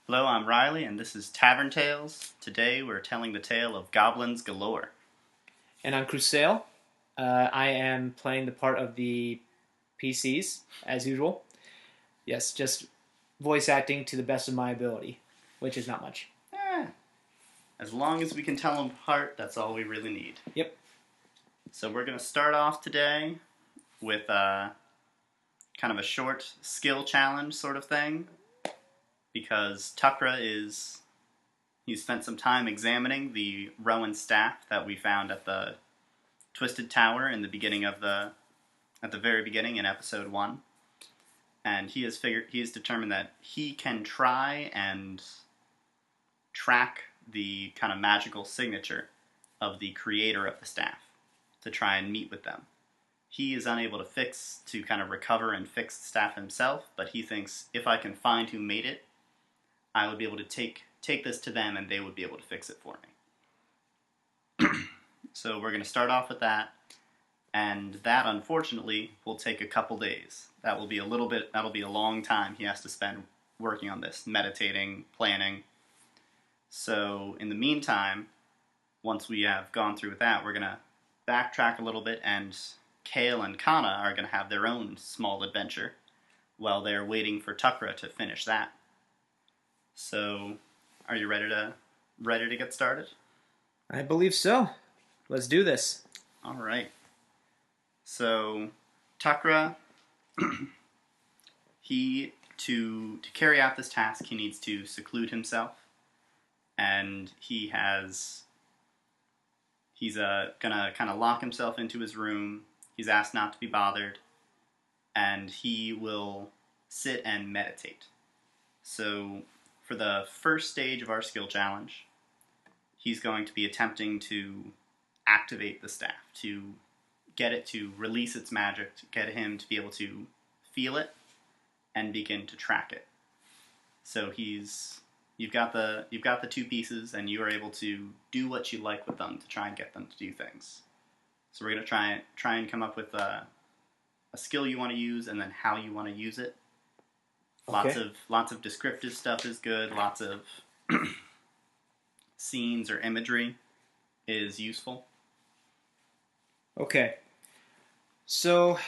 Hello, I'm Riley, and this is Tavern Tales. Today we're telling the tale of Goblins Galore. And I'm Crusail. I am playing the part of the PCs, as usual. Yes, just voice acting to the best of my ability, which is not much. Eh, as long as we can tell them apart, that's all we really need. Yep. So we're going to start off today with kind of a short skill challenge sort of thing, because Tukra he's spent some time examining the rowan staff that we found at the Twisted Tower in the beginning of at the very beginning in episode 1. And he has determined that he can try and track the kind of magical signature of the creator of the staff to try and meet with them. He is unable to kind of recover and fix the staff himself, but he thinks if I can find who made it, I would be able to take this to them and they would be able to fix it for me. So we're going to start off with that, and that unfortunately will take a couple days. That'll be a long time he has to spend working on this, meditating, planning. So in the meantime, once we have gone through with that, we're going to backtrack a little bit, and Kayl and Kaana are going to have their own small adventure while they're waiting for Tukra to finish that. So, are you ready to get started? I believe so. Let's do this. All right. So, Tukra, to carry out this task, he needs to seclude himself, and he's gonna kind of lock himself into his room. He's asked not to be bothered, and he will sit and meditate. So, for the first stage of our skill challenge, he's going to be attempting to activate the staff, to get it to release its magic, to get him to be able to feel it and begin to track it. So you've got the two pieces, and you are able to do what you like with them to try and get them to do things. So we're going to try and come up with a skill you want to use, and then how you want to use it. Okay. Lots of descriptive stuff is good. Lots of scenes or imagery is useful. Okay. So,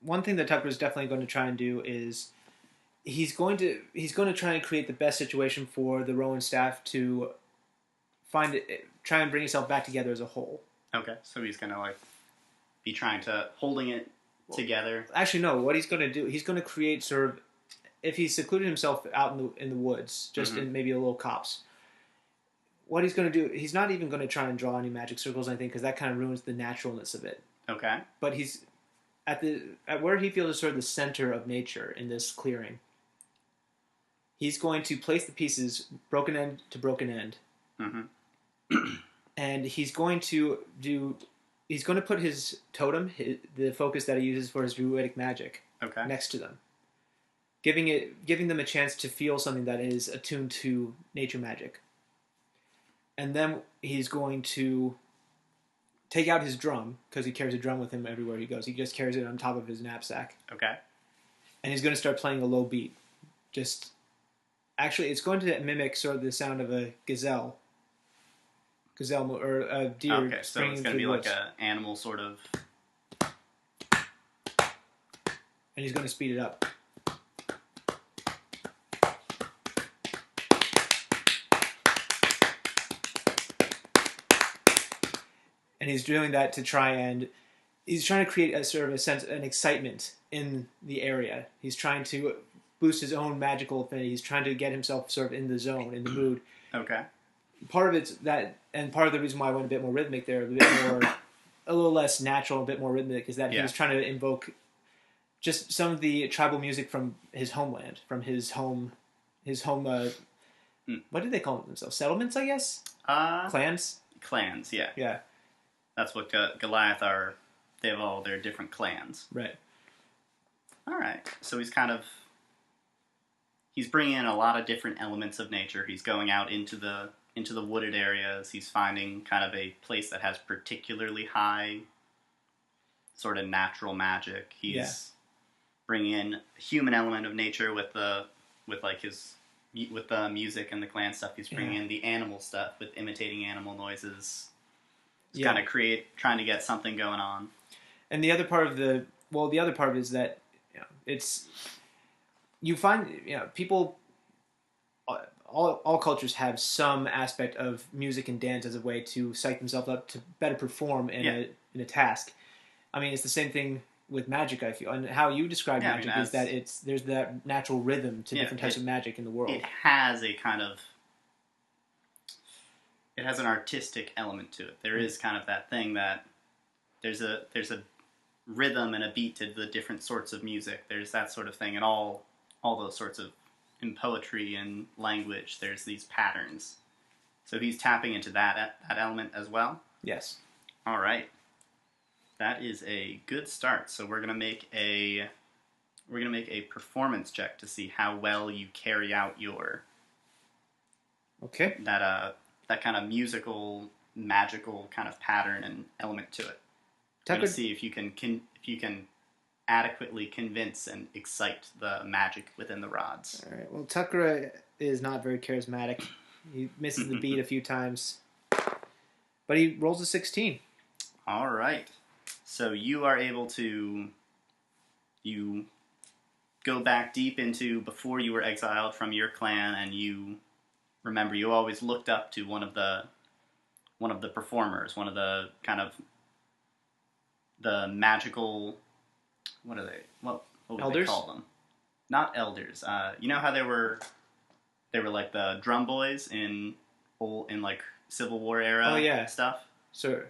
one thing that Tucker is definitely going to try and do is he's going to try and create the best situation for the Rowan staff to try and bring himself back together as a whole. Okay, so he's gonna be trying to holding it together. Actually, no. What he's going to do, he's going to create sort of, if he's secluded himself out in the woods, just in maybe a little copse. What he's going to do, he's not even going to try and draw any magic circles or anything, because that kind of ruins the naturalness of it. Okay. But he's at where he feels is sort of the center of nature in this clearing. He's going to place the pieces broken end to broken end, and he's going to put his totem, the focus that he uses for his druidic magic, next to them, giving them a chance to feel something that is attuned to nature magic. And then he's going to take out his drum, because he carries a drum with him everywhere he goes. He just carries it on top of his knapsack. Okay. And he's going to start playing a low beat. Actually, it's going to mimic sort of the sound of a gazelle or a deer. Okay, so it's going to be like an animal sort of. And he's going to speed it up. And he's doing that to he's trying to create a sort of an excitement in the area. He's trying to boost his own magical affinity. He's trying to get himself sort of in the zone, in the mood. Okay. Part of it's that, and part of the reason why I went a bit more rhythmic there, a little less natural, a bit more rhythmic, is that he was trying to invoke just some of the tribal music from his homeland, from his home. What did they call themselves? Settlements, I guess. Clans. Clans, yeah. Yeah. That's what Goliath are. They have all their different clans. Right. All right. So he's bringing in a lot of different elements of nature. He's going out into the wooded areas. He's finding kind of a place that has particularly high sort of natural magic. He's bringing in a human element of nature with the with like with the music and the clan stuff. He's bringing in the animal stuff with imitating animal noises. He's kind of trying to get something going on. And the other part of the other part is that it's you find people. All cultures have some aspect of music and dance as a way to psych themselves up to better perform in a task. I mean, it's the same thing with magic, I feel. And how you describe magic is that there's that natural rhythm to different types of magic in the world. It has a kind of... It has an artistic element to it. There is kind of that thing that there's a rhythm and a beat to the different sorts of music. There's that sort of thing, and all those sorts of... In poetry and language, there's these patterns. So he's tapping into that element as well? Yes. All right. That is a good start. So we're gonna make a performance check to see how well you carry out your that kind of musical, magical kind of pattern and element to it. We're gonna see if you can adequately convince and excite the magic within the rods. All right. Well, Tukra is not very charismatic. He misses the beat a few times, but he rolls a 16. All right. So you are able to go back deep into before you were exiled from your clan, and you remember you always looked up to one of the performers, one of the kind of the magical... What are they? What would they call them? Not elders. You know how they were like the drum boys in like Civil War era stuff? Sure.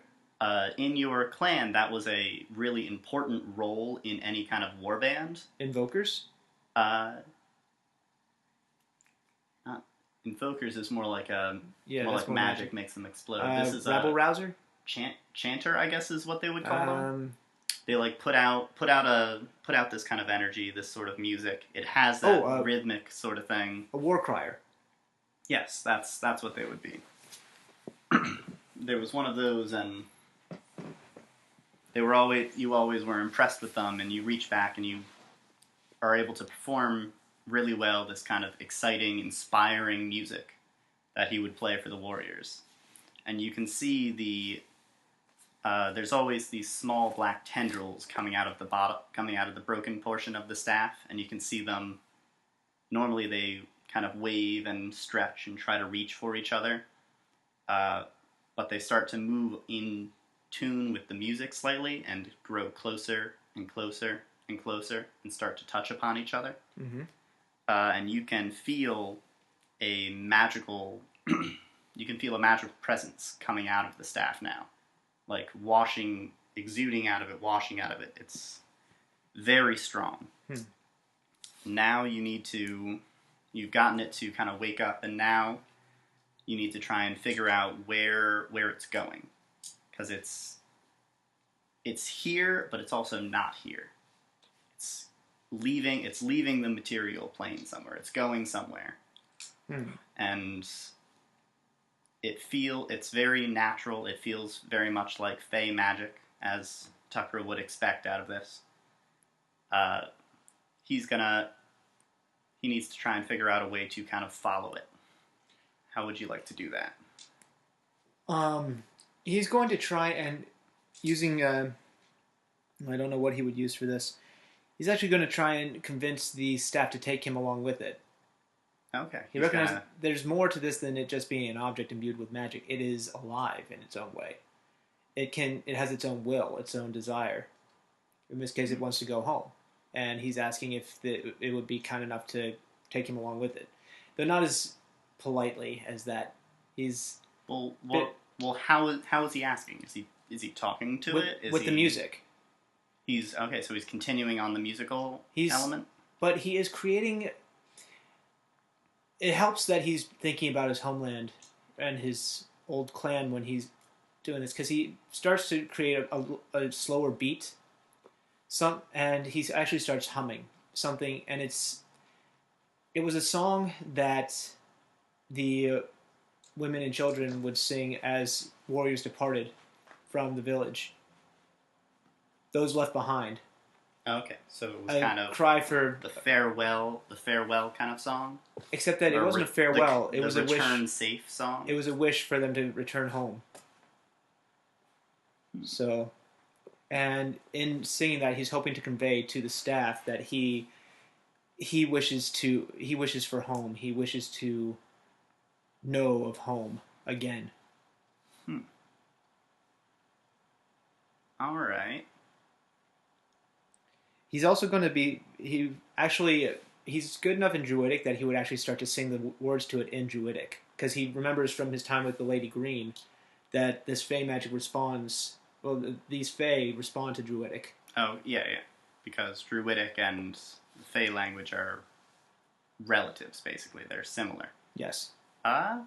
In your clan, that was a really important role in any kind of war band. Invokers? Invokers is more like more magic makes them explode. This is Rebel Rouser? Chanter, I guess, is what they would call them. They like put out this kind of energy, this sort of music. It has that rhythmic sort of thing. A war crier. Yes, that's what they would be. There was one of those, and you always were impressed with them, and you reach back and you are able to perform really well this kind of exciting, inspiring music that he would play for the warriors. And you can see there's always these small black tendrils coming out of the broken portion of the staff, and you can see them. Normally they kind of wave and stretch and try to reach for each other, but they start to move in tune with the music slightly and grow closer and closer and closer and start to touch upon each other. Mm-hmm. And you can feel a magical presence coming out of the staff now. Like exuding out of it, washing out of it. It's very strong. Now you've gotten it to kind of wake up, and now you need to try and figure out where it's going. Because it's here, but it's also not here. It's leaving the material plane somewhere. It's going somewhere. And it's very natural. It feels very much like Fey magic, as Tukra would expect out of this. He needs to try and figure out a way to kind of follow it. How would you like to do that? He's going to try and using I don't know what he would use for this. He's actually going to try and convince the staff to take him along with it. Okay. He recognizes there's more to this than it just being an object imbued with magic. It is alive in its own way. It has its own will, its own desire. In this case, it wants to go home, and he's asking if it would be kind enough to take him along with it, though not as politely as that. He's how is he asking? Is he talking to it? With the music. So he's continuing on the musical element? But he is creating... It helps that he's thinking about his homeland and his old clan when he's doing this, because he starts to create a slower beat, and he actually starts humming something, and it was a song that the women and children would sing as warriors departed from the village. Those left behind. Okay, so it was kind of cry for the farewell kind of song. Except that it wasn't a farewell; it was a wish. Return safe song. It was a wish for them to return home. So, and in singing that, he's hoping to convey to the staff that he wishes for home. He wishes to know of home again. All right. He's also going to be he's good enough in Druidic that he would actually start to sing the words to it in Druidic, because he remembers from his time with the Lady Green that this Fey magic responds. Well, these Fey respond to Druidic. Oh yeah, because Druidic and Fey language are relatives, basically. They're similar. Yes. All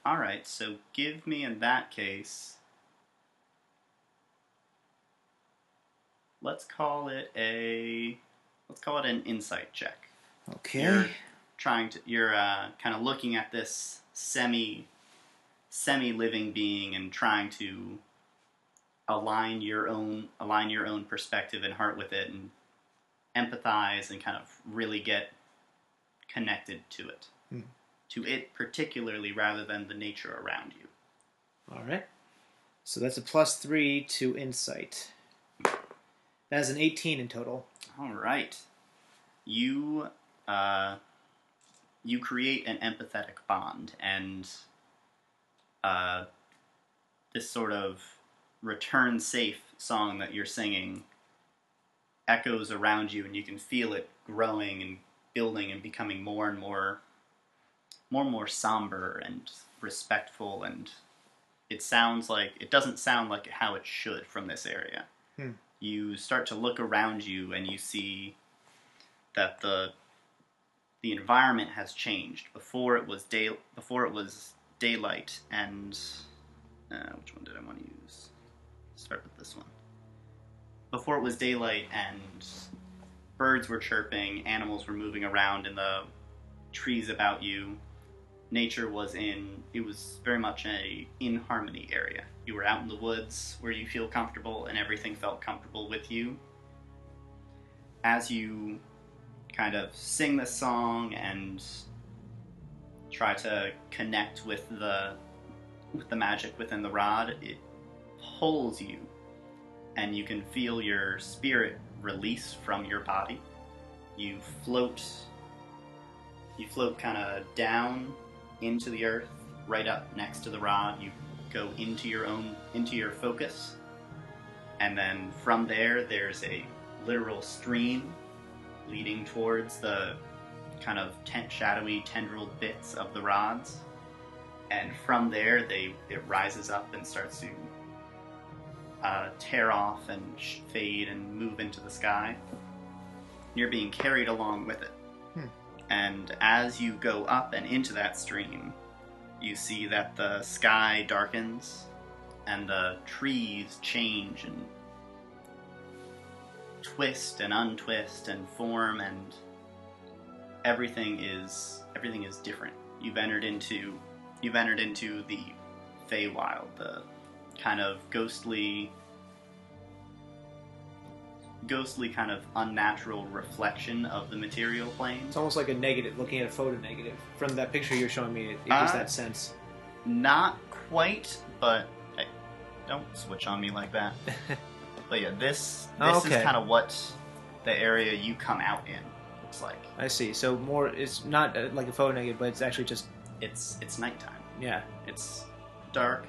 right. So give me, in that case, let's call it an insight check. Okay. You're kind of looking at this semi-living being and trying to align your own perspective and heart with it, and empathize and kind of really get connected to it. To it particularly, rather than the nature around you. All right. So that's a +3 to insight. That's an 18 in total. All right. You create an empathetic bond, and this sort of return safe song that you're singing echoes around you, and you can feel it growing and building and becoming more and more somber and respectful, and it doesn't sound like how it should from this area. You start to look around you, and you see that the environment has changed. Before it was daylight, and which one did I want to use? Start with this one. Before it was daylight, and birds were chirping, animals were moving around in the trees about you. Nature was very much a in harmony area. You were out in the woods where you feel comfortable, and everything felt comfortable with you. As you kind of sing this song and try to connect with the magic within the rod, it pulls you, and you can feel your spirit release from your body. You float kind of down into the earth, right up next to the rod. You go into your focus, and then from there's a literal stream leading towards the kind of shadowy tendril bits of the rods, and from there it rises up and starts to tear off and fade and move into the sky. You're being carried along with it. And as you go up and into that stream, you see that the sky darkens and the trees change and twist and untwist and form, and everything is different. You've entered into the Feywild, the kind of ghostly kind of unnatural reflection of the material plane. It's almost like a negative, looking at a photo negative. From that picture you're showing me, it gives that sense. Not quite, but hey, don't switch on me like that. But yeah, this is kind of what the area you come out in looks like. I see. So it's not like a photo negative, but it's actually just... It's nighttime. Yeah. It's dark,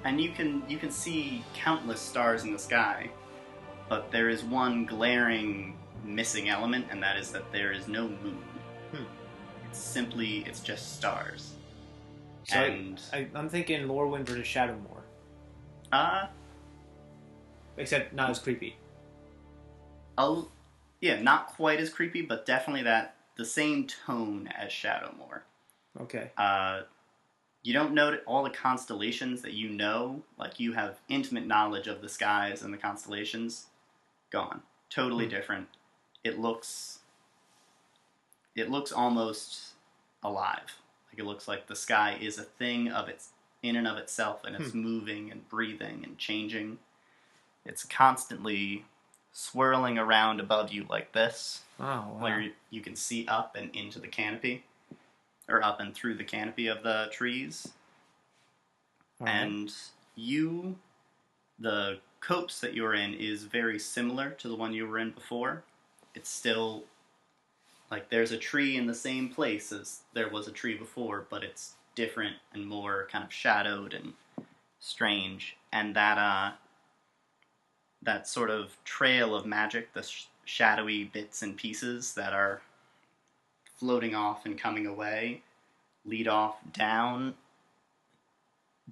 and you can see countless stars in the sky. But there is one glaring missing element, and that is that there is no moon. It's just stars. So and I'm thinking Lorwyn versus Shadowmoor. Except not as creepy. Yeah, not quite as creepy, but definitely the same tone as Shadowmoor. Okay. You don't know all the constellations that you know, like you have intimate knowledge of the skies and the constellations. Gone. Totally different. It looks almost alive. Like it looks like the sky is a thing in and of itself, and it's moving and breathing and changing. It's constantly swirling around above you like this. Oh, wow. Where you can see up and into the canopy, or up and through the canopy of the trees. Right. And the copse that you're in is very similar to the one you were in before. It's still, like, there's a tree in the same place as there was a tree before, but it's different and more kind of shadowed and strange. And that sort of trail of magic, the shadowy bits and pieces that are floating off and coming away, lead off down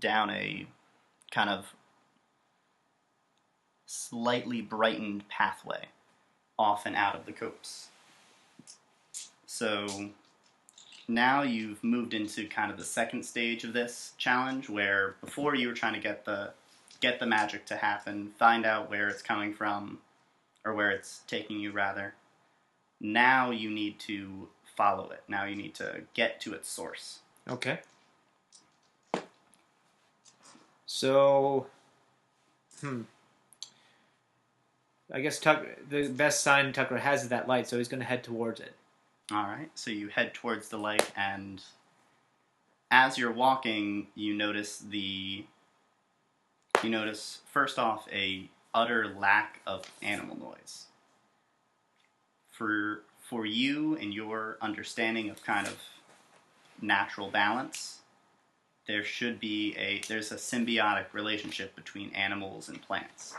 a kind of slightly brightened pathway off and out of the copse. So now you've moved into kind of the second stage of this challenge, where before you were trying to get the magic to happen, find out where it's coming from, or where it's taking you rather. Now you need to follow it. Now you need to get to its source. Okay. So, I guess the best sign Tukra has is that light, so he's going to head towards it. All right. So you head towards the light, and as you're walking, you notice first off a utter lack of animal noise. For you and your understanding of kind of natural balance, there's a symbiotic relationship between animals and plants.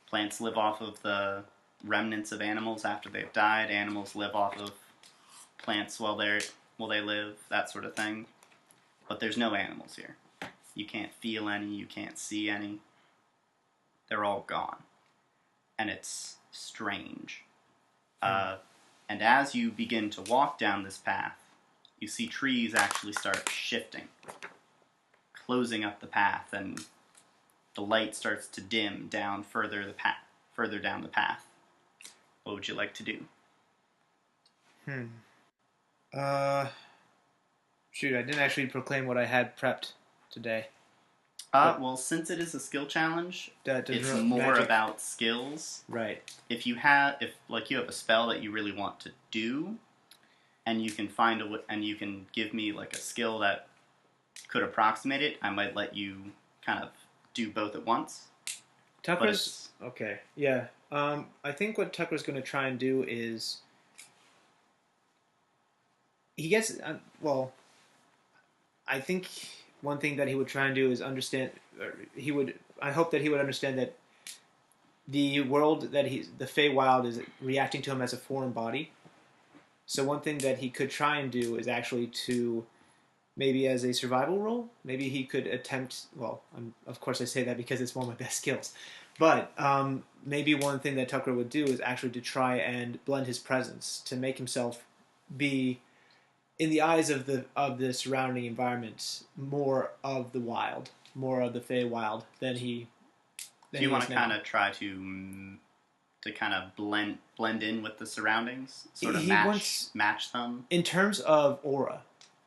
Plants live off of the remnants of animals after they've died. Animals live off of plants while they live, that sort of thing. But there's no animals here. You can't feel any, you can't see any. They're all gone. And it's strange. And as you begin to walk down this path, you see trees actually start shifting, closing up the path, and the light starts to dim down further down the path. What would you like to do? Shoot, I didn't actually proclaim what I had prepped today. Well, since it is a skill challenge, it's more about skills. Right. If you have a spell that you really want to do, and you can and you can give me like a skill that could approximate it, I might let you kind of do both at once. Tukra's okay. Yeah. I think what Tukra's going to try and do is he gets I think one thing that he would try and do is understand. I hope that he would understand that the world that the Feywild is reacting to him as a foreign body. So one thing that he could try and do is actually to, maybe as a survival role, maybe he could attempt. Well, of course I say that because it's one of my best skills, but maybe one thing that Tukra would do is actually to try and blend his presence to make himself be, in the eyes of the surrounding environment, more of the wild, more of the Feywild than he. Do you want to kind of try to kind of blend in with the surroundings, sort of match them in terms of aura,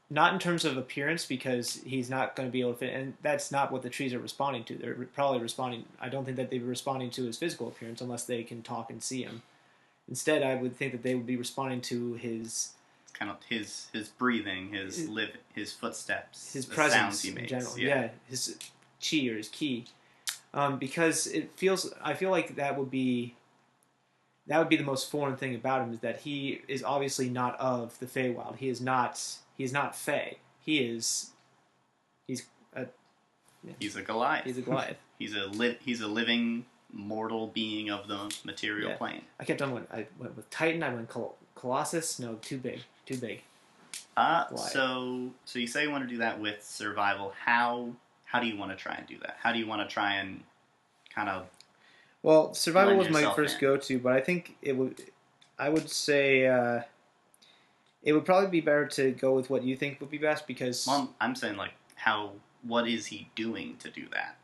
not in terms of appearance, because he's not going to be able to fit, and that's not what the trees are responding to. They're probably responding. I don't think that they're responding to his physical appearance unless they can talk and see him. Instead, I would think that they would be responding to his. Kind of his breathing, his footsteps, his the presence sounds he makes. In general. Yeah, his chi or his ki, because I feel like that would be the most foreign thing about him, is that he is obviously not of the Feywild. He is not Fey. He's a Goliath. He's a Goliath. He's a living mortal being of the material plane. I kept on I went with Titan. I went Colossus. No, too big. So you say you want to do that with survival. How do you want to try and do that? How do you want to try and kind of? Well, survival was my first go-to, but I think I would say it would probably be better to go with what you think would be best, because. Well, I'm saying what is he doing to do that?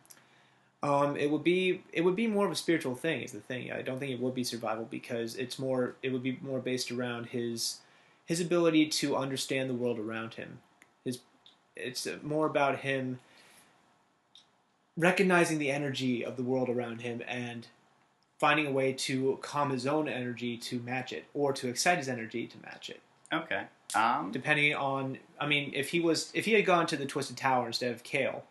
It would be more of a spiritual thing, is the thing. I don't think it would be survival, because it would be more based around his ability to understand the world around him. It's more about him recognizing the energy of the world around him and finding a way to calm his own energy to match it, or to excite his energy to match it. Okay. Depending on, I mean, if he had gone to the Twisted Tower instead of Kayl,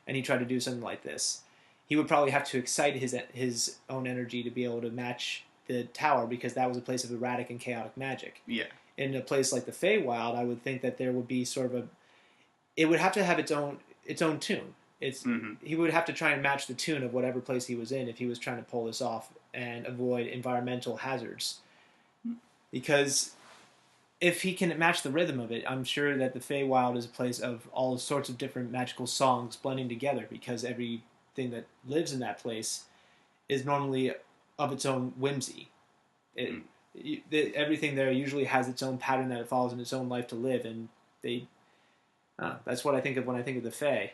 and he tried to do something like this, he would probably have to excite his own energy to be able to match the tower, because that was a place of erratic and chaotic magic. Yeah. In a place like the Feywild, I would think that there would be sort of it would have to have its own tune. He would have to try and match the tune of whatever place he was in if he was trying to pull this off and avoid environmental hazards. Because if he can match the rhythm of it, I'm sure that the Feywild is a place of all sorts of different magical songs blending together, because everything that lives in that place is normally of its own whimsy. Everything there usually has its own pattern that it follows in its own life to live, and that's what I think of when I think of the Fey.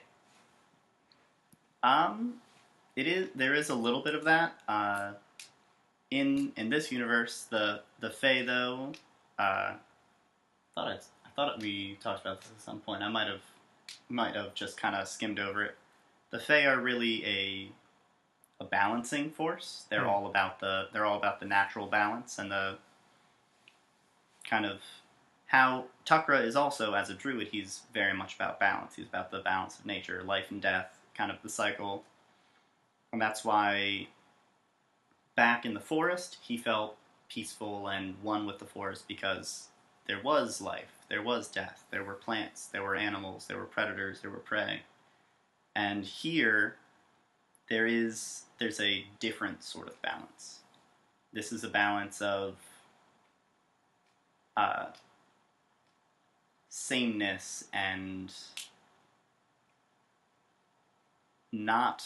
There is a little bit of that. In this universe, the Fey, though, I thought we talked about this at some point. I might have just kind of skimmed over it. The Fey are really a balancing force. They're all about the natural balance, and the kind of how Tukra is also, as a druid, he's very much about balance. He's about the balance of nature, life and death, kind of the cycle. And that's why back in the forest, he felt peaceful and one with the forest, because there was life, there was death, there were plants, there were animals, there were predators, there were prey. And here, there's a different sort of balance. This is a balance of sameness and not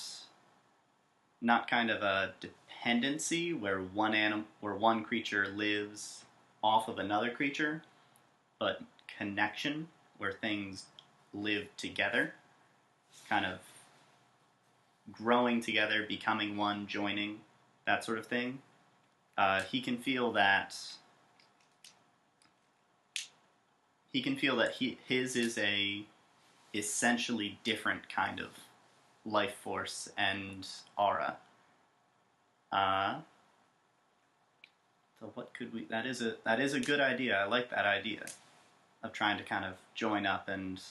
kind of a dependency where one creature lives off of another creature, but connection where things live together, kind of growing together, becoming one, joining, that sort of thing. He can feel that his is a essentially different kind of life force and aura. So what could we? That is a good idea. I like that idea of trying to kind of join up and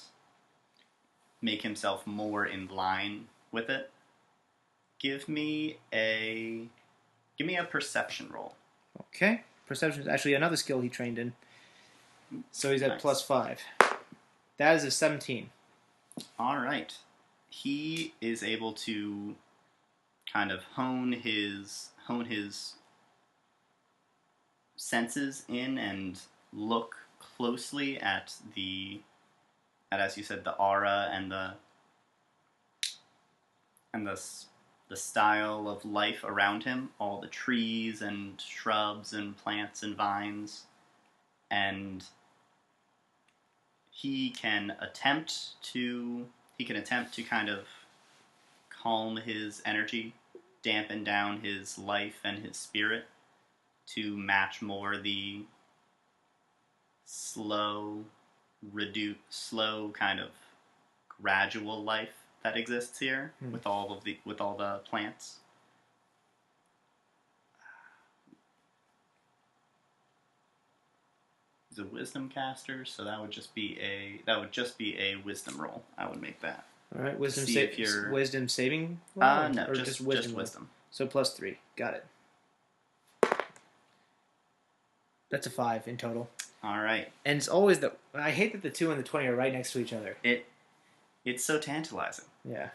make himself more in line with it. Give me a perception roll. Okay, perception is actually another skill he trained in. So he's at +5. That is a 17. All right. He is able to kind of hone his senses in and look closely at as you said, the aura and the style of life around him, all the trees and shrubs and plants and vines, and he can attempt to kind of calm his energy, dampen down his life and his spirit to match more the slow kind of gradual life that exists here with all the plants. He's a wisdom caster, so that would just be a wisdom roll. I would make that. All right, wisdom saving. No, just wisdom. So +3. Got it. That's a 5 in total. All right. And it's always I hate that the 2 and the 20 are right next to each other. It's so tantalizing. Yeah.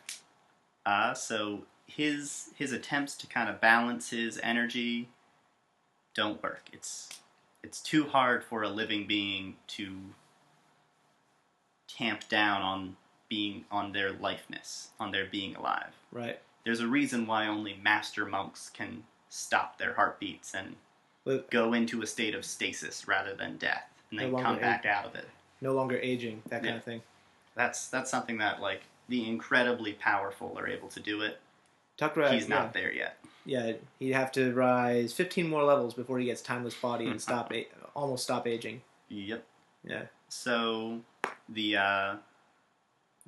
So his attempts to kind of balance his energy don't work. It's too hard for a living being to tamp down on their lifeness, on their being alive. Right. There's a reason why only master monks can stop their heartbeats and go into a state of stasis rather than death, and then come back out of it. No longer aging, that kind of thing. That's something that, like, the incredibly powerful are able to do it. Tukra, he's not there yet. Yeah, he'd have to rise 15 more levels before he gets Timeless Body and almost stop aging. Yep. Yeah. So the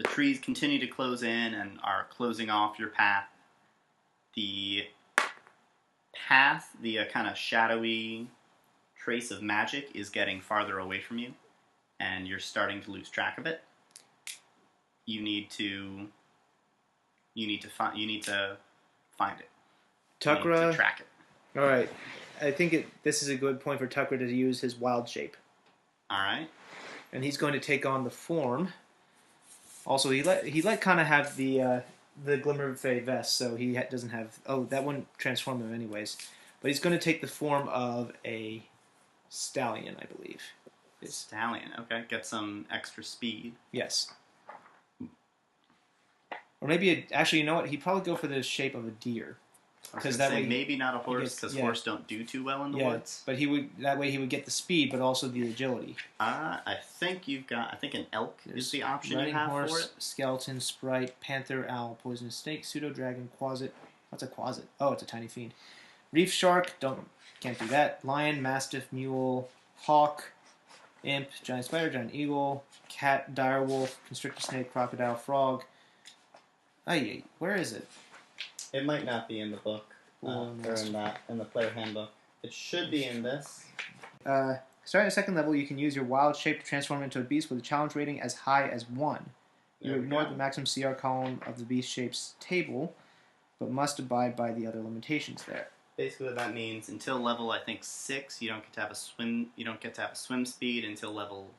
trees continue to close in and are closing off your path. The path, the kind of shadowy trace of magic is getting farther away from you, and you're starting to lose track of it. You need to find it. Tukra, you need to track it. All right, I think this is a good point for Tukra to use his wild shape. All right, and he's going to take on the form. Also, he let Kaana have the Glimmer of Fey vest, so he doesn't have. Oh, that wouldn't transform him anyways. But he's going to take the form of a stallion, I believe. Stallion, okay. Get some extra speed. Yes. Or maybe, actually, you know what? He'd probably go for the shape of a deer. Because that way, maybe not a horse, because horse don't do too well in the woods. But that way he would get the speed, but also the agility. I think an elk is the option riding you have horse, for it. Skeleton, sprite, panther, owl, poisonous snake, pseudo dragon, quasit. What's a quasit? Oh, it's a tiny fiend. Reef shark, can't do that. Lion, mastiff, mule, hawk, imp, giant spider, giant eagle, cat, direwolf, constrictor snake, crocodile, frog. Where is it? It might not be in the book, or in the player handbook. It should be in this. Starting at second level, you can use your wild shape to transform into a beast with a challenge rating as high as 1. You ignore the maximum CR column of the beast shape's table, but must abide by the other limitations there. Basically, what that means until level, I think 6, you don't get to have a swim. You don't get to have a swim speed. Until level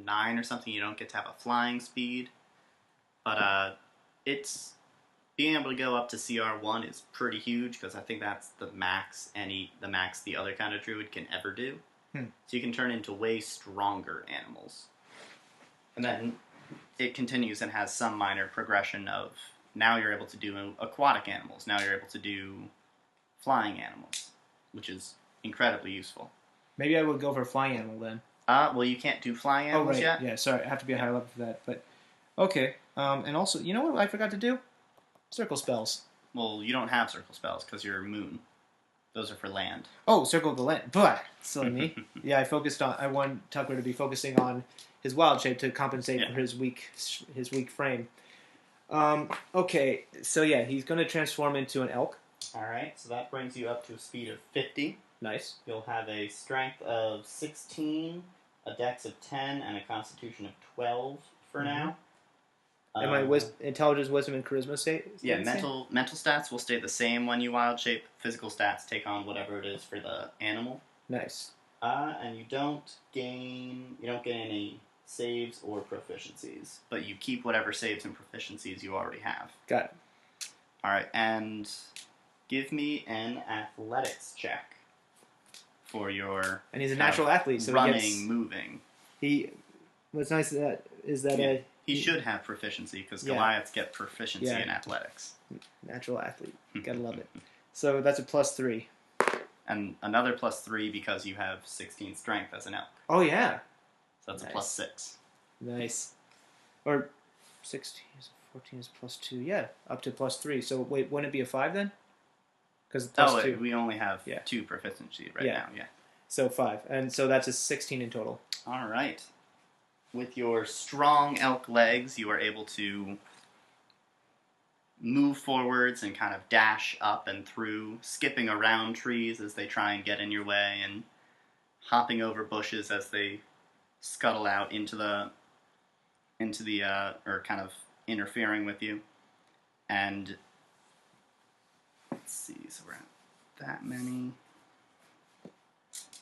9 or something, you don't get to have a flying speed. But it's being able to go up to CR1 is pretty huge, because I think that's the max the other kind of druid can ever do. So you can turn into way stronger animals. And then it continues and has some minor progression of, now you're able to do aquatic animals, now you're able to do flying animals, which is incredibly useful. Maybe I would go for a flying animal then. Well, you can't do flying animals yet. Yeah, sorry, I have to be a higher level for that. But okay, and also, you know what I forgot to do? Circle spells. Well, you don't have circle spells because you're moon. Those are for land. Oh, circle of the land. But silly me. Yeah, I want Tukra to be focusing on his wild shape to compensate for his weak frame. Okay, so yeah, he's going to transform into an elk. All right, so that brings you up to a speed of 50. Nice. You'll have a strength of 16, a dex of 10, and a constitution of 12 for now. And my intelligence, wisdom, and charisma stay? Yeah, mental stats will stay the same when you wild shape. Physical stats take on whatever it is for the animal. Nice. And you don't gain any saves or proficiencies, but you keep whatever saves and proficiencies you already have. Got it. All right, and give me an athletics check for your. And he's a natural athlete, so running, moving. What's nice is that he should have proficiency, because Goliaths get proficiency in athletics. Natural athlete. Gotta love it. So that's a +3. And another +3 because you have 16 strength as an elk. Oh, yeah. So that's a +6. Nice. Or 16 is 14 is +2. Yeah, up to +3. So wait, wouldn't it be a 5 then? Because +2. We only have 2 proficiency now. Yeah. So 5. And so that's a 16 in total. All right. With your strong elk legs, you are able to move forwards and kind of dash up and through, skipping around trees as they try and get in your way, and hopping over bushes as they scuttle out into the or kind of interfering with you. And let's see, so we're at that many.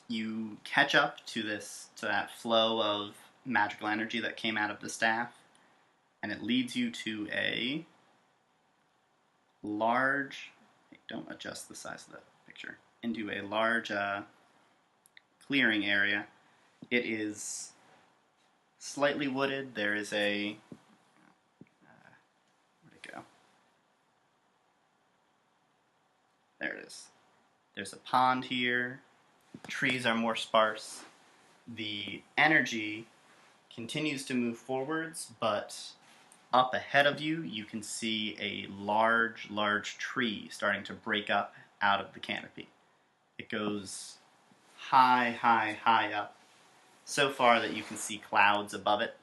You catch up to that flow of magical energy that came out of the staff, and it leads you to a large, don't adjust the size of the picture, into a large clearing area. It is slightly wooded. There is where'd it go? There it is. There's a pond here. Trees are more sparse. The energy continues to move forwards, but up ahead of you, you can see a large tree starting to break up out of the canopy. It goes high up, so far that you can see clouds above it,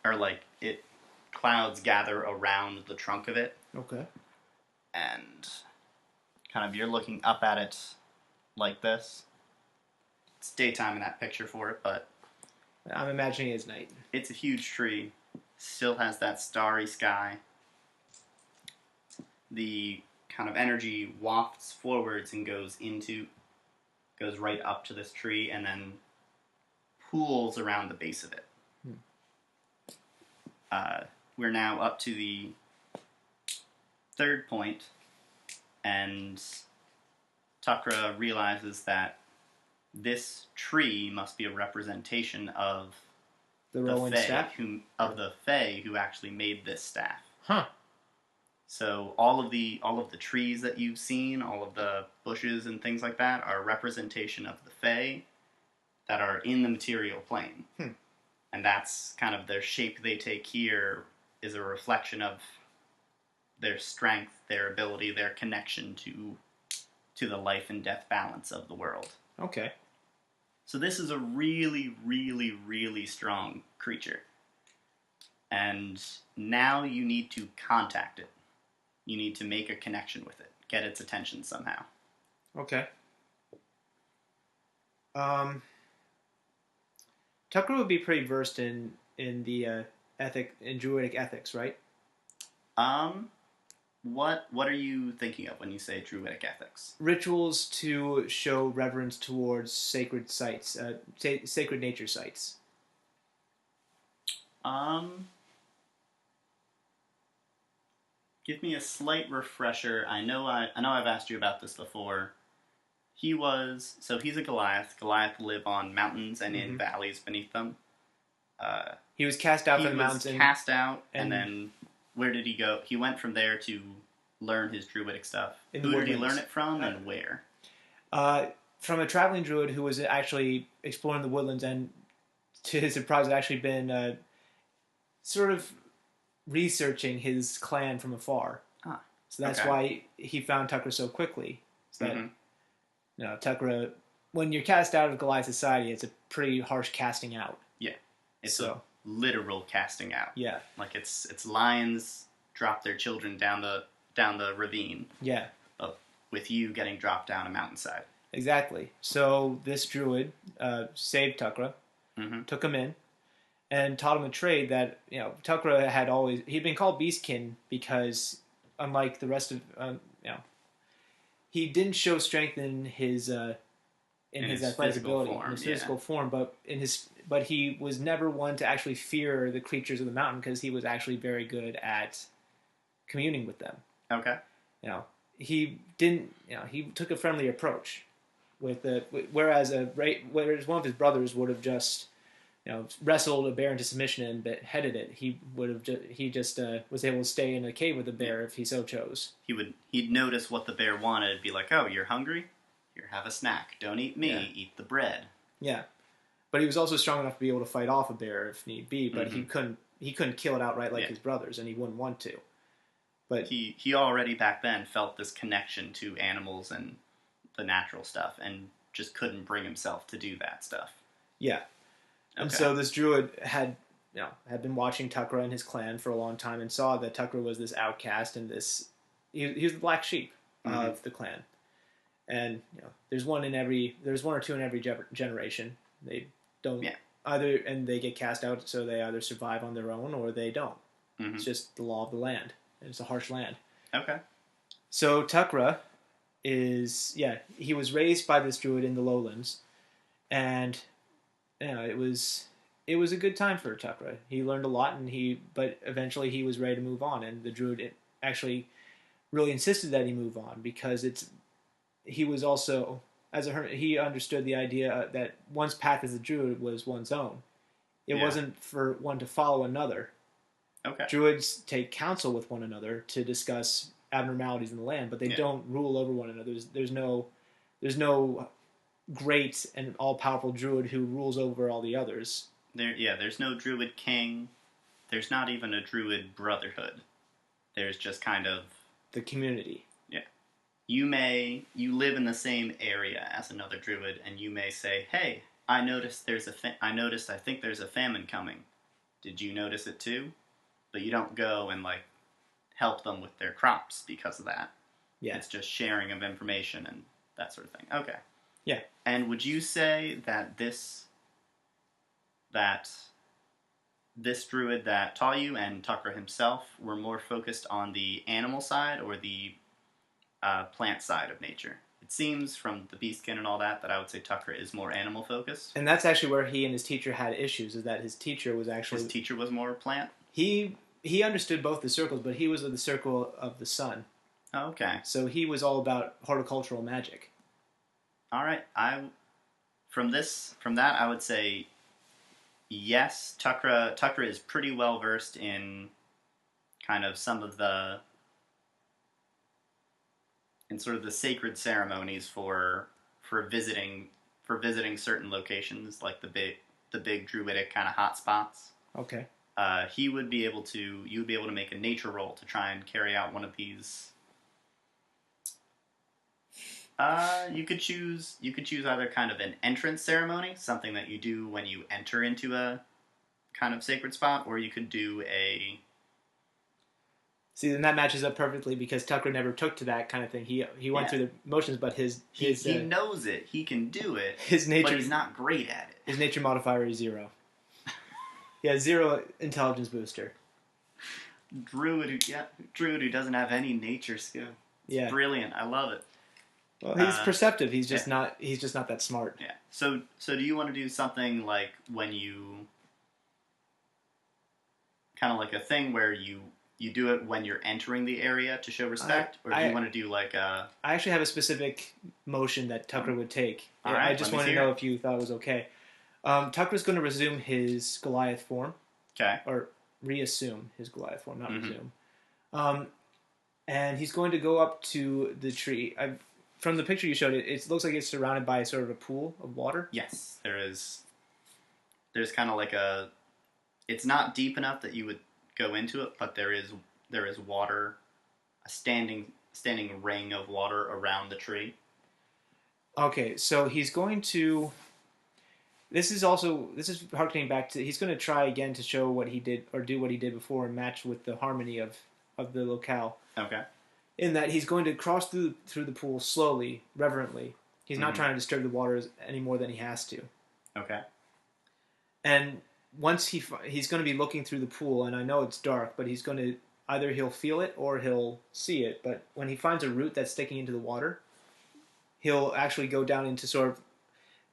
or clouds gather around the trunk of it. Okay. And kind of, you're looking up at it like this. It's daytime in that picture for it, but I'm imagining it's night. It's a huge tree. Still has that starry sky. The kind of energy wafts forwards and goes right up to this tree and then pools around the base of it. We're now up to the third point, and Tukra realizes that this tree must be a representation of the rowan staff? The Fae who actually made this staff. Huh. So all of the trees that you've seen, all of the bushes and things like that, are a representation of the Fae that are in the material plane. And that's kind of their shape they take here is a reflection of their strength, their ability, their connection to the life and death balance of the world. Okay. So this is a really, really, really strong creature. And now you need to contact it. You need to make a connection with it. Get its attention somehow. Okay. Tukra would be pretty versed in the druidic ethics, right? What are you thinking of when you say druidic ethics? Rituals to show reverence towards sacred sites, sacred nature sites. Give me a slight refresher. I know I've asked you about this before. He's a Goliath. Goliath live on mountains and in valleys beneath them. He was cast out from the mountains. And then where did he go? He went from there to learn his druidic stuff. Who did he learn it from, and where? From a traveling druid who was actually exploring the woodlands, and to his surprise, had actually been sort of researching his clan from afar. So that's why he found Tukra so quickly. So that, Tukra, when you're cast out of Goliath society, it's a pretty harsh casting out. Yeah. It's a literal casting out. Yeah. Like it's lions drop their children down the ravine. Yeah. But with you getting dropped down a mountainside. Exactly. So this druid saved Tukra, took him in, and taught him a trade that, Tukra he'd been called Beastkin because, unlike the rest of, he didn't show strength in his athletic ability, in his physical form, but he was never one to actually fear the creatures of the mountain because he was actually very good at communing with them. Okay. He didn't, he took a friendly approach whereas one of his brothers would have just, wrestled a bear into submission and beheaded it. He just was able to stay in a cave with the bear if he so chose. He'd notice what the bear wanted, be like, "Oh, you're hungry? Here, have a snack. Don't eat me. Eat the bread." Yeah, but he was also strong enough to be able to fight off a bear if need be. But he couldn't kill it outright like his brothers, and he wouldn't want to. But he already back then felt this connection to animals and the natural stuff, and just couldn't bring himself to do that stuff. Yeah. And so this druid had been watching Tukra and his clan for a long time and saw that Tukra was this outcast and he was the black sheep of the clan. And there's one or two in every generation. They don't and they get cast out, so they either survive on their own or they don't. It's just the law of the land. It's a harsh land. Okay. So Tukra he was raised by this druid in the lowlands, and it was a good time for Tukra. He learned a lot, but eventually he was ready to move on, and the druid actually really insisted that he move on because he was also, as a hermit, he understood the idea that one's path as a druid was one's own. It wasn't for one to follow another. Okay. Druids take counsel with one another to discuss abnormalities in the land, but they don't rule over one another. There's no great and all-powerful druid who rules over all the others. There's no druid king. There's not even a druid brotherhood. There's just kind of the community. Yeah. You live in the same area as another druid, and you may say, "Hey, I noticed I think there's a famine coming. Did you notice it too?" But you don't go and help them with their crops because of that. Yeah. It's just sharing of information and that sort of thing. Okay. Yeah. And would you say that this druid that taught you and Tukra himself were more focused on the animal side or the plant side of nature? It seems from the beastkin and all that I would say Tukra is more animal focused. And that's actually where he and his teacher had issues, is that his teacher was more plant? He understood both the circles, but he was of the circle of the sun. Oh, okay. So he was all about horticultural magic. All right. From that I would say yes, Tukra is pretty well versed in kind of some of the sort of the sacred ceremonies for visiting certain locations, like the big druidic kind of hot spots. Okay. You would be able to make a nature roll to try and carry out one of these. You could choose either kind of an entrance ceremony, something that you do when you enter into a kind of sacred spot, or you could do a... See, then that matches up perfectly because Tukra never took to that kind of thing. He went through the motions, but he knows it. He can do it. His nature, but he's not great at it. His nature modifier is 0. He has 0 intelligence booster. Druid who doesn't have any nature skill. It's brilliant. I love it. Well, he's perceptive. He's just not that smart. Yeah. So do you want to do something like when you kind of like a thing where you do it when you're entering the area to show respect, or do you want to do like a... I actually have a specific motion that Tukra would take. All right, I just wanted to know if you thought it was okay. Tukra's going to resume his Goliath form. Okay. Or reassume his Goliath form, not resume. And he's going to go up to the tree. From the picture you showed, it looks like it's surrounded by sort of a pool of water. Yes, there is. There's kind of like a... It's not deep enough that you would go into it, but there is water, a standing ring of water around the tree. Okay, so he's going to... This is harkening back to... He's going to try again to show what he did, or do what he did before, and match with the harmony of the locale. Okay. In that he's going to cross through the pool slowly, reverently. He's not trying to disturb the waters any more than he has to. Okay. And once he's going to be looking through the pool, and I know it's dark, but he's going to... Either he'll feel it or he'll see it, but when he finds a root that's sticking into the water, he'll actually go down into sort of...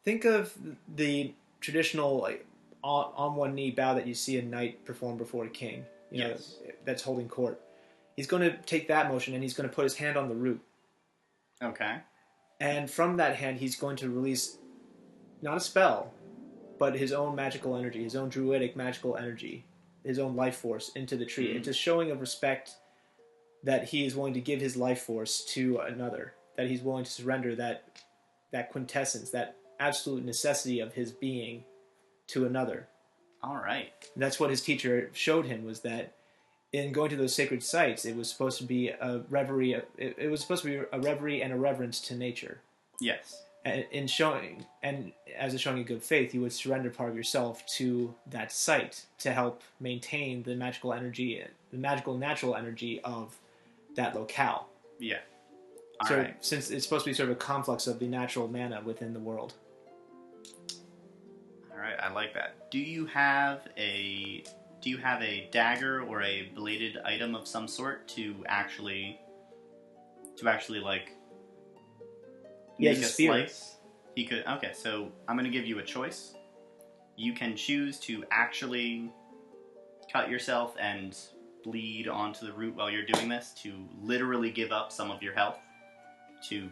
Think of the traditional like, on one knee bow that you see a knight perform before a king. You know, that's holding court. He's going to take that motion and he's going to put his hand on the root. Okay. And from that hand, he's going to release not a spell, but his own magical energy, his own druidic magical energy, his own life force into the tree. It's a showing of respect that he is willing to give his life force to another, that he's willing to surrender that quintessence, that absolute necessity of his being to another. All right. And that's what his teacher showed him, was that in going to those sacred sites, it was supposed to be a reverie. It was supposed to be a reverie and a reverence to nature. Yes. And as a showing of good faith, you would surrender part of yourself to that site to help maintain the magical energy, the magical natural energy of that locale. Yeah. All right. Since it's supposed to be sort of a conflux of the natural mana within the world. All right, I like that. Do you have a dagger or a bladed item of some sort to actually like make a slice? He could. Okay, so I'm going to give you a choice. You can choose to actually cut yourself and bleed onto the root while you're doing this, to literally give up some of your health to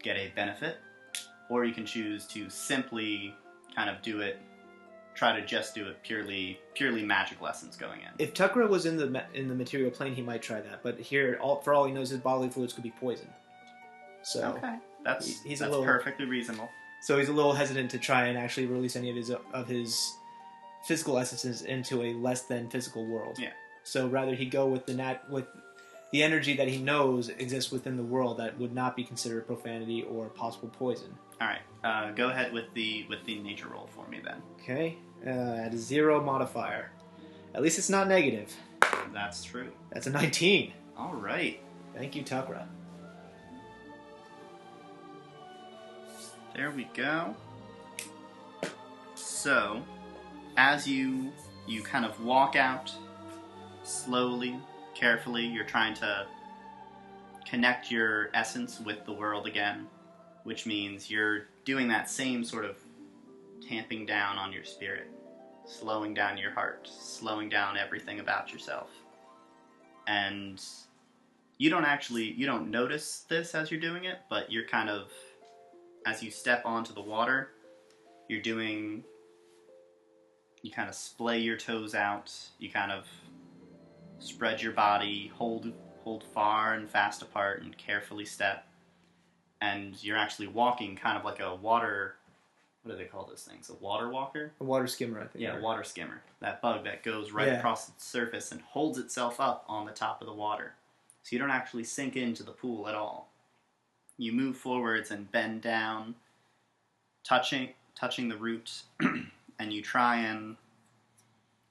get a benefit, or you can choose to simply kind of do it, try to just do it purely magic lessons going in. If Tukra was in the material plane, he might try that, but here, for all he knows, his bodily fluids could be poison. So okay, that's perfectly reasonable. So he's a little hesitant to try and actually release any of his physical essences into a less than physical world. Yeah. So rather he go with the energy that he knows exists within the world that would not be considered profanity or possible poison. All right, go ahead with the nature roll for me then. Okay, at a 0 modifier. At least it's not negative. That's true. That's a 19. All right. Thank you, Tukra. There we go. So, as you kind of walk out slowly, carefully, you're trying to connect your essence with the world again, which means you're doing that same sort of tamping down on your spirit, slowing down your heart, slowing down everything about yourself. And you don't notice this as you're doing it, but you're kind of, as you step onto the water, you kind of splay your toes out, you kind of spread your body, hold far and fast apart, and carefully step. And you're actually walking kind of like a water, what do they call those things? A water walker? A water skimmer, I think. Yeah, a water skimmer. That bug that goes right across the surface and holds itself up on the top of the water. So you don't actually sink into the pool at all. You move forwards and bend down, touching the root, and you try and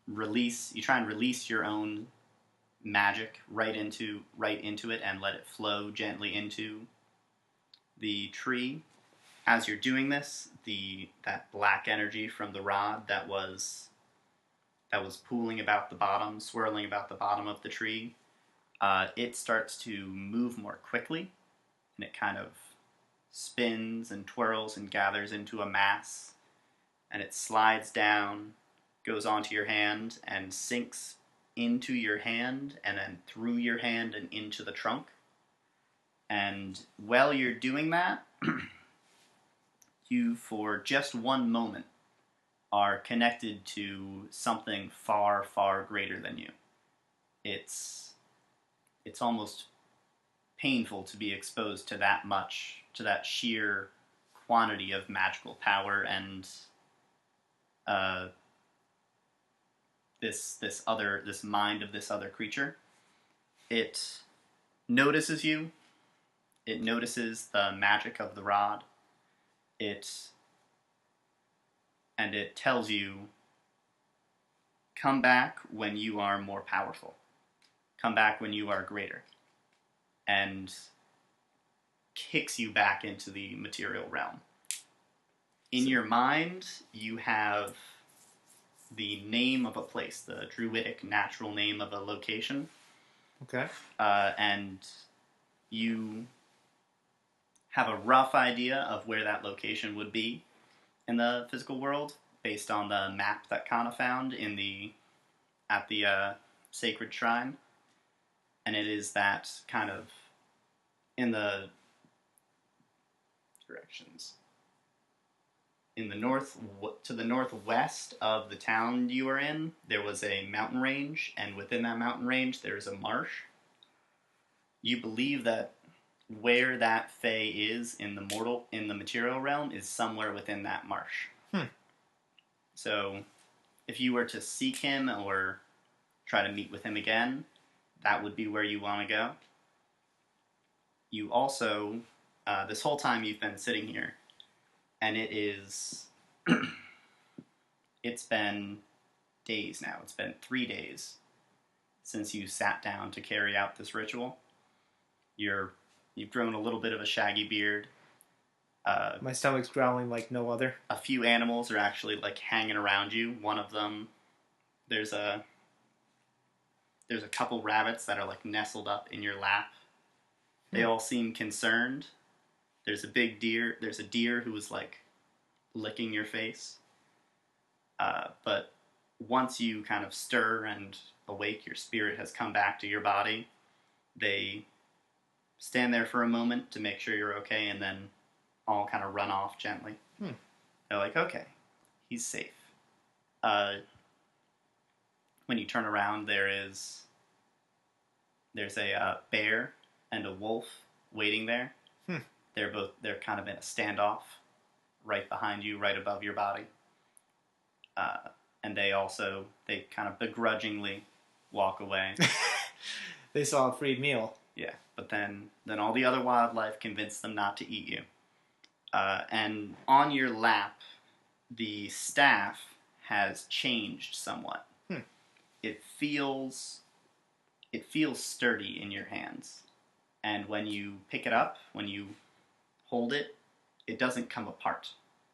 release your own magic right into it and let it flow gently into the tree. As you're doing this, that black energy from the rod that was pooling about the bottom, swirling about the bottom of the tree, it starts to move more quickly, and it kind of spins and twirls and gathers into a mass, and it slides down, goes onto your hand, and sinks into your hand, and then through your hand and into the trunk. And while you're doing that, you, for just one moment, are connected to something far, far greater than you. It's almost painful to be exposed to that sheer quantity of magical power and this mind of this other creature. It notices you. It notices the magic of the rod. And it tells you, come back when you are more powerful. Come back when you are greater. And kicks you back into the material realm. In your mind, you have the name of a place, the druidic natural name of a location. Okay. And you have a rough idea of where that location would be in the physical world based on the map that Kaana found at the sacred shrine. And it is that kind of in the directions. In the to the northwest of the town you are in, there was a mountain range, and within that mountain range there is a marsh. You believe that where that fae is in the material realm is somewhere within that marsh. So, if you were to seek him or try to meet with him again, that would be where you want to go. You also, this whole time you've been sitting here, and it's been days now. It's been 3 days since you sat down to carry out this ritual. You've grown a little bit of a shaggy beard. My stomach's growling like no other. A few animals are actually like hanging around you. One of them, there's a couple rabbits that are like nestled up in your lap. They all seem concerned. There's a big deer. There's a deer who is like licking your face. But once you kind of stir and awake, your spirit has come back to your body. They stand there for a moment to make sure you're okay, and then all kind of run off gently. They're like, okay, he's safe. When you turn around, there's a bear and a wolf waiting there. They're kind of in a standoff right behind you, right above your body. And they kind of begrudgingly walk away. They saw a free meal. Yeah, but then all the other wildlife convinced them not to eat you. And on your lap, the staff has changed somewhat. It feels sturdy in your hands. And when you pick it up, when you hold it, it doesn't come apart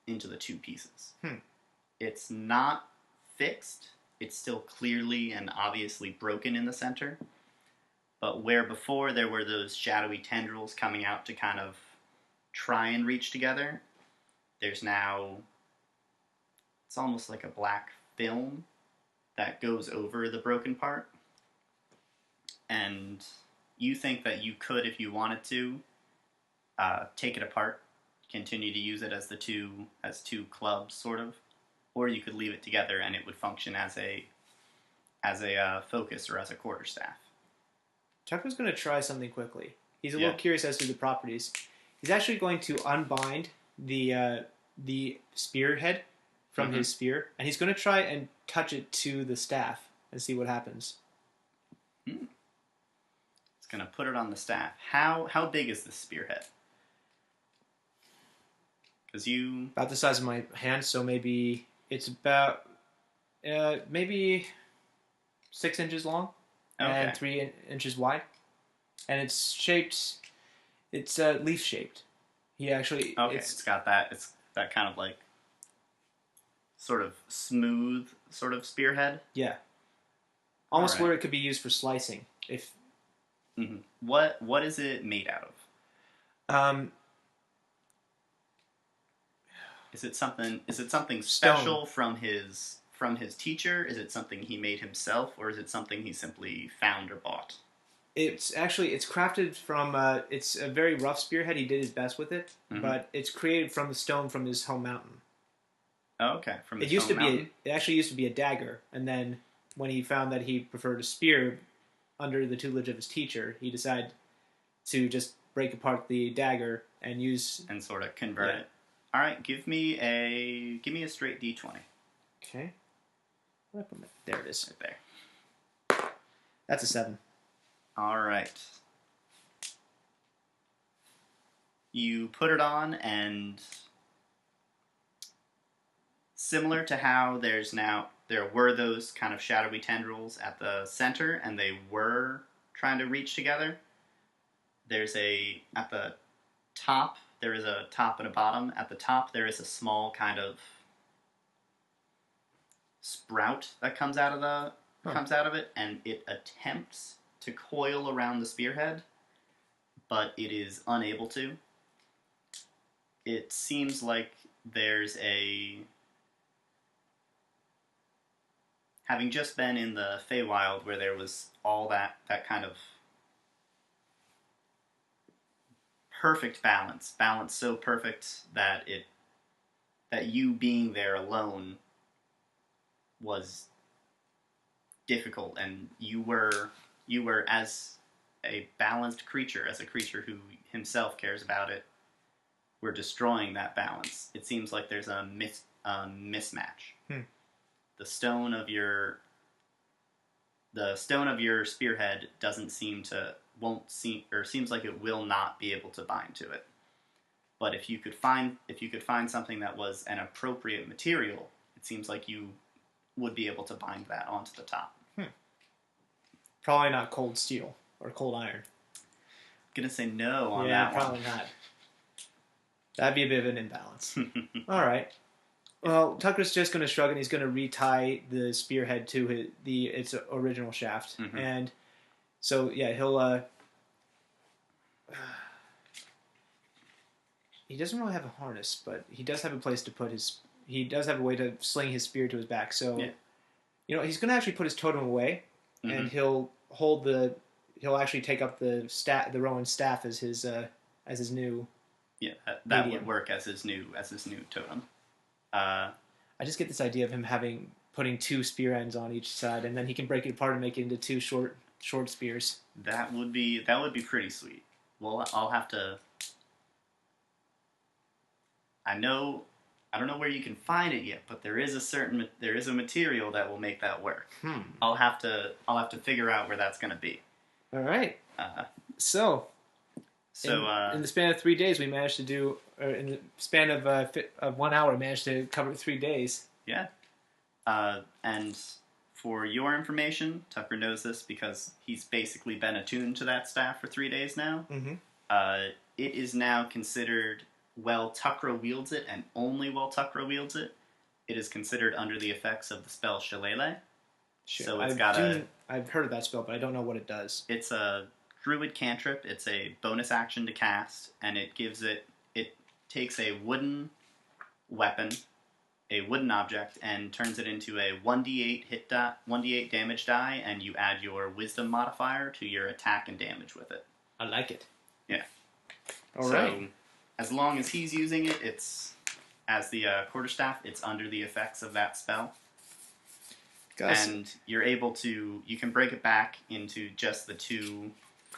into the two pieces. Hmm. It's not fixed. It's still clearly and obviously broken in the center. But where before there were those shadowy tendrils coming out to kind of try and reach together, there's now, it's almost like a black film that goes over the broken part. And you think that you could, if you wanted to, take it apart, continue to use it as two clubs, sort of, or you could leave it together and it would function as a focus or as a quarterstaff. Tucker's going to try something quickly. He's a little curious as to the properties. He's actually going to unbind the spearhead from his spear, and he's going to try and touch it to the staff and see what happens. He's going to put it on the staff. How big is this spearhead? Because about the size of my hand, so maybe it's about maybe 6 inches long. Okay. And 3 inches wide, and it's shaped. It's leaf shaped. He actually. Okay. It's got that. It's that kind of like sort of smooth sort of spearhead. Yeah. Almost where it could be used for slicing. If. Mm-hmm. What is it made out of? Is it something special from his teacher? Is it something he made himself, or is it something he simply found or bought? It's crafted from. It's a very rough spearhead. He did his best with it, but it's created from the stone from his home mountain. Oh, okay. From his home mountain? It actually used to be a dagger, and then when he found that he preferred a spear under the tutelage of his teacher, he decided to just break apart the dagger and sort of convert it. All right, give me a straight D20. Okay. There it is. Right there. That's a 7. All right. You put it on, and similar to how there were those kind of shadowy tendrils at the center, and they were trying to reach together. At the top, there is a top and a bottom. At the top, there is a small kind of sprout that comes out of it, and it attempts to coil around the spearhead, but it is unable to. It seems like there's having just been in the Feywild where there was all that kind of perfect balance so perfect that you being there alone was difficult, and you were as a balanced creature, as a creature who himself cares about it, we're destroying that balance. It seems like there's a mismatch. The stone of your spearhead seems like it will not be able to bind to it. But if you could find something that was an appropriate material, it seems like you would be able to bind that onto the top. Probably not cold steel or cold iron. I'm gonna say no on that one. Yeah, probably not. That'd be a bit of an imbalance. All right. Well, Tucker's just going to shrug, and he's going to retie the spearhead to its original shaft, and so he'll. He doesn't really have a harness, but he does have a place to put his. He does have a way to sling his spear to his back. So, he's going to actually put his totem away, and he'll hold the. He'll actually take up the rowan staff as his new. Yeah, that would work as his new totem. I just get this idea of him putting 2 spear ends on each side, and then he can break it apart and make it into 2 short spears. That would be pretty sweet. Well, I'll have to. I don't know where you can find it yet, but there is a material that will make that work. I'll have to figure out where that's going to be. All right. So in the span of 3 days, we managed to do. Or in the span of 1 hour, we managed to cover 3 days. Yeah. And for your information, Tucker knows this because he's basically been attuned to that staff for 3 days now. It is now considered while Tukra wields it, and only while Tukra wields it, it is considered under the effects of the spell Shillelagh. Sure. So I've heard of that spell, but I don't know what it does. It's a druid cantrip. It's a bonus action to cast, and it takes a wooden weapon, a wooden object, and turns it into a 1d8 damage die, and you add your wisdom modifier to your attack and damage with it. I like it. Yeah. All right. As long as he's using it, it's as the quarterstaff, it's under the effects of that spell. And you're able to, you can break it back into just the two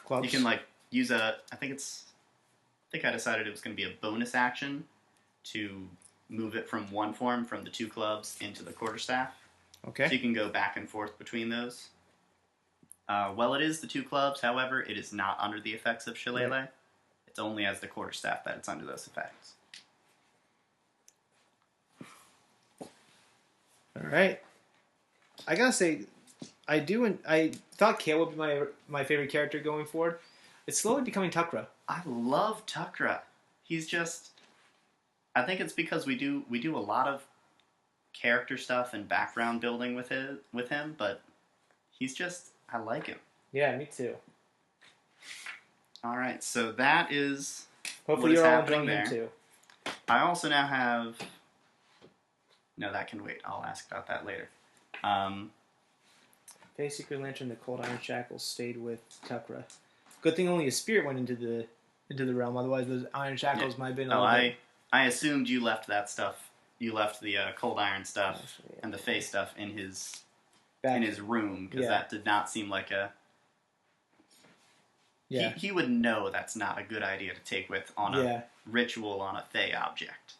clubs. You can use I think I decided it was going to be a bonus action to move it from one form, from the two clubs into the quarterstaff. Okay. So you can go back and forth between those. Well, it is the two clubs, however, it is not under the effects of Shillelagh. Right. It's only as the quarterstaff that it's under those effects. All right. I gotta say, I thought Kayl would be my favorite character going forward. It's slowly becoming Tukra. I love Tukra. He's just, I think it's because we do a lot of character stuff and background building with him, but he's just, I like him. Yeah, me too. All right, so that is hopefully you're all enjoying him too. I also now have. No, that can wait. I'll ask about that later. Fae Secret Lantern, the Cold Iron Shackles stayed with Tukra. Good thing only a spirit went into the realm. Otherwise, those Iron Shackles might have been. I assumed you left that stuff. You left the Cold Iron stuff and the Fae stuff in his room, because that did not seem like a. Yeah. He would know that's not a good idea to take with on a ritual on a Fae object.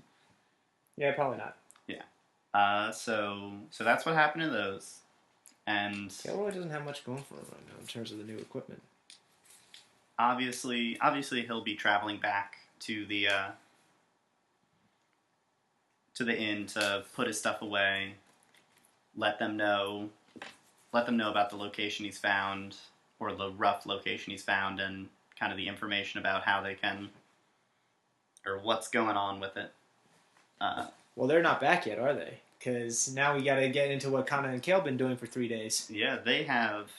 Yeah, probably not. Yeah. So that's what happened to those. And Galore doesn't have much going for him right now in terms of the new equipment. Obviously he'll be traveling back to the inn to put his stuff away, let them know about the location he's found, or the rough location he's found, and kind of the information about how they can, or what's going on with it. Well, they're not back yet, are they? Because now we got to get into what Kaana and Kayl been doing for 3 days. Yeah, they helped.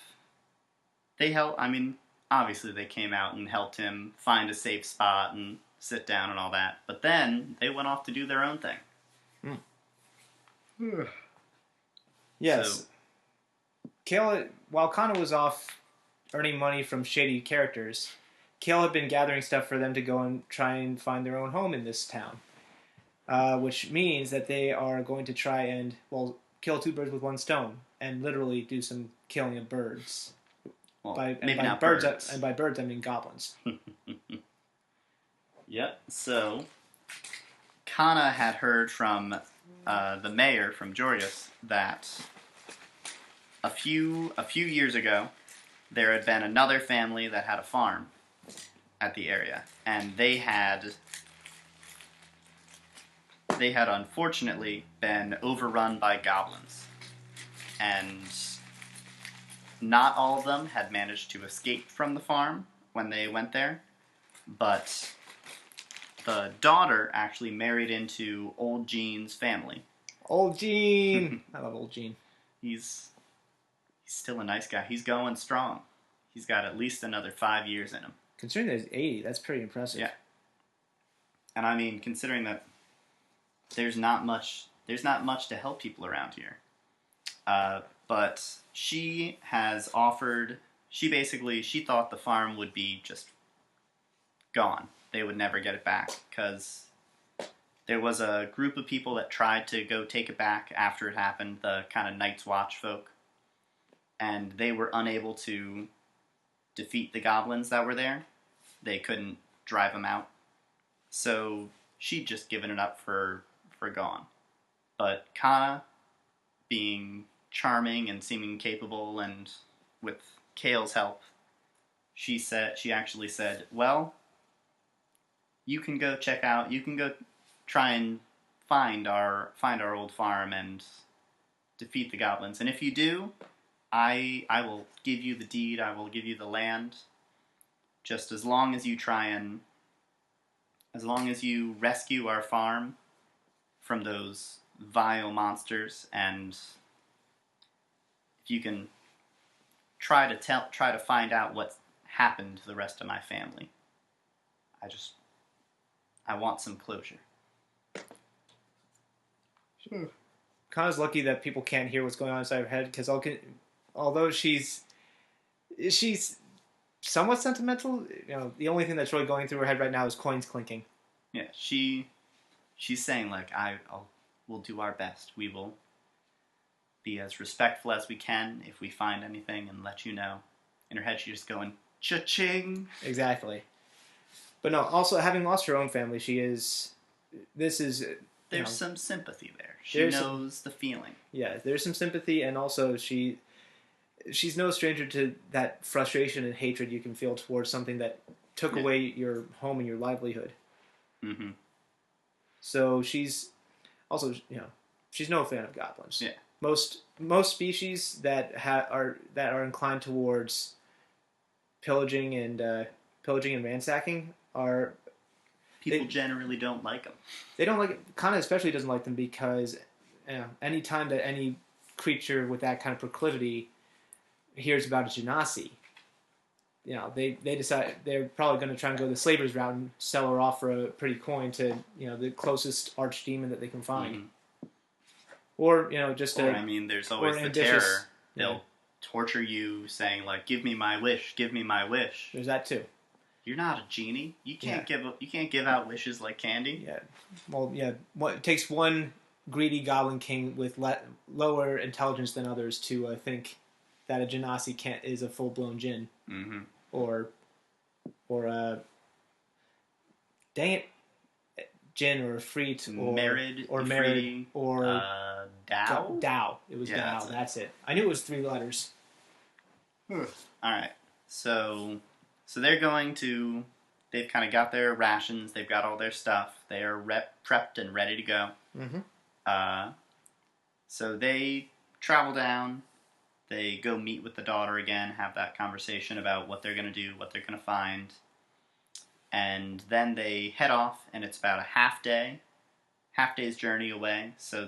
I mean, obviously they came out and helped him find a safe spot and sit down and all that. But then they went off to do their own thing. Yes. So, while Kaana was off earning money from shady characters, Kayl had been gathering stuff for them to go and try and find their own home in this town. Which means that they are going to try and, kill two birds with one stone, and literally do some killing of birds. Well, by birds. And by birds, I mean goblins. Yep. So, Kaana had heard from the mayor, from Jorius, that a few years ago, there had been another family that had a farm at the area, and they had unfortunately been overrun by goblins. And not all of them had managed to escape from the farm when they went there, but the daughter actually married into Old Gene's family. Old Gene! I love Old Gene. He's still a nice guy. He's going strong. He's got at least another 5 years in him. Considering that he's 80, that's pretty impressive. Yeah. And I mean, considering that there's not much to help people around here. But she has offered, she thought the farm would be just gone. They would never get it back, because there was a group of people that tried to go take it back after it happened, the kind of Night's Watch folk, and they were unable to defeat the goblins that were there. They couldn't drive them out. So she'd just given it up for gone. But Kaana, being charming and seeming capable, and with Kayl's help, she actually said, well, you can go try and find our old farm and defeat the goblins. And if you do, I will give you the deed, I will give you the land, just as long as you try and as long as you rescue our farm from those vile monsters, and if you can try to find out what happened to the rest of my family. I want some closure. Sure. Kaana's lucky that people can't hear what's going on inside her head, because although she's somewhat sentimental, the only thing that's really going through her head right now is coins clinking. Yeah, she's saying like, we'll do our best. We will be as respectful as we can if we find anything and let you know. In her head, she's just going, cha-ching! Exactly. But no, also, having lost her own family, There's some sympathy there. She knows the feeling. Yeah, there's some sympathy, and also she's no stranger to that frustration and hatred you can feel towards something that took away your home and your livelihood. Mm-hmm. So she's also, she's no fan of goblins. Yeah. Most species that are inclined towards pillaging and ransacking are people generally don't like them. They don't like it. Kaana especially doesn't like them because any time that any creature with that kind of proclivity hears about a genasi, they decide they're probably going to try and go the slaver's route and sell her off for a pretty coin to the closest archdemon that they can find. Mm-hmm. Or, there's always the terror. They'll torture you saying, like, give me my wish, give me my wish. There's that, too. You're not a genie. You can't give out wishes like candy. Yeah. Well, yeah. It takes one greedy goblin king with lower intelligence than others to think that a genasi is a full-blown djinn. Mm-hmm. Or dang it, Jin or Freet or Merid or Merid or Dow. Dow. It was Dow. That's it. I knew it was 3 letters. All right. So they're going to. They've kind of got their rations. They've got all their stuff. They are prepped and ready to go. Mm-hmm. So they travel down. They go meet with the daughter again, have that conversation about what they're going to do, what they're going to find. And then they head off, and it's about a half day's journey away. So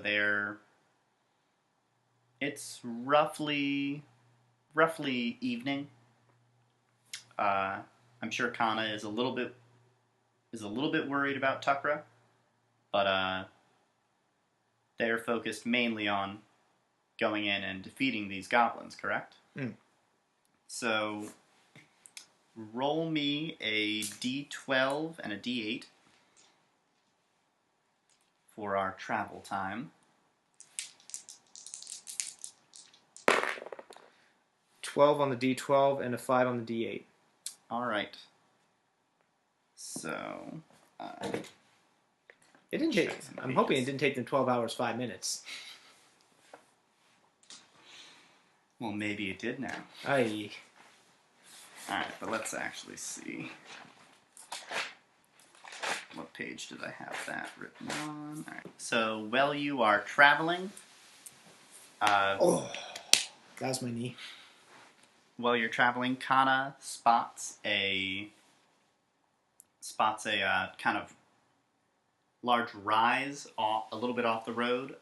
it's roughly evening. I'm sure Kaana is a little bit worried about Tukra, but they're focused mainly on going in and defeating these goblins, correct? Mm. So roll me a d12 and a d8 for our travel time. 12 on the d12 and a 5 on the d8. All right. So it didn't take. I'm hoping it didn't take them 12 hours 5 minutes. Well, maybe it did now. Aye. All right, but let's actually see. What page did I have that written on? All right. So while you are traveling, that was my knee. While you're traveling, Kaana spots a kind of large rise a little bit off the road,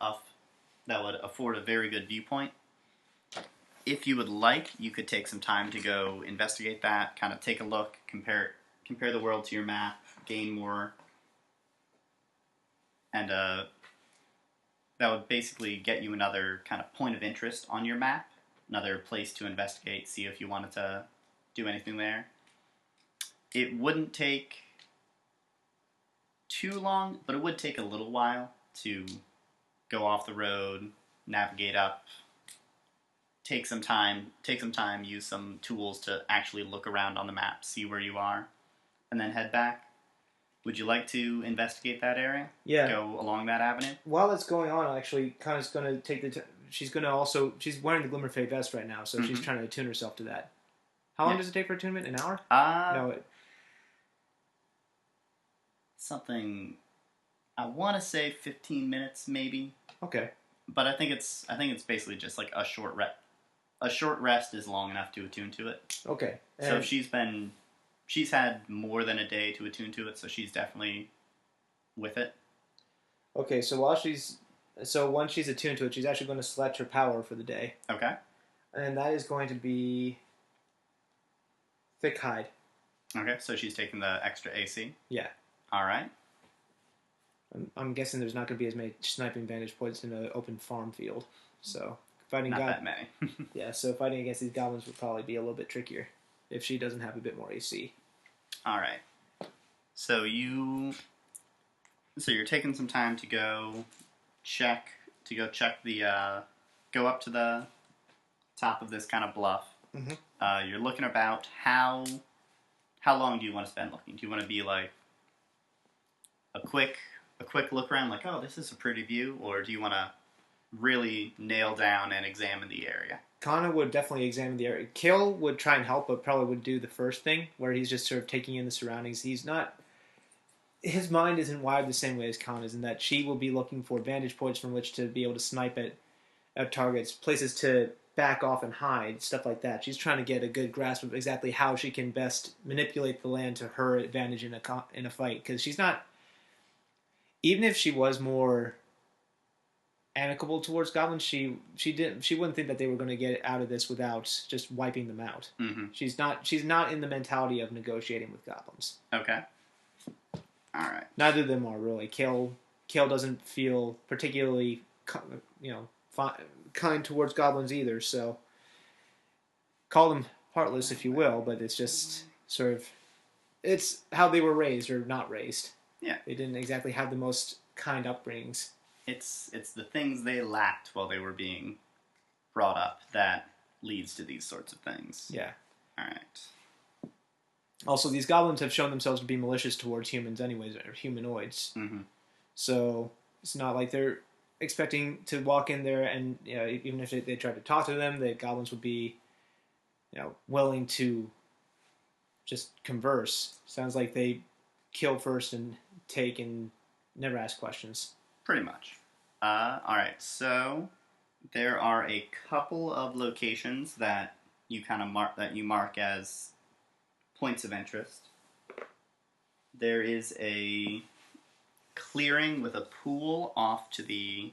that would afford a very good viewpoint. If you would like, you could take some time to go investigate that, kind of take a look, compare the world to your map, gain more, and that would basically get you another kind of point of interest on your map, another place to investigate, see if you wanted to do anything there. It wouldn't take too long, but it would take a little while to go off the road, navigate up, take some time, use some tools to actually look around on the map, see where you are, and then head back. Would you like to investigate that area? Yeah. Go along that avenue? While it's going on, actually, Kana's going to take she's wearing the Glimmerfade vest right now, so she's trying to attune herself to that. How long does it take for attunement? An hour? No. Something, I want to say 15 minutes, maybe. Okay. But I think it's basically just like a short rest is long enough to attune to it. Okay. So if she's been she's had more than a day to attune to it, so she's definitely with it. Okay, so once she's attuned to it, she's actually going to select her power for the day. Okay. And that is going to be Thick Hide. Okay, so she's taking the extra AC? Yeah. All right. I'm guessing there's not going to be as many sniping vantage points in an open farm field. So fighting not that many. Yeah, so fighting against these goblins would probably be a little bit trickier if she doesn't have a bit more AC. All right. So you're taking some time to go check the go up to the top of this kind of bluff. Mm-hmm. You're looking about how long do you want to spend looking? Do you want to be like a quick look around, like, oh, this is a pretty view, or do you want to really nail down and examine the area? Kaana would definitely examine the area. Kayl would try and help, but probably would do the first thing, where he's just sort of taking in the surroundings. His mind isn't wired the same way as Kaana's, in that she will be looking for vantage points from which to be able to snipe at targets, places to back off and hide, stuff like that. She's trying to get a good grasp of exactly how she can best manipulate the land to her advantage in a fight, because she's not. Even if she was more amicable towards goblins, she wouldn't think that they were going to get out of this without just wiping them out. Mm-hmm. She's not in the mentality of negotiating with goblins. Okay. All right. Neither of them are really. Kayl doesn't feel particularly kind towards goblins either. So call them heartless if you will, but it's just sort of it's how they were raised or not raised. Yeah. They didn't exactly have the most kind upbringings. It's the things they lacked while they were being brought up that leads to these sorts of things. Yeah. All right. Also, these goblins have shown themselves to be malicious towards humans anyways, or humanoids. Mm-hmm. So it's not like they're expecting to walk in there and even if they try to talk to them, the goblins would be willing to just converse. Sounds like they kill first and take and never ask questions. Pretty much. All right, so there are a couple of locations that you kind of mark as points of interest. There is a clearing with a pool off to the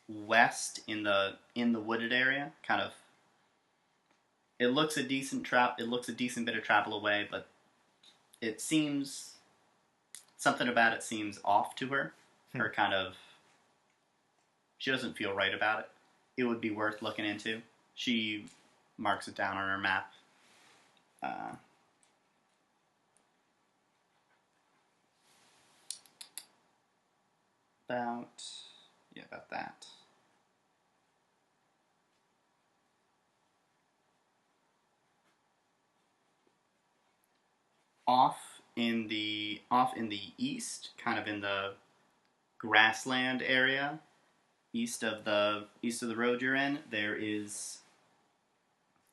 west in the wooded area. Kind of, it looks a decent bit of travel away, but it seems something about it seems off to her. Her kind of, she doesn't feel right about it. It would be worth looking into. She marks it down on her map. About that. Off in the east, kind of in the grassland area, east of the road you're in, there is,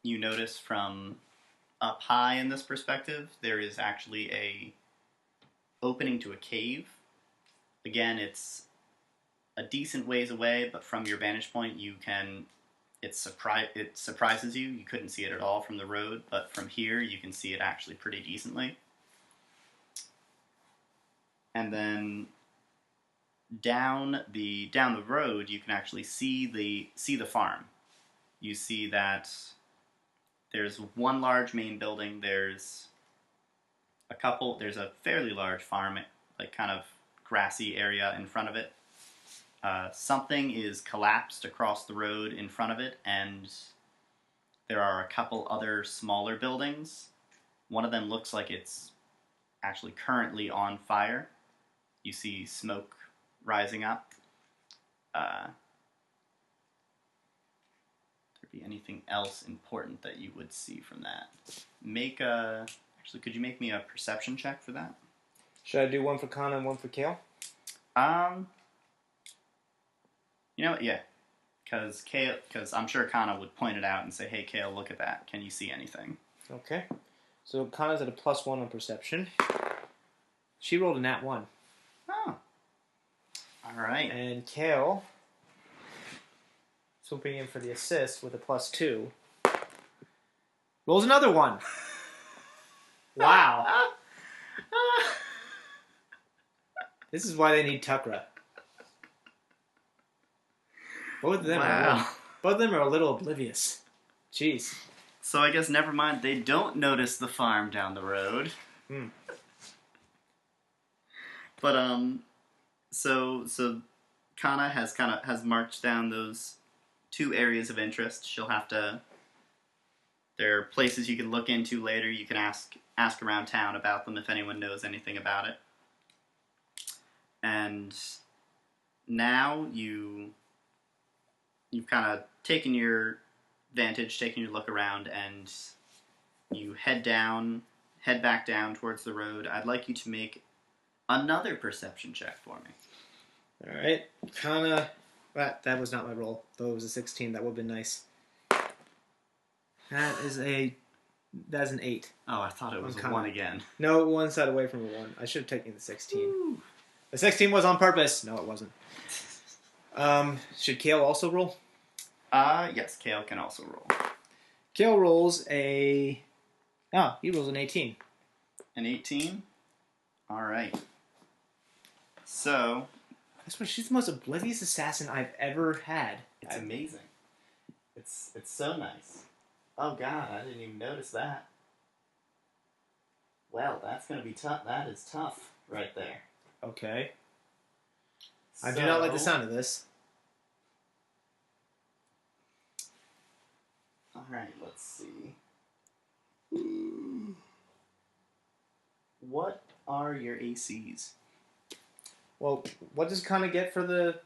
you notice from up high in this perspective, there is actually a opening to a cave. Again, it's a decent ways away, but from your vantage point, it surprises you. You couldn't see it at all from the road, but from here, you can see it actually pretty decently. And then down the road, you can actually see the farm. You see that there's one large main building. There's a fairly large farm, like kind of grassy area in front of it. Something is collapsed across the road in front of it, and there are a couple other smaller buildings. One of them looks like it's actually currently on fire. You see smoke rising up. There be anything else important that you would see from that? Could you make me a perception check for that? Should I do one for Kaana and one for Kayl? You know what? Yeah, because I'm sure Kaana would point it out and say, "Hey, Kayl, look at that. Can you see anything?" Okay. So Kaana's at a +1 on perception. She rolled a nat 1. Oh. All right. And Kayl, swooping in for the assist with a +2, rolls another 1. Wow. This is why they need Tukra. Both of them are a little oblivious. Jeez. So I guess never mind. They don't notice the farm down the road. But so Kaana has marched down those 2 areas of interest. She'll have to. There are places you can look into later. You can ask around town about them if anyone knows anything about it. And now you've kind of taken your vantage, taken your look around, and you head back down towards the road. I'd like you to make another perception check for me. All right, Kaana. That was not my roll. Though it was a 16, that would have been nice. That's an 8. Oh, I thought it was a 1 again. No, 1 side away from a 1. I should have taken the 16. Ooh. The 16 was on purpose. No, it wasn't. Should Kayl also roll? Yes, Kayl can also roll. Kayl rolls he rolls an 18. An 18? Alright. So... I swear, she's the most oblivious assassin I've ever had. It's amazing. It's so nice. Oh god, I didn't even notice that. Well, that's gonna be tough. That is tough right there. Okay. I do not like the sound of this. Alright, let's see. What are your ACs? Well, what does Kaana get for the...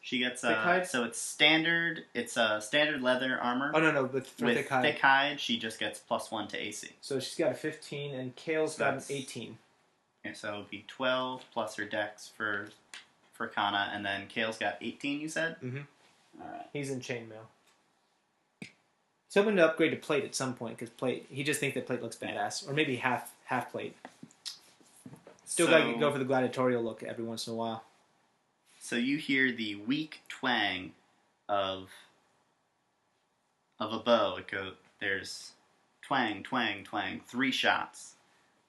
She gets so it's standard. It's standard leather armor. Oh no, but for with thick hide. Thick hide, she just gets +1 to AC. So she's got a 15, and Kayl's got an 18. Yeah, so it would be 12 plus her dex for Kaana, and then Kayl's got 18. You said. Mm-hmm. All right. He's in chainmail. He's hoping to upgrade to plate at some point because plate. He just thinks that plate looks badass, or maybe half plate. Still gotta go for the gladiatorial look every once in a while. So you hear the weak twang of a bow. There's twang, twang, twang. 3 shots.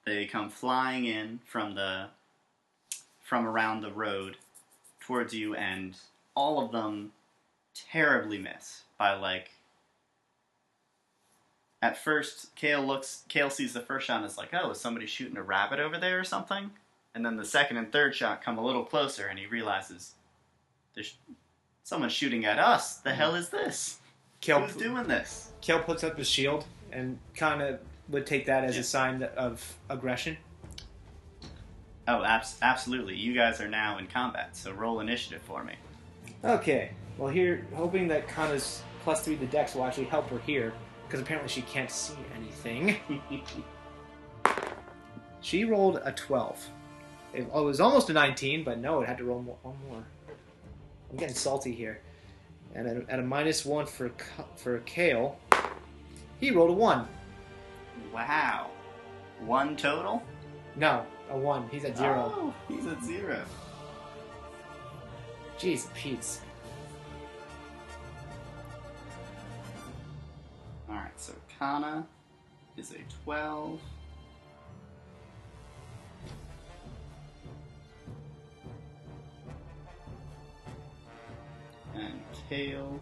They come flying in from around the road towards you, and all of them terribly miss by like. At first, Kayl sees the first shot and is like, "Oh, is somebody shooting a rabbit over there or something?" And then the second and third shot come a little closer, and he realizes there's someone shooting at us. The hell is this? Who's doing this? Kayl puts up his shield and kind of would take that as a sign of aggression. Oh, absolutely. You guys are now in combat, so roll initiative for me. Okay. Well, here, hoping that Kaana's +3 to dex will actually help her here, because apparently she can't see anything. She rolled a 12. It was almost a 19, but no, it had to roll one more. I'm getting salty here. And at a -1 for Kayl, he rolled a 1. Wow. 1 total? No, a 1. He's at 0. Oh, he's at 0. Jeez, Pete's. Alright, so Kaana is a 12. And Kayl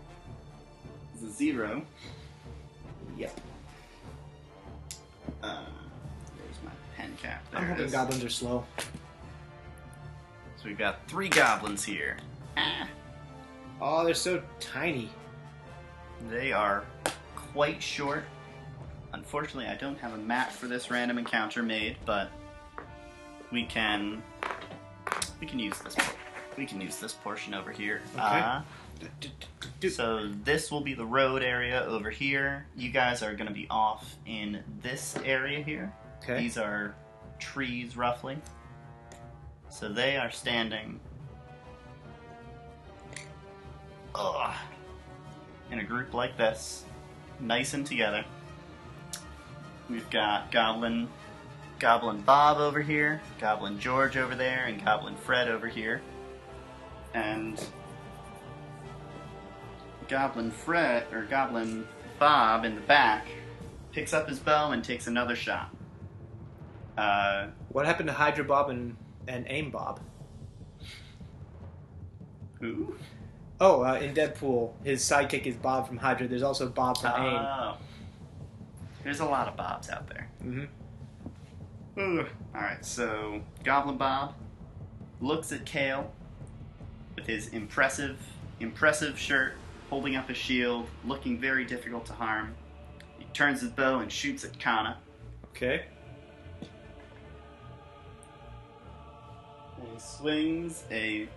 is a 0. Yep. There's my pen cap. There I'm hoping goblins are slow. So we've got 3 goblins here. Oh, they're so tiny. They are quite short. Unfortunately, I don't have a map for this random encounter made, but we can use this. We can use this portion over here. Okay. So this will be the road area over here. You guys are going to be off in this area here. Okay. These are trees, roughly. So they are standing in a group like this, nice and together. We've got Goblin Bob over here, Goblin George over there, and Goblin Fred over here. And Goblin Bob in the back picks up his bow and takes another shot. What happened to Hydra Bob and Aim Bob? Who? Oh, in Deadpool, his sidekick is Bob from Hydra. There's also Bob from AIM. Oh. There's a lot of Bobs out there. Mm-hmm. Alright, so Goblin Bob looks at Kayl with his impressive shirt, holding up his shield, looking very difficult to harm. He turns his bow and shoots at Kaana. Okay. And he swings a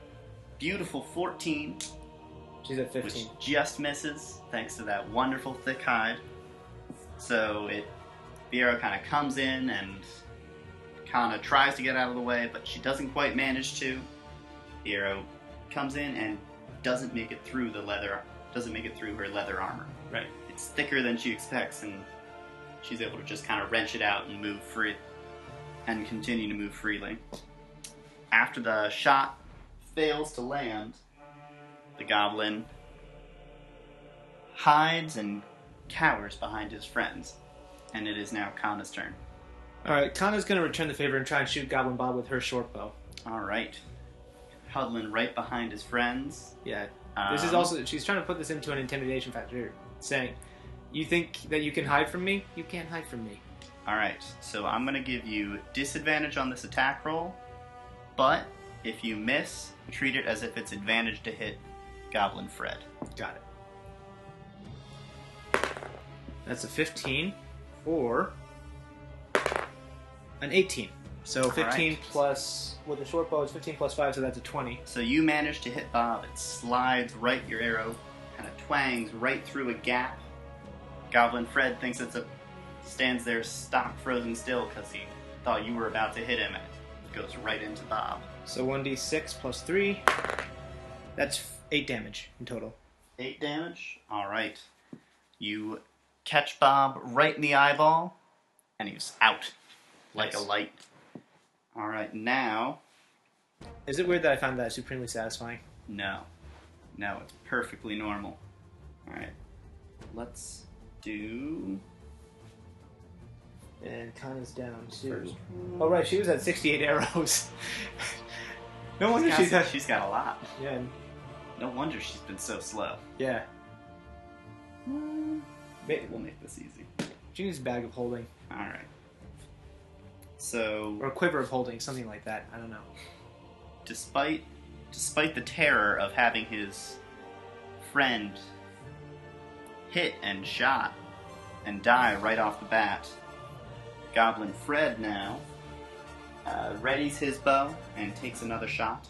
beautiful 14. She's at 15. Which just misses, thanks to that wonderful thick hide. So the arrow kind of comes in, and Kaana tries to get out of the way, but she doesn't quite manage to. The arrow comes in and doesn't make it through her leather armor. Right. It's thicker than she expects, and she's able to just kind of wrench it out and move free, and continue to move freely. After the shot fails to land, the goblin hides and cowers behind his friends, and it is now Kaana's turn. Alright, Kaana's going to return the favor and try and shoot Goblin Bob with her short bow. Alright. Huddling right behind his friends. Yeah. This is also, she's trying to put this into an intimidation factor, saying, you think that you can hide from me? You can't hide from me. Alright, so I'm going to give you disadvantage on this attack roll, but if you miss, treat it as if it's advantage to hit Goblin Fred. Got it. That's a 15 or an 18. So 15 right. plus, with the short bow, it's 15 plus 5, so that's a 20. So you manage to hit Bob. It slides right, your arrow kind of twangs right through a gap. Goblin Fred thinks stands there stock frozen still because he thought you were about to hit him, and it goes right into Bob. So 1d6 plus 3, that's 8 damage in total. 8 damage? Alright. You catch Bob right in the eyeball, and he's out like Nice. a light. Alright, now... Is it weird that I found that supremely satisfying? No. No, it's perfectly normal. Alright. Let's do... And Kaana's down too. Oh right, she was at 68 arrows. No wonder she's got a lot. Yeah. No wonder she's been so slow. Yeah. Maybe we'll make this easy. She needs a bag of holding. Alright. So... Or a quiver of holding, something like that. I don't know. Despite the terror of having his friend hit and shot and die right off the bat, Goblin Fred now readies his bow and takes another shot.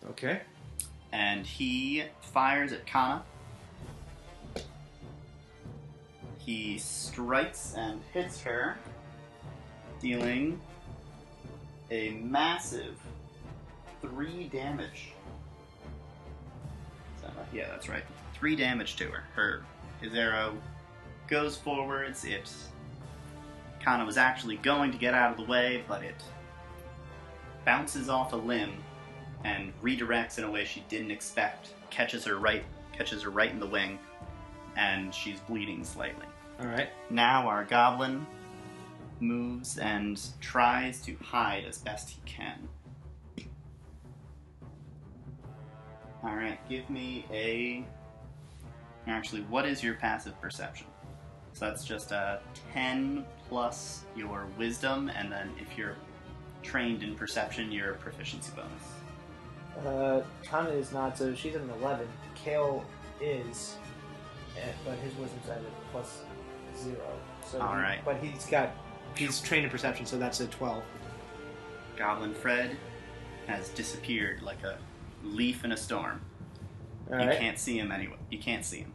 Okay. And he fires at Kaana. He strikes and hits her, dealing a massive 3 damage. Is that right? Yeah, that's right. 3 damage to her. His arrow goes forwards. Kaana was actually going to get out of the way, but it bounces off a limb and redirects in a way she didn't expect. Catches her right in the wing, and she's bleeding slightly. All right. Now our goblin moves and tries to hide as best he can. All right, give me a... Actually, what is your passive perception? So that's just a 10 plus your wisdom, and then if you're trained in perception, your proficiency bonus. Kaana is not, so she's at an 11. Kayl is, but his wisdom's at a plus 0. So all right. But he's trained in perception, so that's a 12. Goblin Fred has disappeared like a leaf in a storm. All You right. can't see him anyway. You can't see him.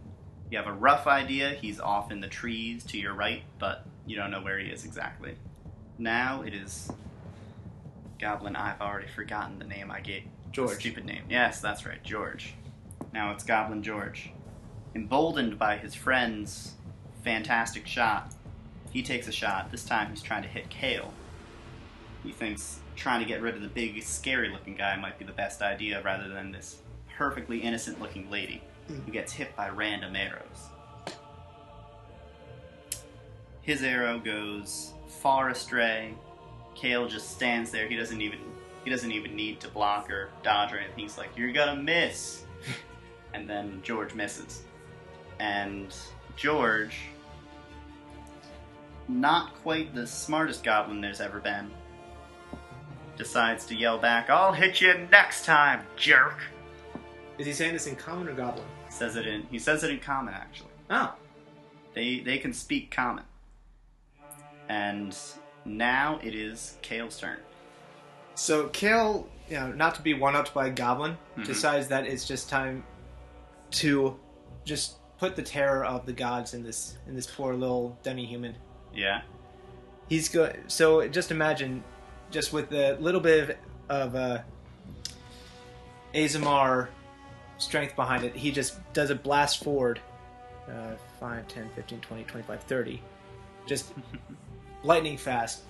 You have a rough idea he's off in the trees to your right, but you don't know where he is exactly. Now it is Goblin. I've already forgotten the name I gave. George. Stupid name. Yes, that's right, George. Now it's Goblin George. Emboldened by his friend's fantastic shot, he takes a shot. This time he's trying to hit Kayl. He thinks trying to get rid of the big, scary-looking guy might be the best idea rather than this perfectly innocent-looking lady who gets hit by random arrows. His arrow goes far astray. Kayl just stands there. He doesn't even need to block or dodge or anything. He's like, "You're gonna miss," and then George misses, and George, not quite the smartest goblin there's ever been, decides to yell back, "I'll hit you next time, jerk!" Is he saying this in common or goblin? He says it in common, actually. Oh. They can speak common. And now it is Kayl's turn. So Kayl, not to be one-upped by a goblin, decides that it's just time to just put the terror of the gods in this poor little demi-human. Yeah. So just imagine, just with a little bit of Azamar strength behind it, he just does a blast forward. 5, 10, 15, 20, 25, 30. Just lightning fast.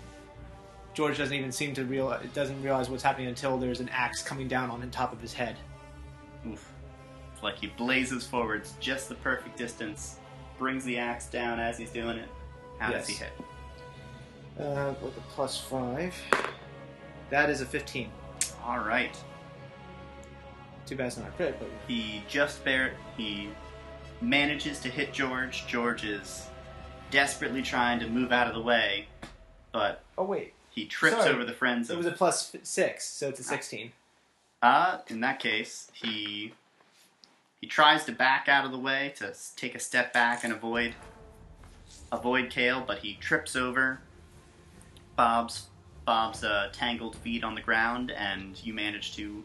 George doesn't even seem to realize what's happening until there's an axe coming down on the top of his head. Oof. It's like he blazes forwards just the perfect distance, brings the axe down as he's doing it. How does he hit? With a +5. That is a 15. Alright. Too bad it's not a crit, but... He manages to hit George. George is desperately trying to move out of the way, but... Oh, wait. He trips over the friends of... It was a +6, so it's a 16. In that case, he tries to back out of the way to take a step back and avoid Kayl, but he trips over Bob's tangled feet on the ground, and you manage to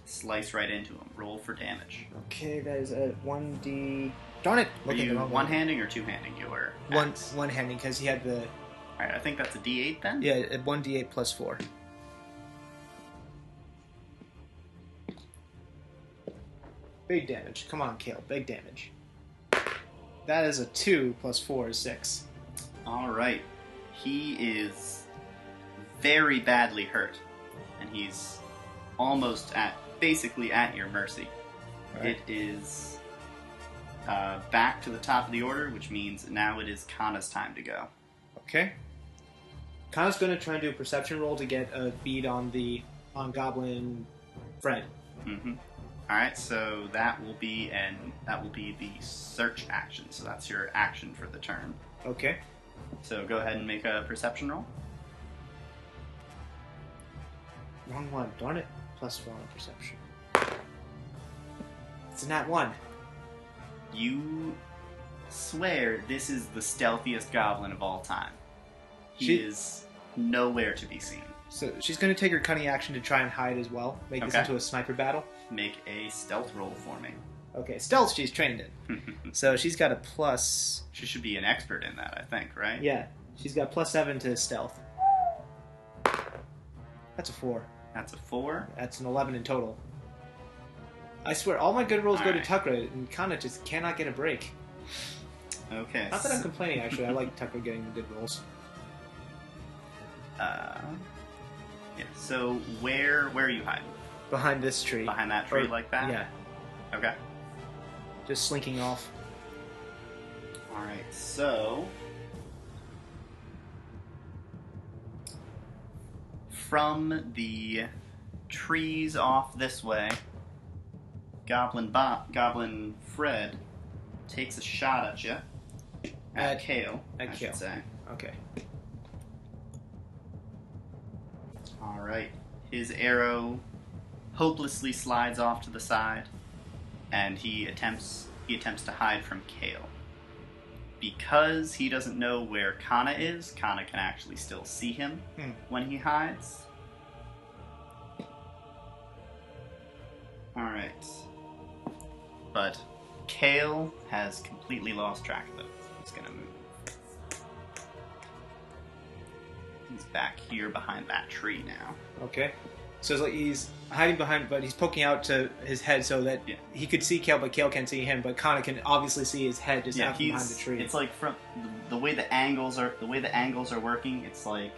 slice right into him. Roll for damage. Okay, that is a 1d... Darn it! Are you one-handing or two-handing your axe? One-handing, because he had the... Alright, I think that's a d8 then? Yeah, a 1d8 +4. Big damage. Come on, Kayl. Big damage. That is a 2 +4 is 6. Alright. He is very badly hurt. And he's almost basically at your mercy. Right. It is back to the top of the order, which means now it is Kaana's time to go. Okay. Kaana's going to try and do a perception roll to get a bead on Goblin Fred. Mm-hmm. Alright, so that will be the search action. So that's your action for the turn. Okay. So go ahead and make a perception roll. Wrong one. Darn it. +4 on perception. It's a nat 1. You swear this is the stealthiest goblin of all time. He is nowhere to be seen. So she's going to take her cunning action to try and hide as well. Make this into a sniper battle. Make a stealth roll for me. Okay, stealth she's trained in. So she's got a plus... She should be an expert in that, I think, right? Yeah. She's got +7 to stealth. That's a 4. That's a 4? That's an 11 in total. I swear, all my good rolls go to Tukra, and Kaana just cannot get a break. Okay. Not that I'm complaining, actually. I like Tukra getting the good rolls. Yeah. So where are you hiding? Behind this tree. Behind that tree, like that? Yeah. Okay. Just slinking off. Alright, so... From the trees off this way, Goblin Fred takes a shot at you. At Kayl, I should say. Okay. Alright. His arrow hopelessly slides off to the side, and he attempts to hide from Kayl. Because he doesn't know where Kaana is, Kaana can actually still see him when he hides. Alright. But Kayl has completely lost track of it. He's gonna move. He's back here behind that tree now. Okay. So it's like he's hiding behind, but he's poking out to his head so that he could see Kayl, but Kayl can't see him. But Kaana can obviously see his head just out behind the tree. It's like from the way the angles are working. It's like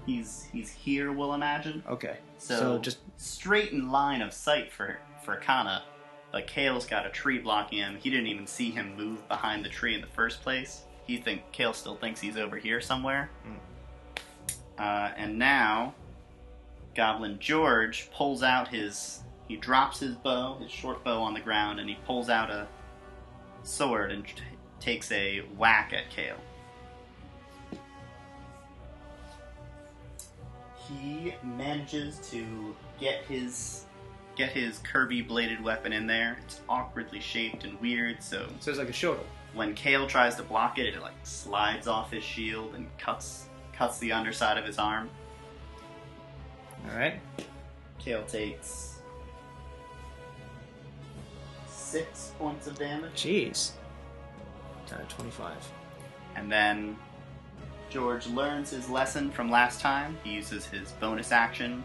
he's here. We'll imagine. Okay. So just straight in line of sight for Kaana, but Kayl's got a tree blocking him. He didn't even see him move behind the tree in the first place. Kayl still thinks he's over here somewhere. And now, Goblin George pulls out he drops his bow, his short bow on the ground, and he pulls out a sword and takes a whack at Kayl. He manages to get his curvy bladed weapon in there. It's awkwardly shaped and weird, so it's like a shoulder. When Kayl tries to block it, it like slides off his shield and cuts the underside of his arm. All right. Kayl takes 6 points of damage. Jeez. 25. And then George learns his lesson from last time. He uses his bonus action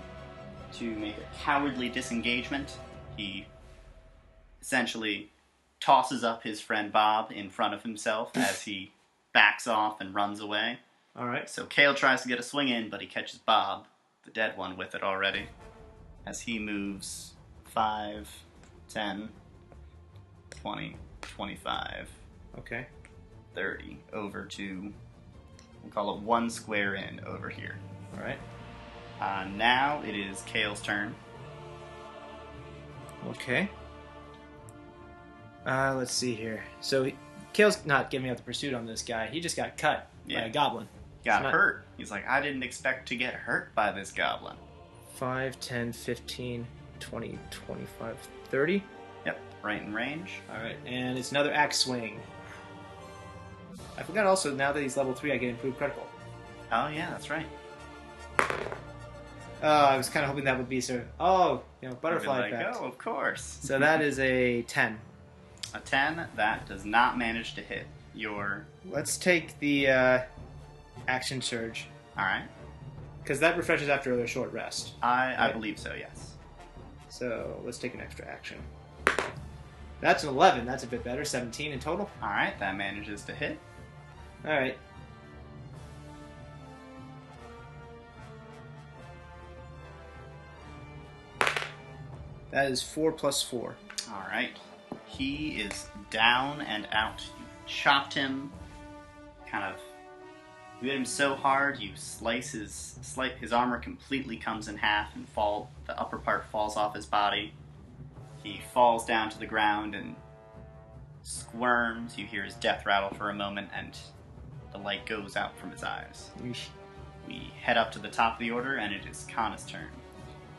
to make a cowardly disengagement. He essentially tosses up his friend Bob in front of himself as he backs off and runs away. Alright. So Kayl tries to get a swing in, but he catches Bob, the dead one, with it already. As he moves 5, 10, 20, 25, okay, 30, over to, we'll call it 1 square in over here. Alright. Now it is Kayl's turn. Okay. Let's see here. So Kayl's not giving up the pursuit on this guy. He just got cut by a goblin. Got hurt. He's like, I didn't expect to get hurt by this goblin. 5, 10, 15, 20, 25, 30. Yep, right in range. Alright, and it's another axe swing. I forgot also, now that he's level 3, I get improved critical. Oh yeah, that's right. I was kind of hoping that would be sort of, butterfly effect. Oh, of course. So that is a 10. A 10, that does not manage to hit your... Let's take the action surge. Alright. Because that refreshes after a short rest. I believe so, yes. So let's take an extra action. That's an 11. That's a bit better. 17 in total. Alright, that manages to hit. Alright. That is 4 plus 4. Alright. He is down and out. You chopped him, you hit him so hard, you his armor completely comes in half and the upper part falls off his body. He falls down to the ground and squirms. You hear his death rattle for a moment and the light goes out from his eyes. We head up to the top of the order and it is Kaana's turn.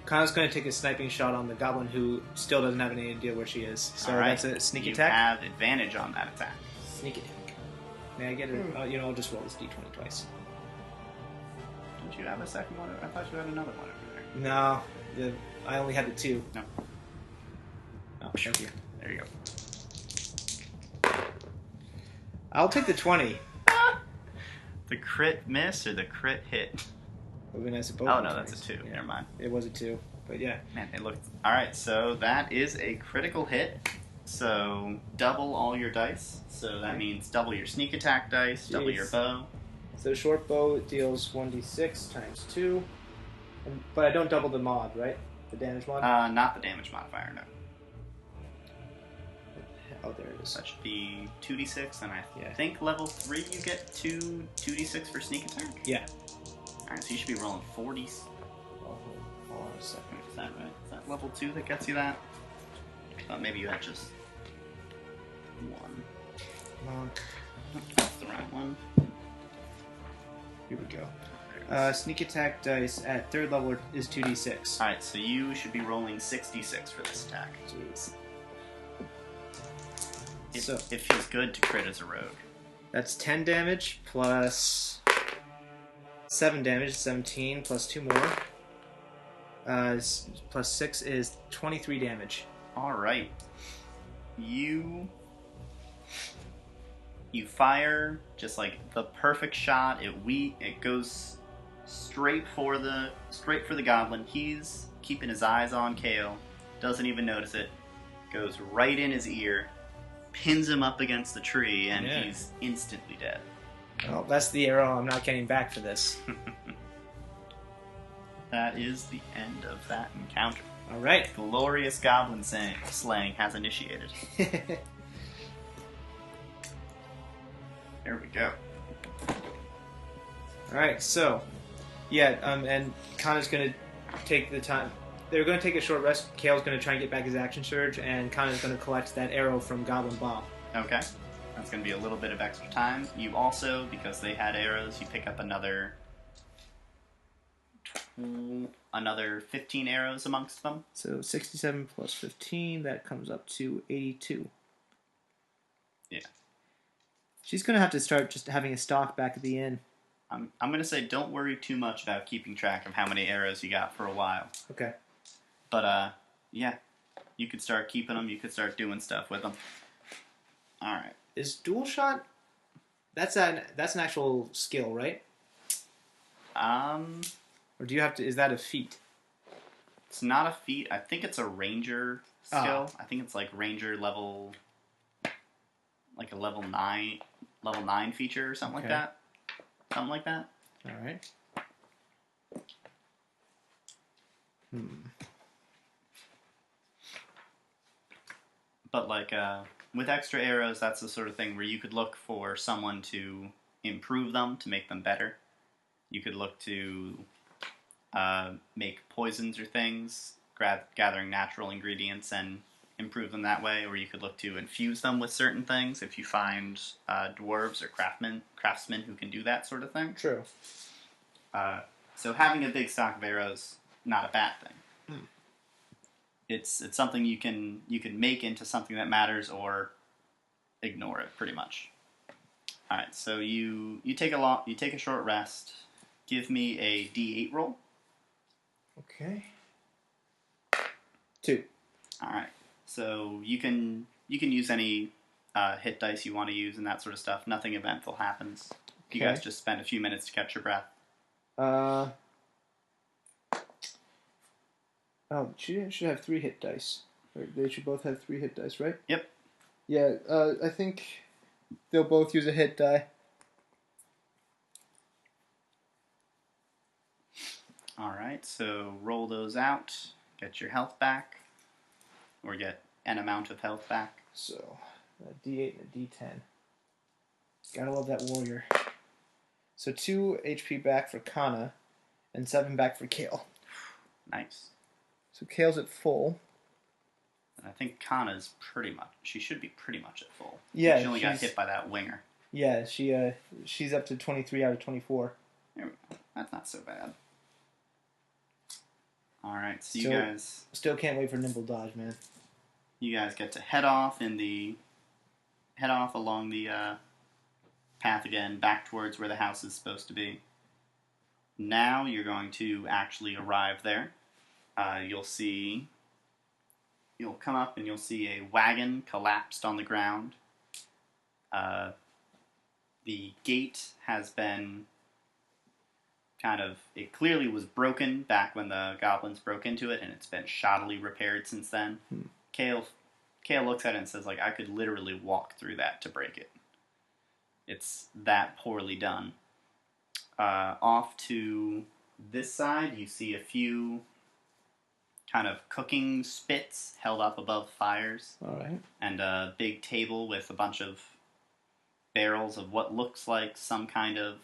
Kaana's going to take a sniping shot on the goblin who still doesn't have any idea where she is. So that's a sneak attack. You have advantage on that attack. Sneak attack. May I get it? I'll just roll this d20 twice. Don't you have a second one? I thought you had another one over there. No, I only had the 2. No. Oh, thank you. There you go. I'll take the 20. The crit miss or the crit hit? Would be nice if both. Oh no, that's a 2. Yeah. Never mind. It was a 2, but yeah. Man, it looked... Alright, so that is a critical hit. So, double all your dice. So that means double your sneak attack dice, double your bow. So short bow deals 1d6 times 2. But I don't double the mod, right? The damage mod? Not the damage modifier, no. Oh, there it is. That should be 2d6, and I think level 3 you get 2d6 for sneak attack? Yeah. Alright, so you should be rolling 40. Hold on a second. Is that right? Is that level 2 that gets you that? I thought maybe you had just 1. That's the right one. Here we go. Sneak attack dice at 3rd level is 2d6. Alright, so you should be rolling 6d6 for this attack. Jeez. It feels good to crit as a rogue. That's 10 damage plus 7 damage, 17 plus 2 more. Plus 6 is 23 damage. Alright. You fire just like the perfect shot. It goes straight for the goblin. He's keeping his eyes on Kayl. Doesn't even notice it. Goes right in his ear. Pins him up against the tree, and he's instantly dead. Well, that's the arrow I'm not getting back for this. That is the end of that encounter. Alright. Glorious goblin slaying has initiated. There we go. Alright, so, yeah, and Kaana's going to take the time. They're going to take a short rest. Kayl's going to try and get back his action surge, and Kaana's going to collect that arrow from Goblin Bob. Okay. That's going to be a little bit of extra time. You also, because they had arrows, you pick up another 15 arrows amongst them. So 67 plus 15, that comes up to 82. Yeah. She's going to have to start just having a stock back at the inn. I'm going to say don't worry too much about keeping track of how many arrows you got for a while. Okay. But, yeah. You could start keeping them. You could start doing stuff with them. Alright. Is dual shot... That's an actual skill, right? Or do you have to... Is that a feat? It's not a feat. I think it's a ranger skill. I think it's like ranger level... Like a level 9 feature or something like that. Something like that. Alright. But like, with extra arrows, that's the sort of thing where you could look for someone to improve them, to make them better. You could look to make poisons or things, gathering natural ingredients and improve them that way, or you could look to infuse them with certain things if you find dwarves or craftsmen who can do that sort of thing. True. So having a big stock of arrows, not a bad thing. It's something you can make into something that matters or ignore it pretty much. All right, so you take a short rest. Give me a D8 roll. Okay. 2. All right. So you can use any hit dice you want to use and that sort of stuff. Nothing eventful happens. You guys just spend a few minutes to catch your breath. Oh, she should have 3 hit dice. They should both have 3 hit dice, right? Yep. Yeah, I think they'll both use a hit die. All right, so roll those out. Get your health back. Or get an amount of health back. So, a D8 and a D10. Gotta love that warrior. So 2 HP back for Kaana, and 7 back for Kayl. Nice. So Kayl's at full. And I think Kaana's she should be pretty much at full. Yeah, she only got hit by that winger. Yeah, she's up to 23 out of 24. There we go. That's not so bad. All right, so you guys still can't wait for nimble dodge, man. You guys get to head off along the path again, back towards where the house is supposed to be. Now you're going to actually arrive there. You'll come up and you'll see a wagon collapsed on the ground. The gate has been it clearly was broken back when the goblins broke into it, and it's been shoddily repaired since then. Kayl looks at it and says, like, I could literally walk through that to break it. It's that poorly done. Off to this side, you see a few kind of cooking spits held up above fires. All right. And a big table with a bunch of barrels of what looks like some kind of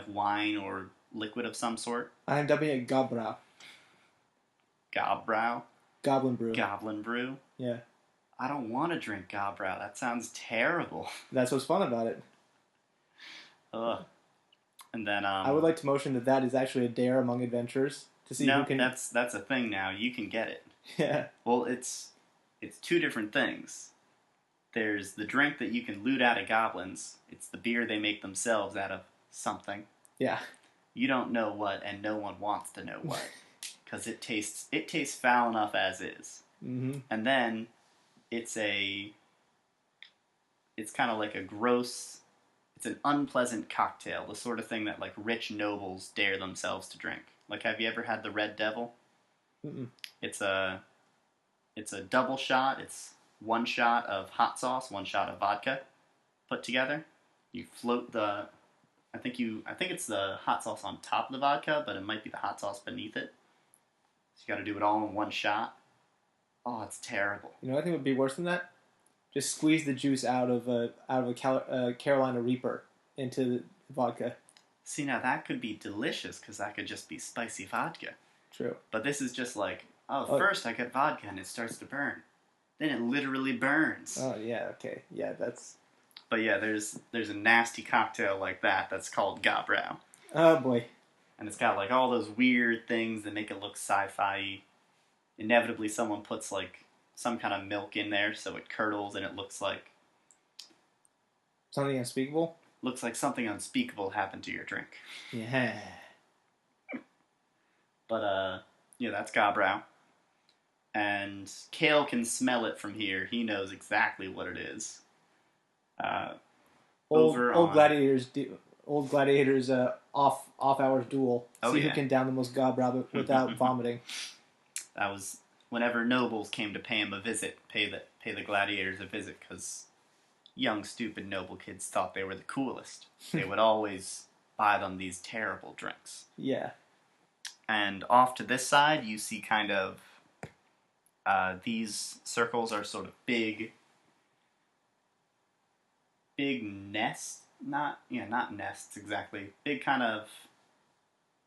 wine or liquid of some sort. I'm dubbing it Gobrau. Gobrau? Goblin brew. Goblin brew? Yeah. I don't want to drink Gobrau. That sounds terrible. That's what's fun about it. Ugh. And then I would like to motion that is actually a dare among adventurers to see who can. that's a thing now. You can get it. Yeah. Well, it's 2 different things. There's the drink that you can loot out of goblins. It's the beer they make themselves out of something. Yeah. You don't know what, and no one wants to know what, because it tastes foul enough as is. Mm-hmm. And then it's kind of like a gross. It's an unpleasant cocktail, the sort of thing that like rich nobles dare themselves to drink. Like, have you ever had the Red Devil? Mm-mm. It's a double shot. It's 1 shot of hot sauce, 1 shot of vodka, put together. You float I think it's the hot sauce on top of the vodka, but it might be the hot sauce beneath it. So you got to do it all in 1 shot. Oh, it's terrible. You know, I think it would be worse than that. just squeeze the juice out of a Carolina Reaper into the vodka. See, now that could be delicious because that could just be spicy vodka. True. But this is just like, first I get vodka and it starts to burn. Then it literally burns. Oh, yeah, okay. Yeah, that's... But yeah, there's a nasty cocktail like that that's called Galore. Oh, boy. And it's got like all those weird things that make it look sci-fi-y. Inevitably someone puts like some kind of milk in there so it curdles and it looks like... Something unspeakable? Looks like something unspeakable happened to your drink. Yeah. But, yeah, that's Galore. And Kayl can smell it from here. He knows exactly what it is. Old gladiators off hours duel. See who can down the most Galore without vomiting. That was whenever nobles came to pay him a visit, pay the gladiators a visit, because young stupid noble kids thought they were the coolest. They would always buy them these terrible drinks. Yeah. And off to this side, you see kind of these circles are sort of big nests. Not nests exactly. Big kind of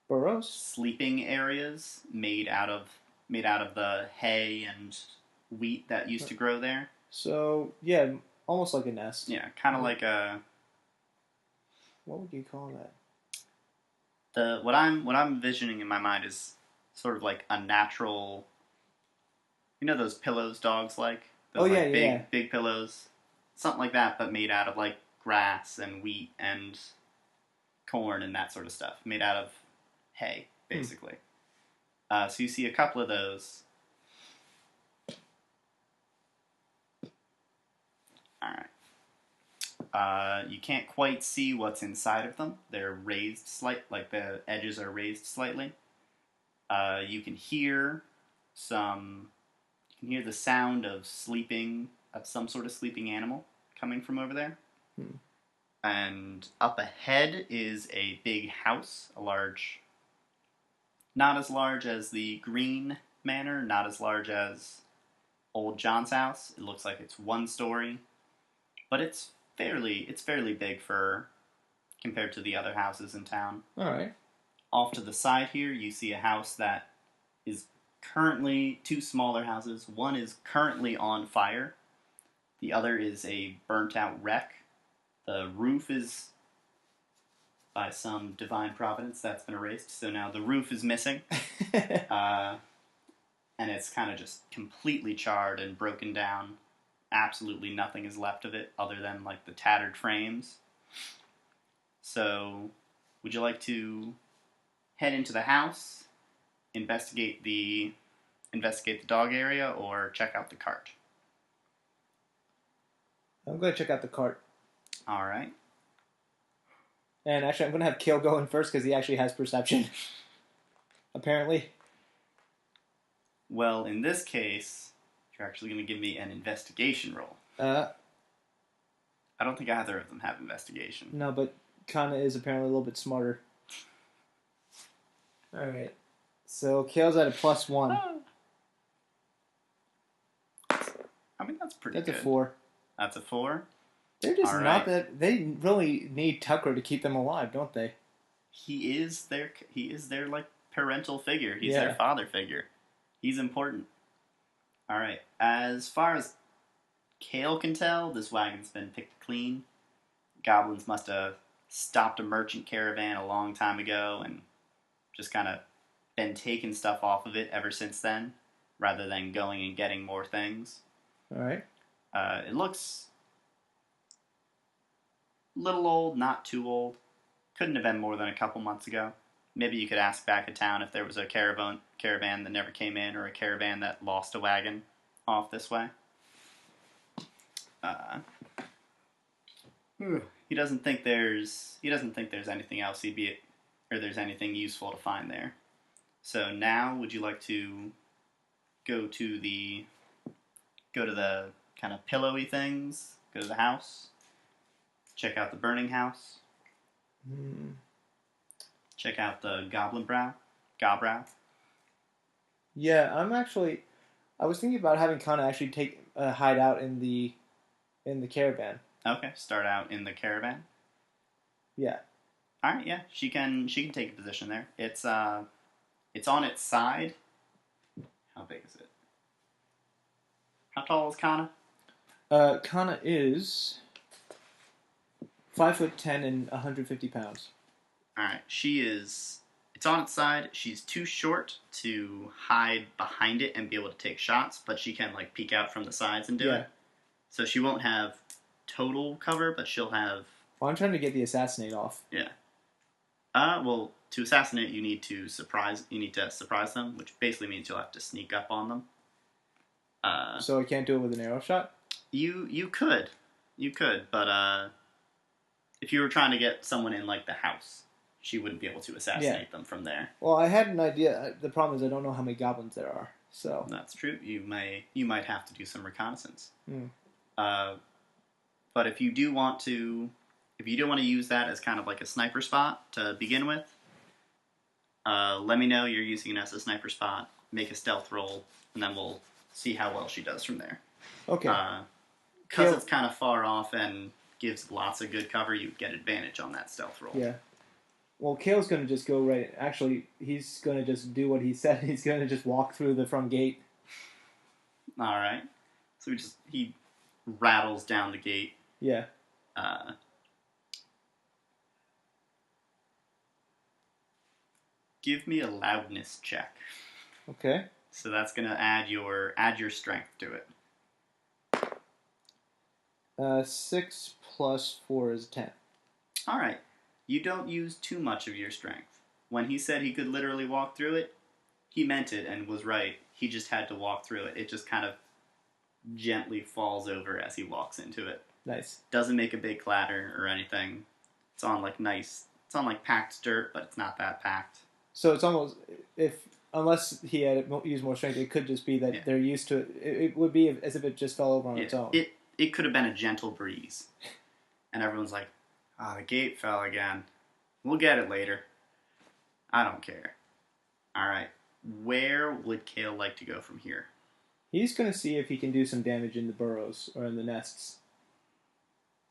burrows, sleeping areas made out of the hay and wheat that used to grow there. So yeah, almost like a nest. Yeah, kind of like a. What would you call that? What I'm envisioning in my mind is sort of like a natural. You know those pillows dogs like? Those, big pillows. Something like that, but made out of like grass and wheat and corn and that sort of stuff. Made out of hay, basically. So you see a couple of those. Alright. You can't quite see what's inside of them. They're raised like the edges are raised slightly. You can hear the sound of some sort of sleeping animal coming from over there. And up ahead is a big house, not as large as the Green Manor, not as large as Old John's house. It looks like it's one story, but it's fairly big compared to the other houses in town. All right. Off to the side here, you see a house that is currently two smaller houses. One is currently on fire. The other is a burnt-out wreck. The roof is, by some divine providence, that's been erased. So now the roof is missing. And it's kind of just completely charred and broken down. Absolutely nothing is left of it other than like the tattered frames. So, would you like to head into the house, investigate the dog area, or check out the cart? I'm going to check out the cart. All right. And actually, I'm going to have Kayl go in first because he actually has perception. Apparently. Well, in this case, you're actually going to give me an investigation roll. I don't think either of them have investigation. No, but Kaana is apparently a little bit smarter. All right. So Kayl's at a +1. I mean, that's pretty good. That's a 4. That's a 4? They're just not that... They really need Tukra to keep them alive, don't they? He is their like, parental figure. He's their father figure. He's important. All right. As far as Kayl can tell, this wagon's been picked clean. Goblins must have stopped a merchant caravan a long time ago and just kind of been taking stuff off of it ever since then, rather than going and getting more things. All right. It looks a little old, not too old. Couldn't have been more than a couple months ago. Maybe you could ask back at town if there was a caravan that never came in, or a caravan that lost a wagon off this way. He doesn't think there's anything else there's anything useful to find there. So now, would you like to go to the kind of pillowy things? Go to the house. Check out the burning house. Check out the Goblin-brow. Yeah, I was thinking about having Kaana actually hide out in the in the caravan. Okay, start out in the caravan. Yeah. All right, yeah, she can take a position there. It's on its side. How big is it? How tall is Kaana? Kaana is 5'10" and 150 pounds. All right, it's on its side. She's too short to hide behind it and be able to take shots, but she can like peek out from the sides and do it. So she won't have total cover, but she'll have. Well, I'm trying to get the assassinate off. Yeah. Well, to assassinate, you need to surprise them, which basically means you'll have to sneak up on them. So I can't do it with an arrow shot? You could, but if you were trying to get someone in like the house, she wouldn't be able to assassinate them from there. Well, I had an idea. The problem is I don't know how many goblins there are. So that's true. You might have to do some reconnaissance. Mm. But if you do want to use that as kind of like a sniper spot to begin with, let me know you're using it as a sniper spot. Make a stealth roll, and then we'll see how well she does from there. Okay. Because it's kind of far off and gives lots of good cover, you get advantage on that stealth roll. Yeah. Well, Kayl's going to just go right... Actually, he's going to just do what he said. He's going to just walk through the front gate. All right. So he rattles down the gate. Yeah. Give me a loudness check. Okay. So that's going to add your strength to it. 6 plus 4 is 10. All right. You don't use too much of your strength. When he said he could literally walk through it, he meant it and was right. He just had to walk through it. It just kind of gently falls over as he walks into it. Nice. Doesn't make a big clatter or anything. It's on like packed dirt, but it's not that packed. So it's almost, unless he had used more strength, it could just be that they're used to it. It would be as if it just fell over on its own. It could have been a gentle breeze. And everyone's like, the gate fell again. We'll get it later. I don't care. All right. Where would Kayl like to go from here? He's going to see if he can do some damage in the burrows or in the nests.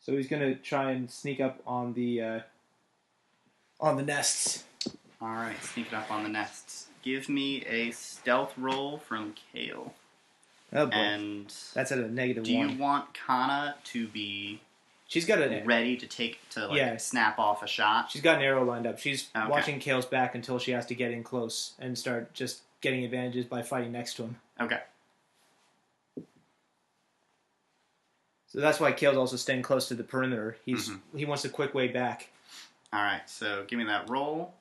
So he's going to try and sneak up on the nests. All right, sneak up on the nests. Give me a stealth roll from Kayl. Oh boy. And that's at a -1. Do you want Kaana to be... She's got ready to snap off a shot? She's got an arrow lined up. She's watching Kayl's back until she has to get in close and start just getting advantages by fighting next to him. Okay. So that's why Kayl's also staying close to the perimeter. He wants a quick way back. All right, so give me that roll.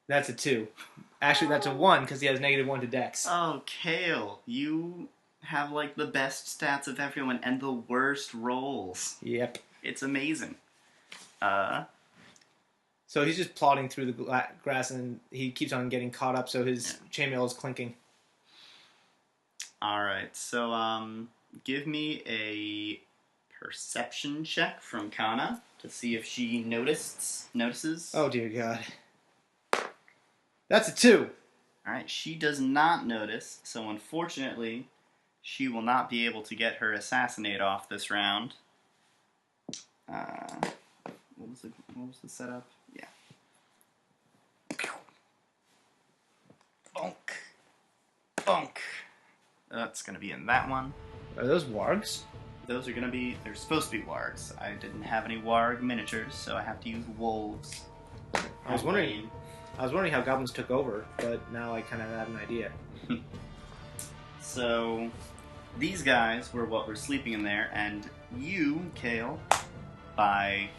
That's a 2. Actually, that's a 1 because he has -1 to Dex. Oh, Kayl, you have like the best stats of everyone and the worst rolls. Yep. It's amazing. So he's just plodding through the grass and he keeps on getting caught up, so his chainmail is clinking. All right, so give me a perception check from Kaana to see if she notices. Oh dear God. That's a 2. All right, she does not notice, so unfortunately, she will not be able to get her assassinate off this round. What was the setup? Yeah. Bonk. Bonk. That's going to be in that one. Are those wargs? They're supposed to be wargs. I didn't have any warg miniatures, so I have to use wolves. I was wondering how goblins took over, but now I kind of have an idea. So, these guys were what were sleeping in there, and you, Kayl, by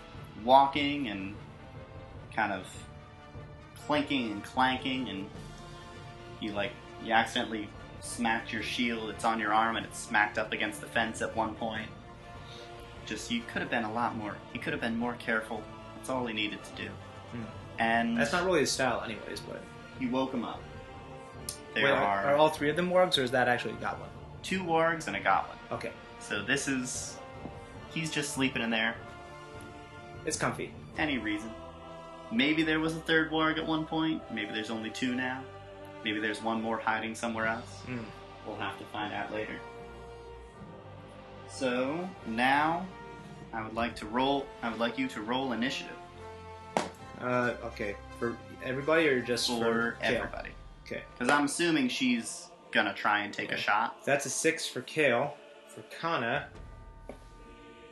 walking and kind of clinking and clanking, and you accidentally smacked your shield. It's on your arm, and it's smacked up against the fence at one point. You could have been you could have been more careful. That's all he needed to do. And that's not really his style anyways, but... You woke him up. Are all 3 of them wargs, or is that actually a goblin? 2 wargs and a goblin. Okay. So he's just sleeping in there. It's comfy. Any reason. Maybe there was a 3rd warg at one point. Maybe there's only 2 now. Maybe there's one more hiding somewhere else. We'll have to find out later. So now, I would like you to roll initiative. Okay. For everybody or just for everybody? Okay. Because I'm assuming she's gonna try and take a shot. That's a 6 for Kayl. For Kaana,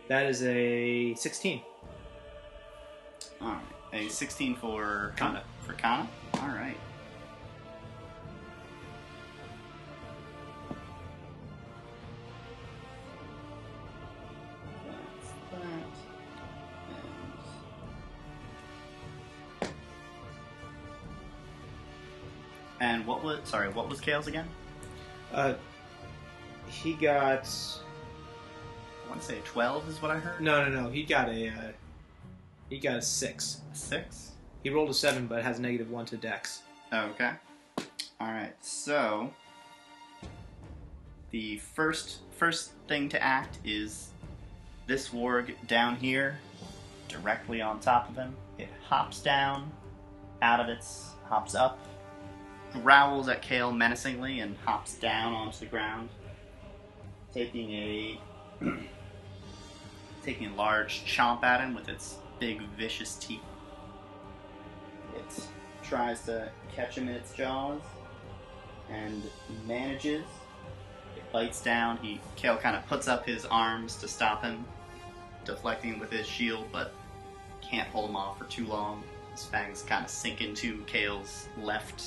that is a 16. Alright. A 16 for Kaana. For Kaana? Alright. That's that. And what was Kayl's again? He got... I want to say 12 is what I heard? No. He got a 6. A 6? He rolled a 7, but has a -1 to Dex. Okay. Alright, so... The first thing to act is this warg down here, directly on top of him. It hops down, hops up, growls at Kayl menacingly, and hops down onto the ground, taking a large chomp at him with its big vicious teeth. It tries to catch him in its jaws and manages. It bites down. Kayl kind of puts up his arms to stop him, deflecting with his shield, but can't hold him off for too long. His fangs kind of sink into Kayl's left.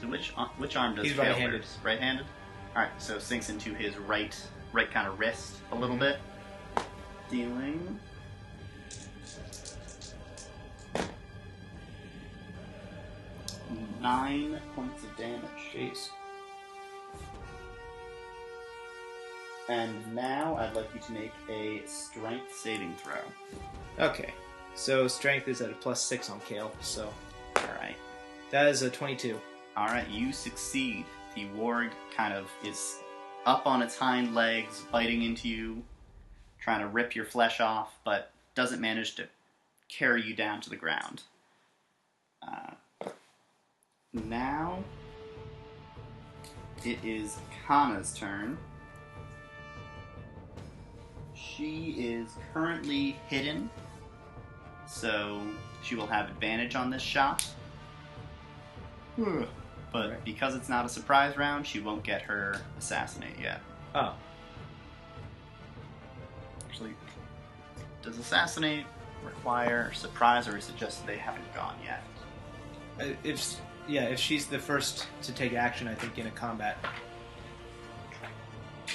So which arm does He's Kayl right-handed. wear? Right-handed? Alright, so sinks into his right kind of wrist a little bit. Dealing 9 points of damage. Jeez. And now I'd like you to make a strength saving throw. Okay. So strength is at a +6 on Kayl, so... Alright. That is a 22. Alright, you succeed. The warg kind of is up on its hind legs, biting into you, trying to rip your flesh off, but doesn't manage to carry you down to the ground. Now, it is Kaana's turn. She is currently hidden, so she will have advantage on this shot. But right. Because it's not a surprise round, she won't get her assassinate yet. Oh. Actually, does assassinate require surprise, or is it just they haven't gone yet? If she's the first to take action, I think, in a combat.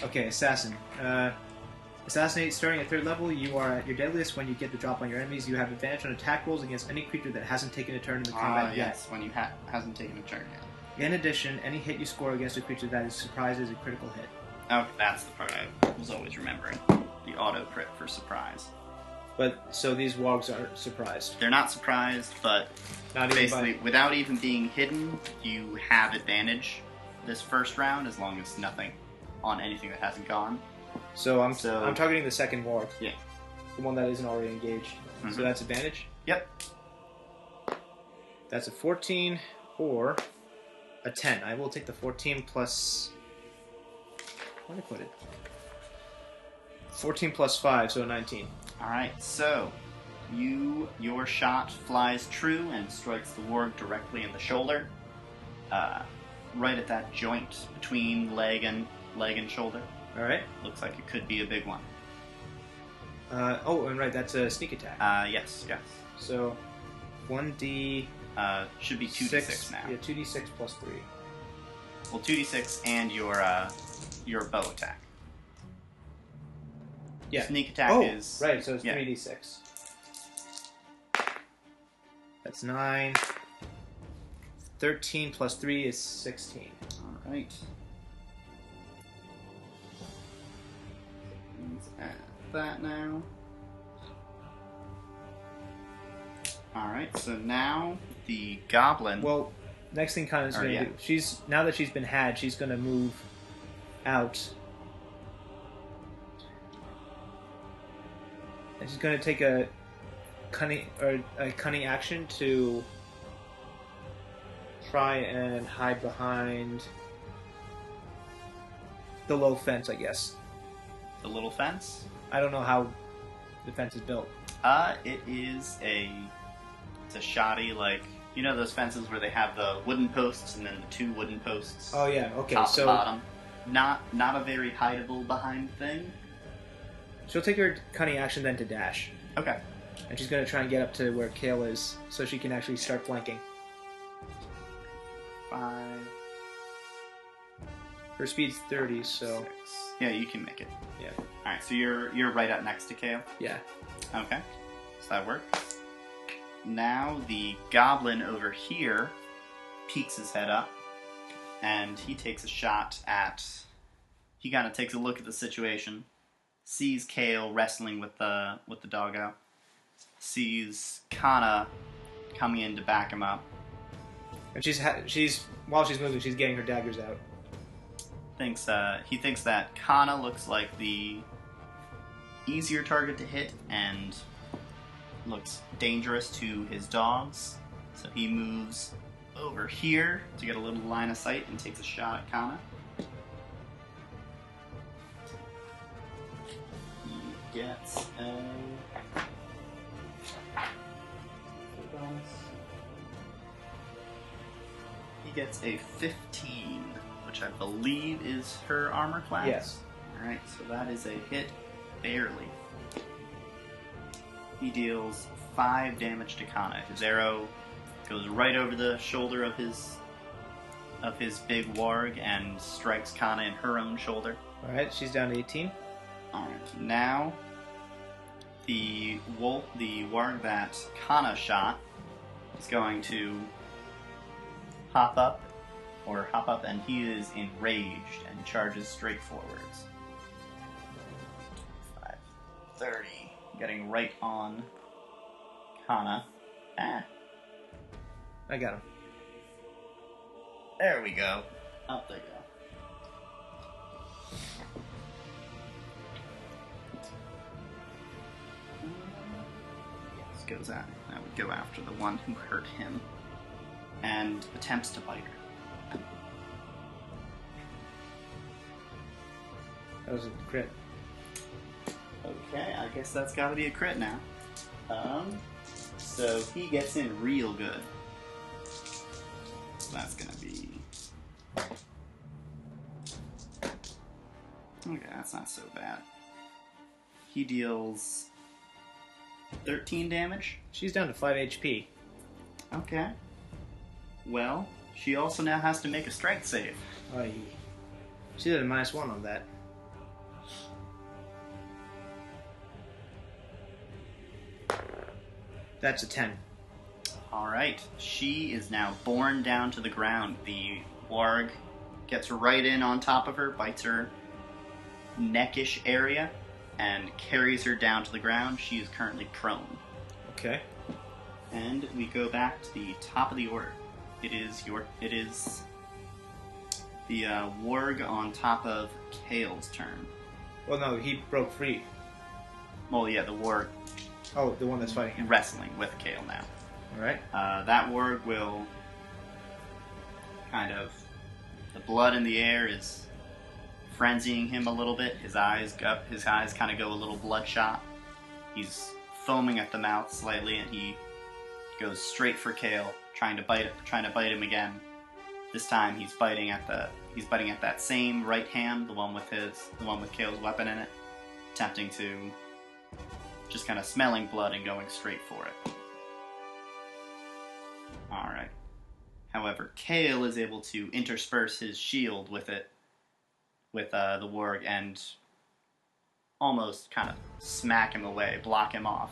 Okay, assassin. Assassinate starting at 3rd level. You are at your deadliest when you get the drop on your enemies. You have advantage on attack rolls against any creature that hasn't taken a turn in the combat yet. Yes, when you hasn't taken a turn yet. In addition, any hit you score against a creature that is surprised is a critical hit. Oh, that's the part I was always remembering. The auto crit for surprise. But, so these wogs are surprised. They're not surprised, but basically, without even being hidden, you have advantage this first round, as long as nothing on anything that hasn't gone. So I'm targeting the second warg. Yeah. The one that isn't already engaged. Mm-hmm. So that's advantage? Yep. That's a 14 or a 10. I will take the 14 plus... Where did I put it? 14 plus 5, so 19. Alright, so your shot flies true and strikes the warg directly in the shoulder. Right at that joint between leg and shoulder. Alright. Looks like it could be a big one. And right, that's a sneak attack. Yes. So, 1d... should be 2d6 now. Yeah, 2d6 plus 3. Well, 2d6 and your bow attack. Yeah. Sneak attack is... right, so it's 3d6. That's 9. 13 plus 3 is 16. Alright. Let's add that now. Alright, so now the goblin... Well, next thing Kaana's going to do... Now that she's been had, she's going to move out. And she's going to take a cunning action to try and hide behind the low fence, I guess. the little fence. I don't know how the fence is built. It's a shoddy, like, you know those fences where they have the wooden posts and then the 2 wooden posts. Oh yeah, okay. Top and bottom. Not a very hideable behind thing. She'll take her cunning action then to dash. Okay. And she's going to try and get up to where Kayl is, so she can actually start flanking. 5. Her speed's 30, so... 6. Yeah, you can make it. Yeah. Alright, so you're right up next to Kayl? Yeah. Okay. So that works. Now the goblin over here peeks his head up, and he takes a shot at... He kind of takes a look at the situation, sees Kayl wrestling with the doggo, sees Kaana coming in to back him up. And while she's moving, she's getting her daggers out. He thinks that Kaana looks like the easier target to hit and looks dangerous to his dogs. So he moves over here to get a little line of sight and takes a shot at Kaana. He gets a 15, which I believe is her armor class. Yes. Alright, so that is a hit barely. He deals 5 damage to Kaana. His arrow goes right over the shoulder of his big warg and strikes Kaana in her own shoulder. Alright, she's down to 18. Alright, now the warg that Kaana shot is going to hop up, and he is enraged and charges straight forwards. 5, 30, getting right on Kaana. Ah. I got him. There we go. Up they go. Yes, goes out. That would go after the one who hurt him and attempts to bite her. That was a crit. Okay, I guess that's gotta be a crit now. So he gets in real good. So that's gonna be... Okay, that's not so bad. He deals 13 damage. She's down to 5 HP. Okay. Well, she also now has to make a strength save. Oh, she's at a -1 on that. That's a 10. Alright, she is now borne down to the ground. The warg gets right in on top of her, bites her neckish area, and carries her down to the ground. She is currently prone. Okay. And we go back to the top of the order. It is the warg on top of Kayl's turn. Well, no, he broke free. Well, yeah, the warg. Oh, the one that's fighting him. Wrestling with Kayl now. Alright. That warg will kind of... The blood in the air is frenzying him a little bit. His eyes kind of go a little bloodshot. He's foaming at the mouth slightly, and he goes straight for Kayl, trying to bite him again. This time he's biting at that same right hand, the one with Kayl's weapon in it, attempting to just kind of smelling blood and going straight for it. Alright. However, Kayl is able to intersperse his shield with the warg and almost kind of smack him away, block him off,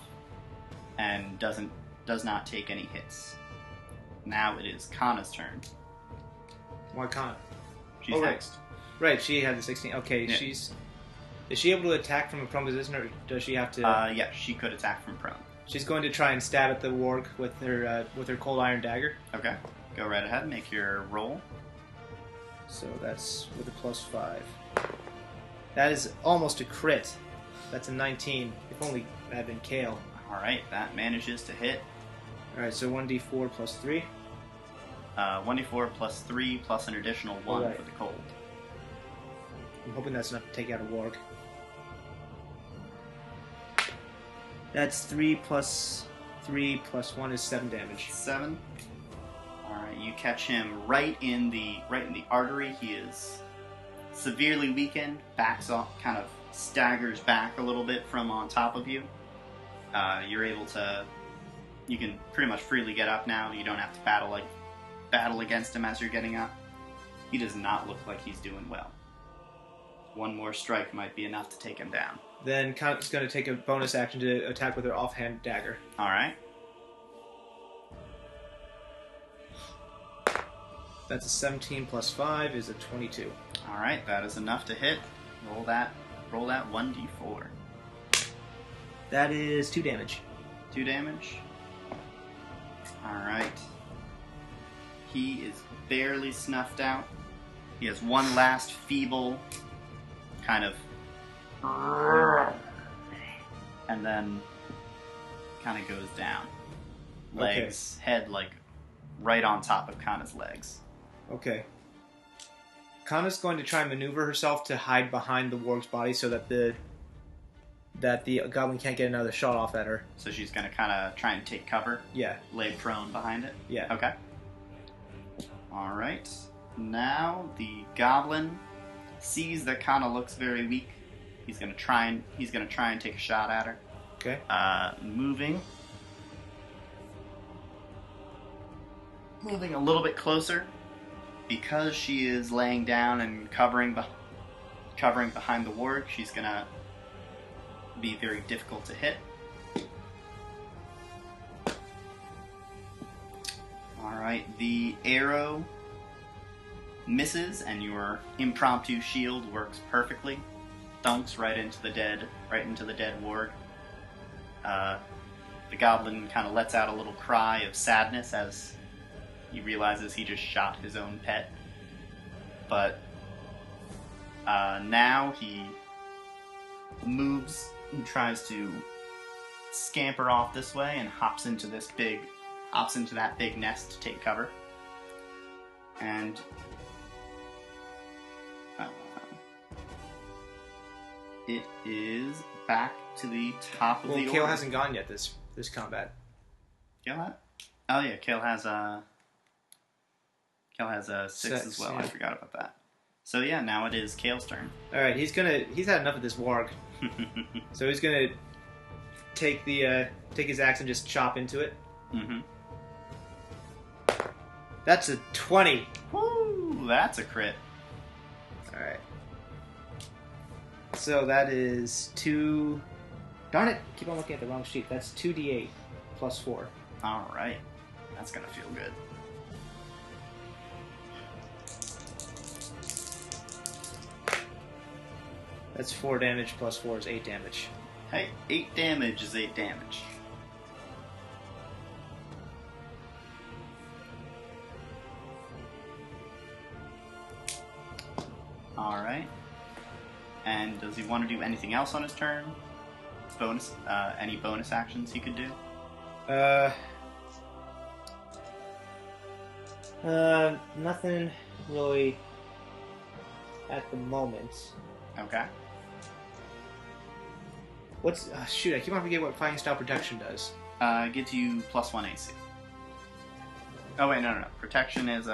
and does not take any hits. Now it is Kaana's turn. Why Kaana? She's next. Right, she had the 16. Okay, yeah. Is she able to attack from a prone position, or does she have to... Yeah, she could attack from prone. She's going to try and stab at the warg with her cold iron dagger. Okay, go right ahead, make your roll. So that's with a +5. That is almost a crit. That's a 19. If only that had been Kayl. Alright, that manages to hit. Alright, so 1d4 plus 3. 1d4 plus 3 plus an additional 1 for the cold. I'm hoping that's enough to take out a warg. That's 3 plus 3 plus 1 is 7 damage. 7. Alright, you catch him right in the artery. He is severely weakened, backs off, kind of staggers back a little bit from on top of you. You're able to, you can pretty much freely get up now. You don't have to battle against him as you're getting up. He does not look like he's doing well. One more strike might be enough to take him down. Then Kaana's going to take a bonus action to attack with her offhand dagger. Alright. That's a 17 plus 5 is a 22. Alright, that is enough to hit. Roll that 1d4. That is 2 damage. 2 damage. Alright. He is barely snuffed out. He has one last feeble kind of, and then kind of goes down. Legs, okay. Head like right on top of Kaana's legs. Okay. Kaana's going to try and maneuver herself to hide behind the warg's body so that the goblin can't get another shot off at her. So she's going to kind of try and take cover? Yeah. Lay prone behind it? Yeah. Okay. Alright. Now the goblin sees that Kaana looks very weak. He's gonna try and take a shot at her. Okay. Moving a little bit closer because she is laying down and covering behind the warg. She's gonna be very difficult to hit. All right, the arrow misses, and your impromptu shield works perfectly. Dunks right into the dead warg. The goblin kind of lets out a little cry of sadness as he realizes he just shot his own pet. But now he moves and tries to scamper off this way and hops into that big nest to take cover. And it is back to the top of the order. Kayl hasn't gone yet this combat. Kayl had? Oh yeah, Kayl has a 6 as well. Yeah. I forgot about that. So yeah, now it is Kayl's turn. All right, he's had enough of this warg. So he's gonna take his axe and just chop into it. Mm-hmm. That's a 20. Woo! That's a crit. All right. So that is 2... Darn it! Keep on looking at the wrong sheet. That's 2d8 plus 4. All right. That's gonna feel good. That's 4 damage plus 4 is 8 damage. Hey, 8 damage is 8 damage. Alright. And does he want to do anything else on his turn? Any bonus actions he could do? Nothing really at the moment. Okay. Shoot, I keep on forgetting what Fighting Style Protection does. Gives you +1 AC. Oh wait, no. Protection is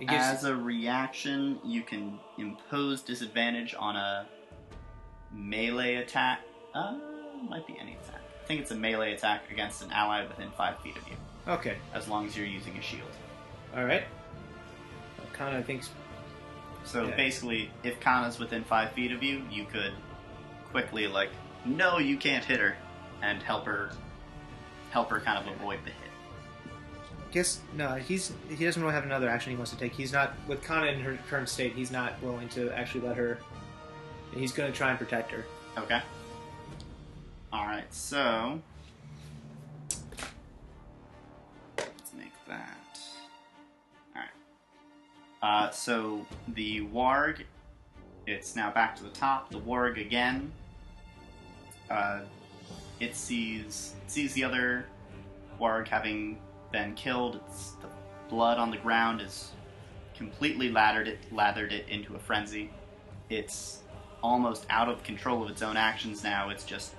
as a reaction, you can impose disadvantage on a melee attack. Might be any attack. I think it's a melee attack against an ally within 5 feet of you. Okay. As long as you're using a shield. Alright. Kaana thinks... So basically, if Kaana's within 5 feet of you, you could quickly, no, you can't hit her, and help her kind of avoid the hit. No, he doesn't really have another action he wants to take. He's not, with Kaana in her current state, he's not willing to actually let her, he's going to try and protect her. Okay. Alright, so let's make that. Alright. So the warg, it's now back to the top. The warg again, it sees the other warg having been killed. The blood on the ground is completely lathered it into a frenzy. It's almost out of control of its own actions now. It's just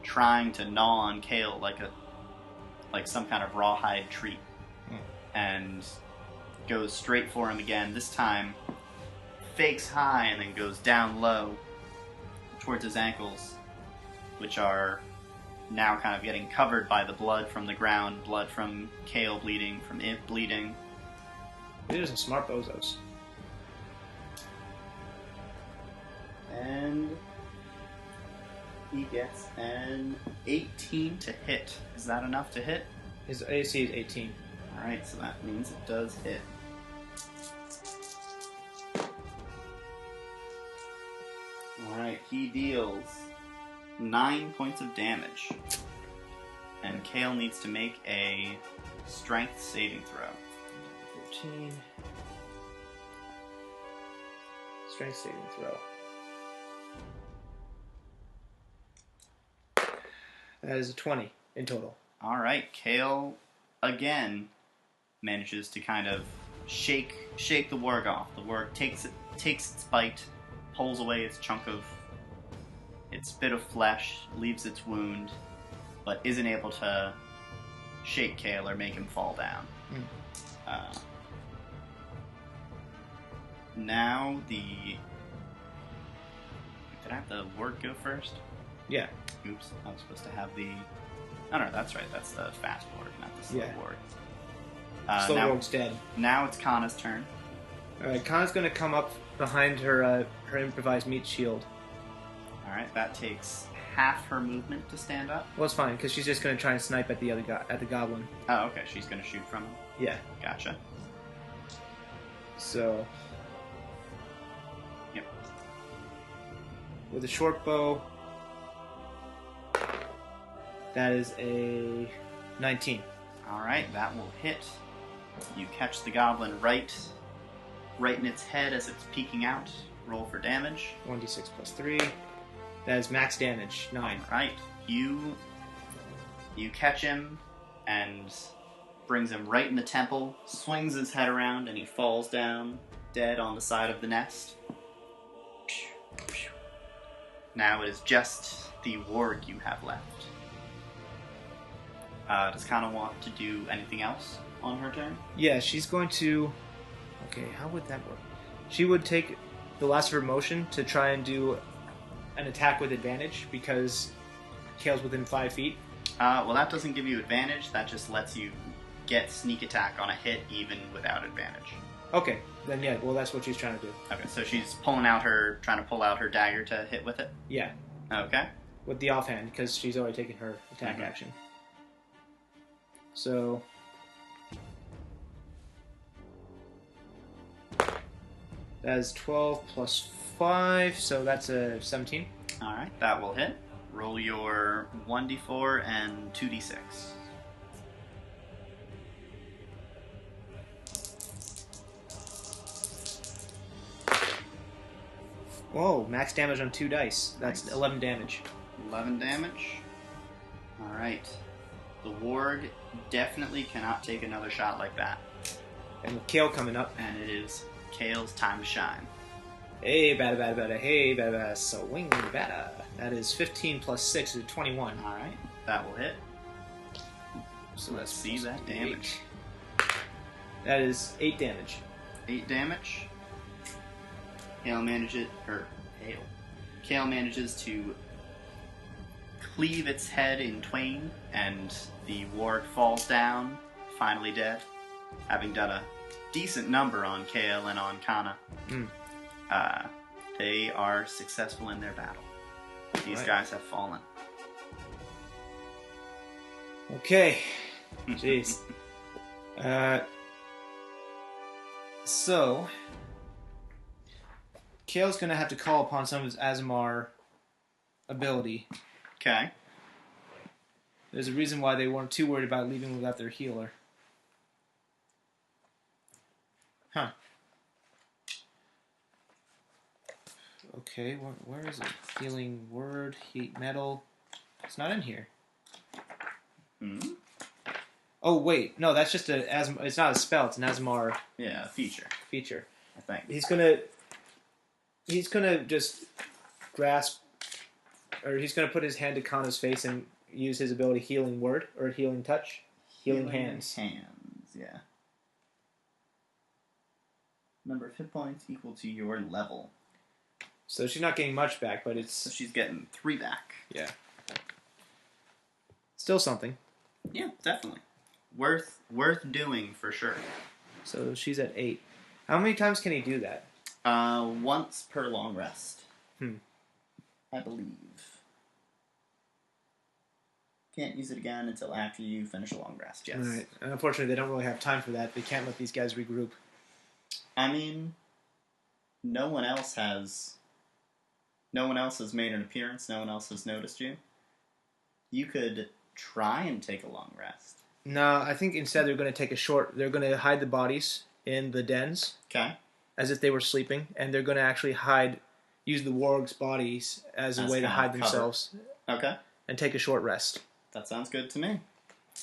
trying to gnaw on Kayl like some kind of rawhide treat, and goes straight for him again. This time, fakes high and then goes down low towards his ankles, which are now kind of getting covered by the blood from the ground, blood from Kayl bleeding, from it bleeding. These are some smart bozos. And he gets an 18 to hit. Is that enough to hit? His AC is 18. Alright, so that means it does hit. Alright, he deals 9 points of damage. And Kayl needs to make a strength saving throw. 13. Strength saving throw. That is a 20 in total. Alright, Kayl again manages to kind of shake the warg off. The warg takes its bite, pulls away its chunk of its bit of flesh, leaves its wound, but isn't able to shake Kayl or make him fall down. Now the... Did I have the warg go first? Yeah. Oops, I was supposed to have the... Oh no, that's right, that's the fast warg, not the slow warg. Slow warg's dead. Now it's Kaana's turn. Alright, Kaana's going to come up behind her her improvised meat shield. Alright, that takes half her movement to stand up. Well, it's fine, because she's just going to try and snipe at the goblin. Oh, okay, she's going to shoot from him? Yeah. Gotcha. So... Yep. With a short bow... That is a 19. Alright, that will hit. You catch the goblin right in its head as it's peeking out. Roll for damage. 1d6 plus 3. That is max damage, 9. Alright, you catch him and brings him right in the temple, swings his head around, and he falls down dead on the side of the nest. Now it is just the warg you have left. Does Kaana want to do anything else on her turn? Yeah, she's going to... Okay, how would that work? She would take the last of her motion to try and do an attack with advantage because Kayl's within 5 feet. Well, that doesn't give you advantage. That just lets you get sneak attack on a hit even without advantage. Okay, then yeah, well that's what she's trying to do. Okay, so she's trying to pull out her dagger to hit with it? Yeah. Okay. With the offhand, because she's already taken her attack action. So... That is 12 plus 5, so that's a 17. Alright, that will hit. Roll your 1d4 and 2d6. Whoa, max damage on 2 dice. That's nice. 11 damage. 11 damage. Alright. The warg definitely cannot take another shot like that. And with Kayl coming up. And it is Kayl's time to shine. Hey, bada. Hey, bada. Swing, bada. That is 15 plus 6 is 21. Alright, that will hit. So let's see that damage. That is 8 damage. 8 damage. Kayl manages to cleave its head in twain, and the warg falls down, finally dead, having done a decent number on Kayl and on Kaana. They are successful in their battle. These guys have fallen. Okay. Jeez. So, Kayl's going to have to call upon some of his Aasimar ability. Okay. There's a reason why they weren't too worried about leaving without their healer. Huh. Okay, where is it? Healing word, heat metal. It's not in here. Hmm? Oh, wait. No, that's just it's not a spell. It's an Aasimar... Yeah, a feature. I think. He's He's gonna just grasp he's going to put his hand to Kaana's face and use his ability Healing Word, or Healing Touch. Healing Hands. Hands, yeah. Number of hit points equal to your level. So she's not getting much back, but it's... So she's getting 3 back. Yeah. Still something. Yeah, definitely. Worth doing, for sure. So she's at 8. How many times can he do that? Once per long rest. I believe. Can't use it again until after you finish a long rest, yes. Alright. And unfortunately, they don't really have time for that. They can't let these guys regroup. I mean, no one else has made an appearance. No one else has noticed you. You could try and take a long rest. No, I think instead they're going to take a short... They're going to hide the bodies in the dens. Okay. As if they were sleeping. And they're going to actually use the warg's bodies as a way to hide themselves. Okay. And take a short rest. That sounds good to me.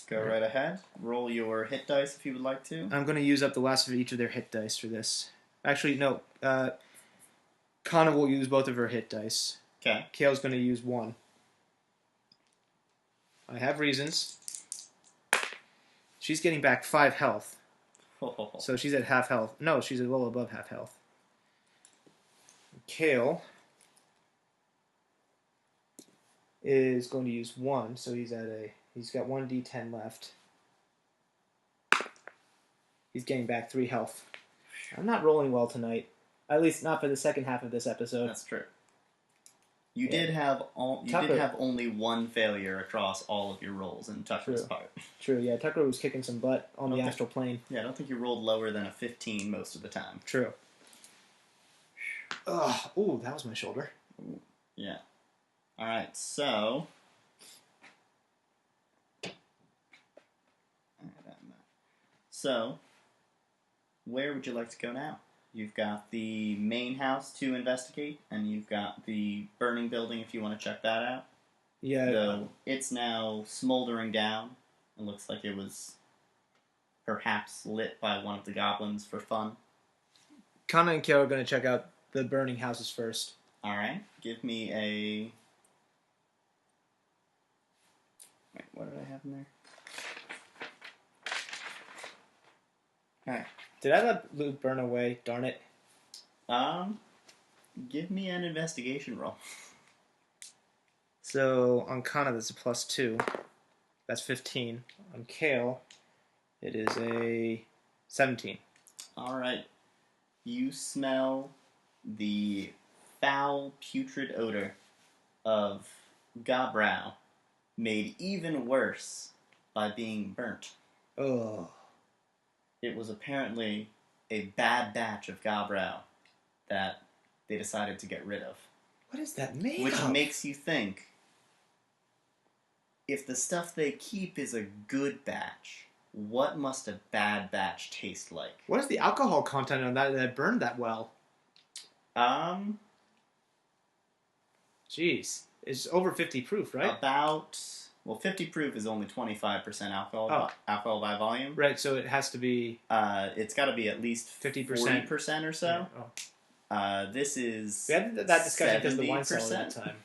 Go right ahead. Roll your hit dice if you would like to. I'm going to use up the last of each of their hit dice for this. Actually, no. Kaana will use both of her hit dice. Okay. Kayl's going to use 1. I have reasons. She's getting back 5 health. So she's at half health. No, she's a little above half health. Kayl is going to use 1, so he's got 1 d10 left. He's getting back 3 health. I'm not rolling well tonight. At least not for the second half of this episode. That's true. You did have only 1 failure across all of your rolls in Tukra's part. True, yeah. Tukra was kicking some butt on the astral plane. Yeah, I don't think you rolled lower than a 15 most of the time. True. Ugh. Ooh, that was my shoulder. Ooh, yeah. Alright, so... So, where would you like to go now? You've got the main house to investigate, and you've got the burning building if you want to check that out. Yeah. Though it's now smoldering down. It looks like it was perhaps lit by one of the goblins for fun. Kaana and Kayl are going to check out the burning houses first. Alright, give me a... Wait, what did I have in there? Alright. Did I let Luke burn away? Darn it. Give me an investigation roll. So, on Kaana, that's a +2. That's 15. On Kayl, it is a 17. Alright. You smell the foul, putrid odor of Galore, made even worse by being burnt. Oh. It was apparently a bad batch of Galore that they decided to get rid of. What is that made Which of? makes you think, if the stuff they keep is a good batch, what must a bad batch taste like? What is the alcohol content on that burned that well? Jeez. It's over 50 proof, right? Well, 50 proof is only 25% alcohol, alcohol by volume. Right, so it has to be... it's got to be at least 50%. 40% or so. Yeah. This is... We had that discussion because of the wine cellar that time.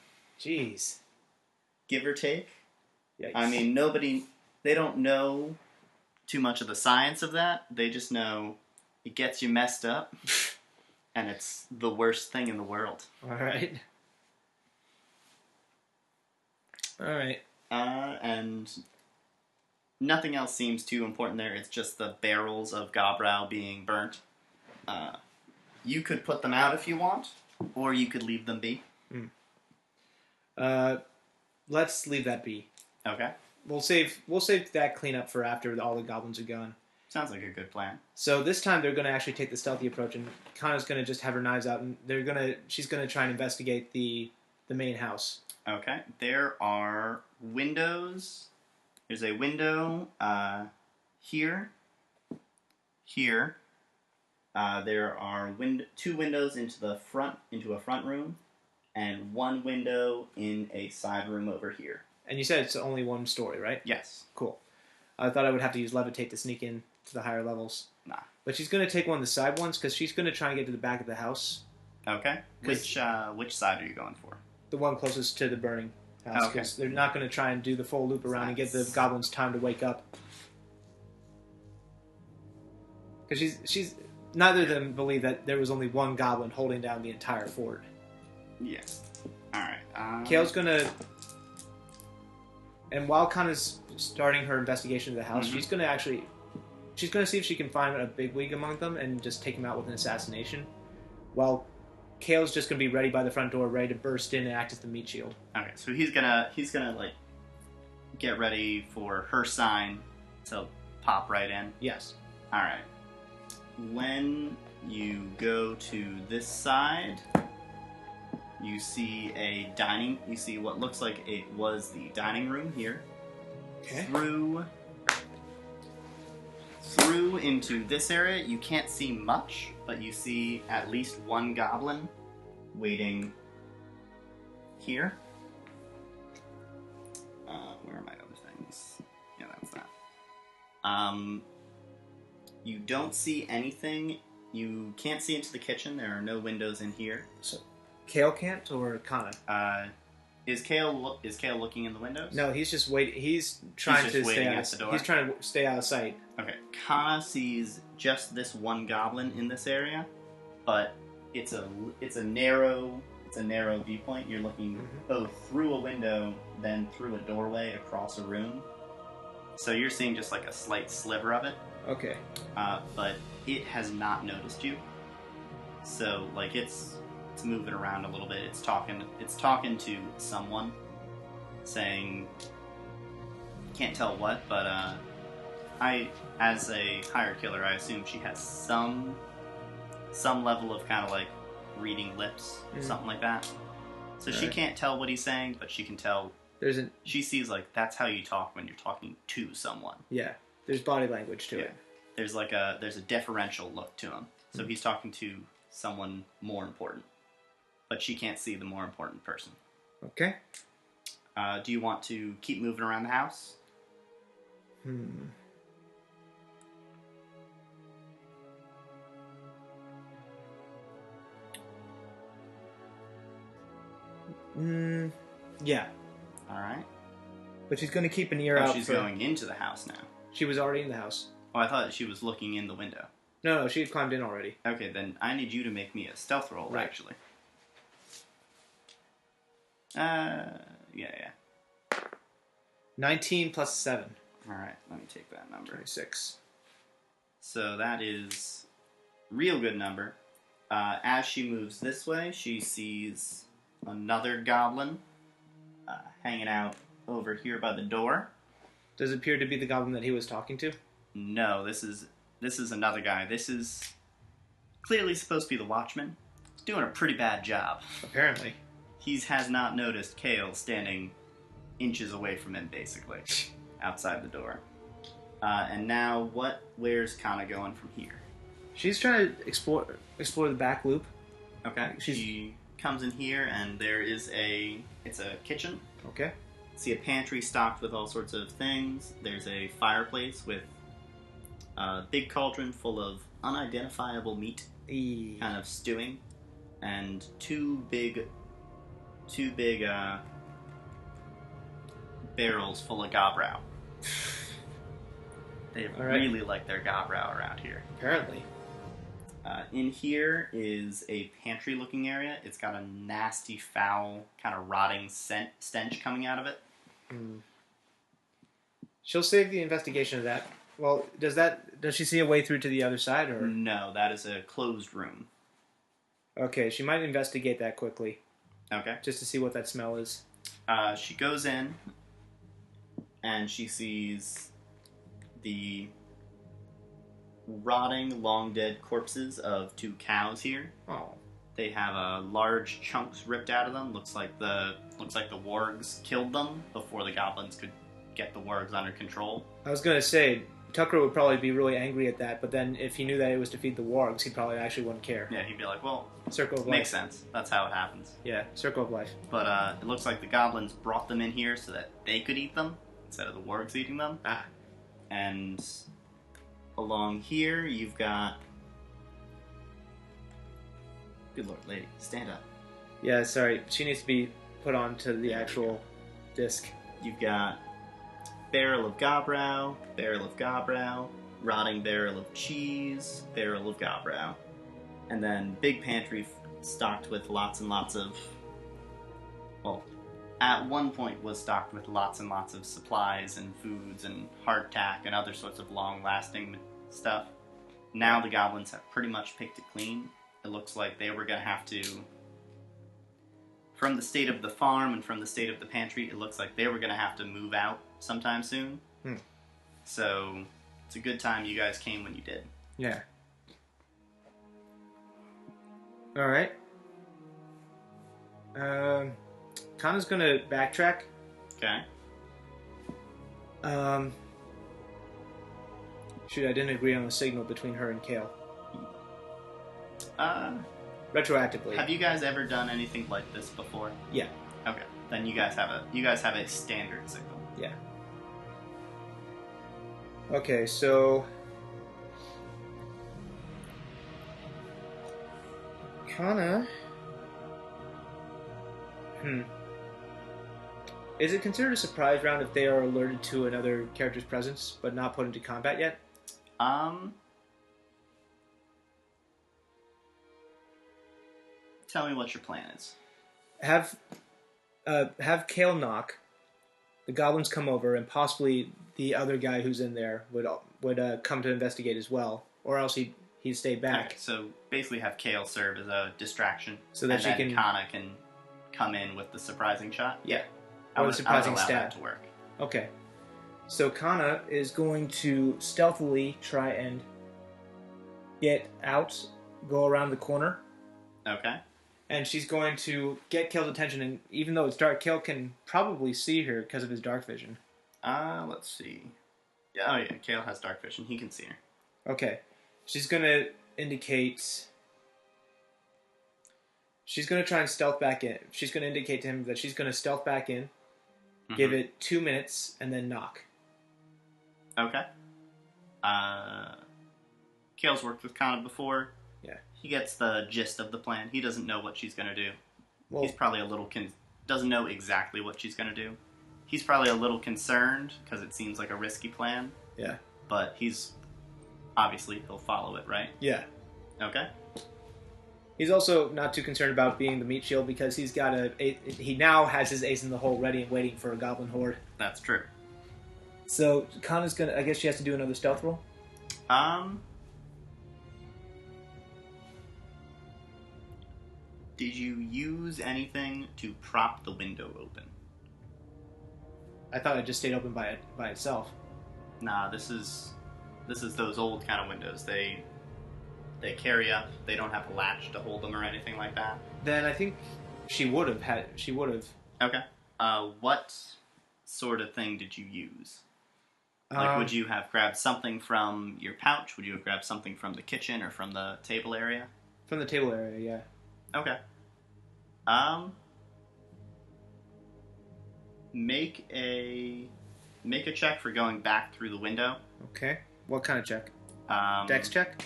Jeez. Give or take. Yikes. I mean, they don't know too much of the science of that. They just know it gets you messed up, and it's the worst thing in the world. All right. And nothing else seems too important there. It's just the barrels of Galore being burnt. You could put them out if you want, or you could leave them be. Let's leave that be. Okay. We'll save that cleanup for after all the goblins are gone. Sounds like a good plan. So this time they're going to actually take the stealthy approach, and Kaana's going to just have her knives out, and she's going to try and investigate the main house. Okay. There are windows. There's a window here. Here. There are 2 windows into a front room, and 1 window in a side room over here. And you said it's only 1 story, right? Yes. Cool. I thought I would have to use levitate to sneak in to the higher levels. Nah. But she's going to take one of the side ones because she's going to try and get to the back of the house. Okay. Which side are you going for? The one closest to the burning house, because they're not going to try and do the full loop around and get the goblins time to wake up. Because she's neither of them believe that there was only one goblin holding down the entire fort. Yes. All right. Kayl's gonna, and while Kaana's starting her investigation of the house, she's gonna see if she can find a bigwig among them and just take him out with an assassination. While Kayl's just gonna be ready by the front door, ready to burst in and act as the meat shield. Okay, so he's gonna like get ready for her sign to pop right in. Yes. All right. When you go to this side, you see you see what looks like it was the dining room here. Okay. Through into this area, you can't see much, but you see at least one goblin waiting here. Where are my other things? Yeah, that's that. You don't see anything. You can't see into the kitchen. There are no windows in here. So, Kayl can't, or Kaana? Is Kayl looking in the windows? No, he's just waiting. He's trying to stay out. He's trying to stay out of sight. Okay, Kaana sees just this one goblin in this area, but it's a narrow viewpoint. You're looking both through a window, then through a doorway across a room. So you're seeing just like a slight sliver of it. Okay. But it has not noticed you. So like it's moving around a little bit. It's talking to someone, saying, can't tell what, but as a hired killer, I assume she has some level of kind of like reading lips, something like that. So she can't tell what he's saying, but she can tell. She sees like that's how you talk when you're talking to someone. Yeah, there's body language to it. There's a deferential look to him. So he's talking to someone more important, but she can't see the more important person. Okay. Do you want to keep moving around the house? Yeah. All right. But she's going to keep an ear out. She's going into the house now. She was already in the house. Oh, I thought she was looking in the window. No, she had climbed in already. Okay, then I need you to make me a stealth roll, actually. Yeah. 19 plus 7. Alright, let me take that number. 26. So that is a real good number. As she moves this way, she sees another goblin hanging out over here by the door. Does it appear to be the goblin that he was talking to? No, this is another guy. This is clearly supposed to be the watchman. He's doing a pretty bad job. Apparently. He has not noticed Kayl standing inches away from him, basically, outside the door. And now, where's Kaana going from here? She's trying to explore the back loop. Okay. She comes in here, and there is it's a kitchen. Okay. See a pantry stocked with all sorts of things. There's a fireplace with a big cauldron full of unidentifiable meat, kind of stewing, and two big barrels full of gobrow. They really like their gobrow around here. Apparently. In here is a pantry-looking area. It's got a nasty, foul, kind of rotting stench coming out of it. She'll save the investigation of that. Well, does she see a way through to the other side, or no? That is a closed room. Okay, she might investigate that quickly. Okay, just to see what that smell is. She goes in, and she sees the rotting, long-dead corpses of two cows here. Oh. They have large chunks ripped out of them. Looks like the wargs killed them before the goblins could get the wargs under control. I was gonna say, Tukra would probably be really angry at that, but then if he knew that it was to feed the wargs, he probably actually wouldn't care. Yeah, he'd be like, well, circle of life. Makes sense. That's how it happens. Yeah, circle of life. But it looks like the goblins brought them in here so that they could eat them instead of the wargs eating them. And along here, you've got... Good lord, lady, stand up. Yeah, sorry. She needs to be put onto the actual disc. You've got barrel of gobrow, rotting barrel of cheese, barrel of gobrow, and then big pantry stocked with lots and lots of, well, at one point was stocked with lots and lots of supplies and foods and hardtack and other sorts of long-lasting stuff. Now the goblins have pretty much picked it clean. It looks like they were going to have to, from the state of the farm and from the state of the pantry, it looks like they were going to have to move out sometime soon. So it's a good time you guys came when you did. Yeah. All right. Kaana's going to backtrack. Okay. Shoot, I didn't agree on the signal between her and Kayl. Retroactively. Have you guys ever done anything like this before? Yeah. Okay. Then you guys have a standard signal. Yeah. Okay, so Kaana. Is it considered a surprise round if they are alerted to another character's presence but not put into combat yet? Tell me what your plan is. Have Kayl knock. The goblins come over, and possibly the other guy who's in there would come to investigate as well, or else he'd stay back. Okay, so basically, have Kayl serve as a distraction, so that Kaana can come in with the surprising shot. Yeah, I would allow that to work. Okay, so Kaana is going to stealthily try and get out, go around the corner. Okay. And she's going to get Kayl's attention, and even though it's dark, Kayl can probably see her because of his dark vision. Let's see. Yeah, Kayl has dark vision. He can see her. Okay. She's going to indicate... She's going to try and stealth back in. She's going to indicate to him that she's going to stealth back in, give it 2 minutes, and then knock. Okay. Kayl's worked with Kaana before. Yeah. He gets the gist of the plan. He doesn't know what she's going to do. Well, he's probably a little... doesn't know exactly what she's going to do. He's probably a little concerned, because it seems like a risky plan. Yeah. But obviously, he'll follow it, right? Yeah. Okay. He's also not too concerned about being the meat shield, because he now has his ace in the hole ready and waiting for a goblin horde. That's true. So, Kaana's going to... I guess she has to do another stealth roll? Did you use anything to prop the window open? I thought it just stayed open by itself. Nah, this is those old kind of windows. They carry up. They don't have a latch to hold them or anything like that. Then I think she would have. Okay. What sort of thing did you use? Like, would you have grabbed something from your pouch? Would you have grabbed something from the kitchen or from the table area? From the table area, yeah. Okay. Make a check for going back through the window. Okay. What kind of check? Dex check?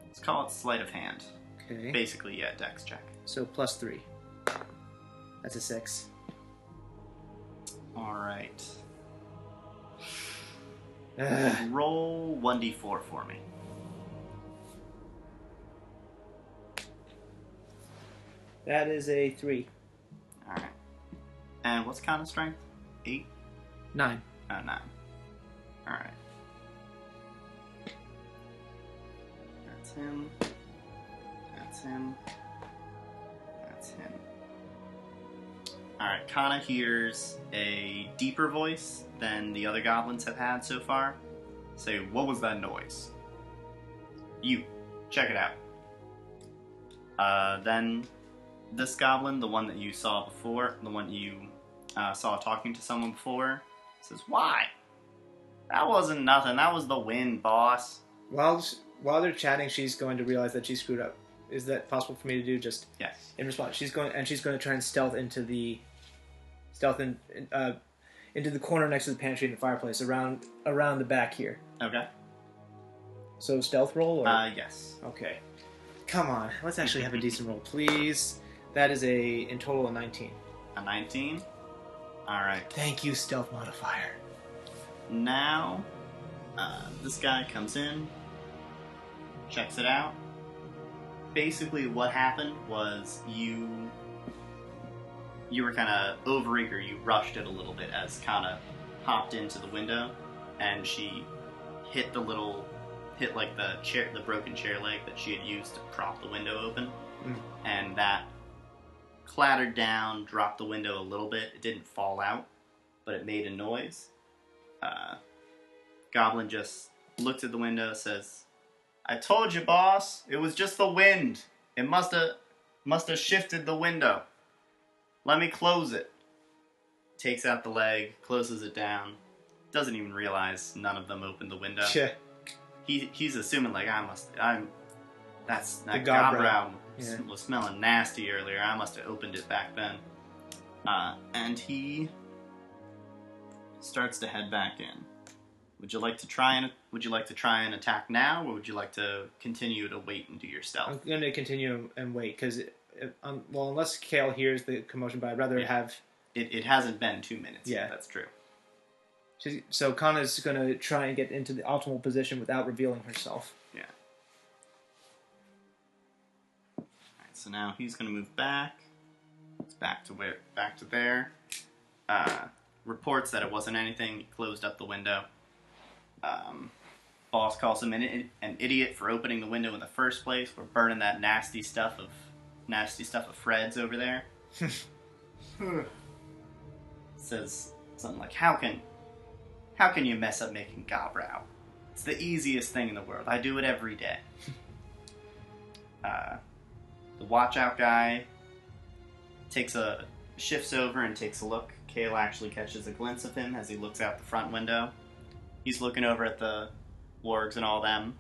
Let's call it sleight of hand. Okay. Basically, yeah, Dex check. So +3. That's a 6. All right. Roll 1d4 for me. That is a 3. All right. And what's kind of strength? 8? 9. 9. All right. That's him. That's him. That's him. All right. Kaana hears a deeper voice than the other goblins have had so far. Say, what was that noise? You. Check it out. Then this goblin, the one that you saw before, the one you saw talking to someone before, says, why? That wasn't nothing. That was the wind, boss. While they're chatting, she's going to realize that she screwed up. Is that possible for me to do? Just yes. In response, she's going to try and stealth into the corner next to the pantry and the fireplace, around the back here. Okay. So stealth roll, or yes. Okay. Come on, let's actually have a decent roll, please. That is in total a 19. A 19? Alright. Thank you, stealth modifier. Now, this guy comes in, checks it out. Basically, what happened was you were kind of overeager. You rushed it a little bit as Kaana hopped into the window, and she hit the broken chair leg that she had used to prop the window open, and that clattered down, dropped the window a little bit. It didn't fall out, but it made a noise. Goblin just looked at the window, says, "I told you, boss. It was just the wind. It must have shifted the window. Let me close it." Takes out the leg, closes it down. Doesn't even realize none of them opened the window. Yeah. He's assuming like that Goblin was smelling nasty earlier. I must have opened it back then. And he starts to head back in. Would you like to try and attack now, or would you like to continue to wait and do your stealth? I'm going to continue and wait because, unless Kayl hears the commotion, but I'd rather have. It hasn't been 2 minutes. Yeah, yet, that's true. So Kaana's going to try and get into the optimal position without revealing herself. Yeah. Alright, so now he's going to move back. It's back to there. Reports that it wasn't anything. He closed up the window. Boss calls him an idiot for opening the window in the first place. We're burning that nasty stuff of Fred's over there. Says something like, How can you mess up making gobrow? It's the easiest thing in the world. I do it every day." The watch out guy shifts over and takes a look. Kayl actually catches a glimpse of him as he looks out the front window. He's looking over at the wargs and all them.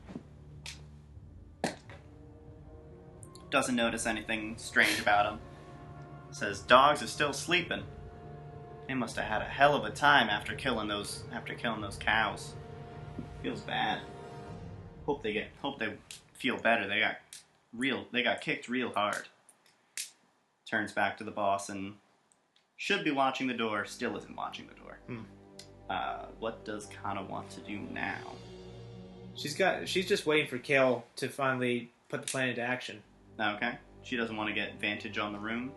Doesn't notice anything strange about him. Says, "Dogs are still sleeping. They must have had a hell of a time after killing those cows. Feels bad. Hope they feel better. They got kicked real hard." Turns back to the boss and should be watching the door. Still isn't watching the door. What does Kaana want to do now? She's just waiting for Kayl to finally put the plan into action. Okay. She doesn't want to get advantage on the room.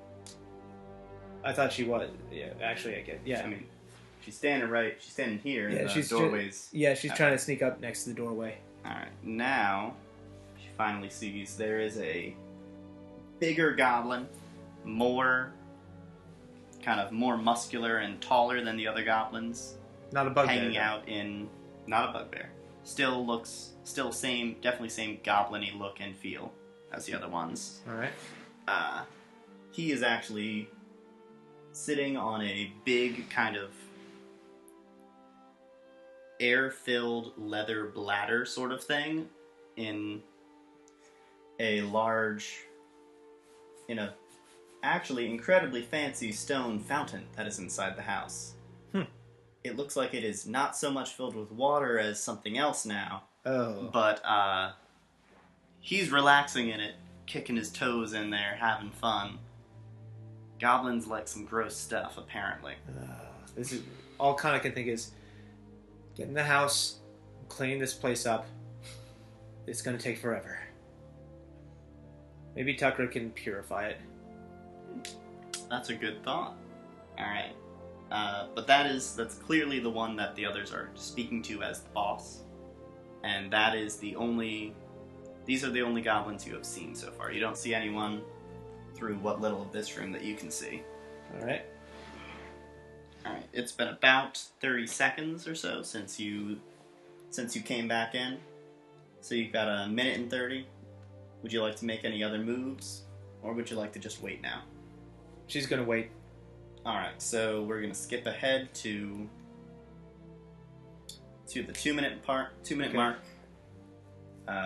I thought she was. Yeah, actually, I get. Yeah, I mean, she's standing here. Yeah, she's doorways. She's trying to sneak up next to the doorway. All right, now she finally sees there is a bigger goblin, more muscular and taller than the other goblins. Not a bugbear. Hanging out in, not a bugbear. Definitely same goblin-y look and feel as the other ones. All right. He is actually sitting on a big kind of air-filled leather bladder sort of thing in a actually incredibly fancy stone fountain that is inside the house. It looks like it is not so much filled with water as something else now. Oh. But he's relaxing in it, kicking his toes in there, having fun. Goblins like some gross stuff, apparently. This is all Kaana can think is get in the house, clean this place up. It's going to take forever. Maybe Tukra can purify it. That's a good thought. All right, but that's clearly the one that the others are speaking to as the boss, and that is these are the only goblins you have seen so far. You don't see anyone through what little of this room that you can see. All right. It's been about 30 seconds or so since you came back in. So you've got a minute and 30. Would you like to make any other moves, or would you like to just wait now? She's gonna wait. All right. So we're gonna skip ahead to the 2 minute Okay. mark.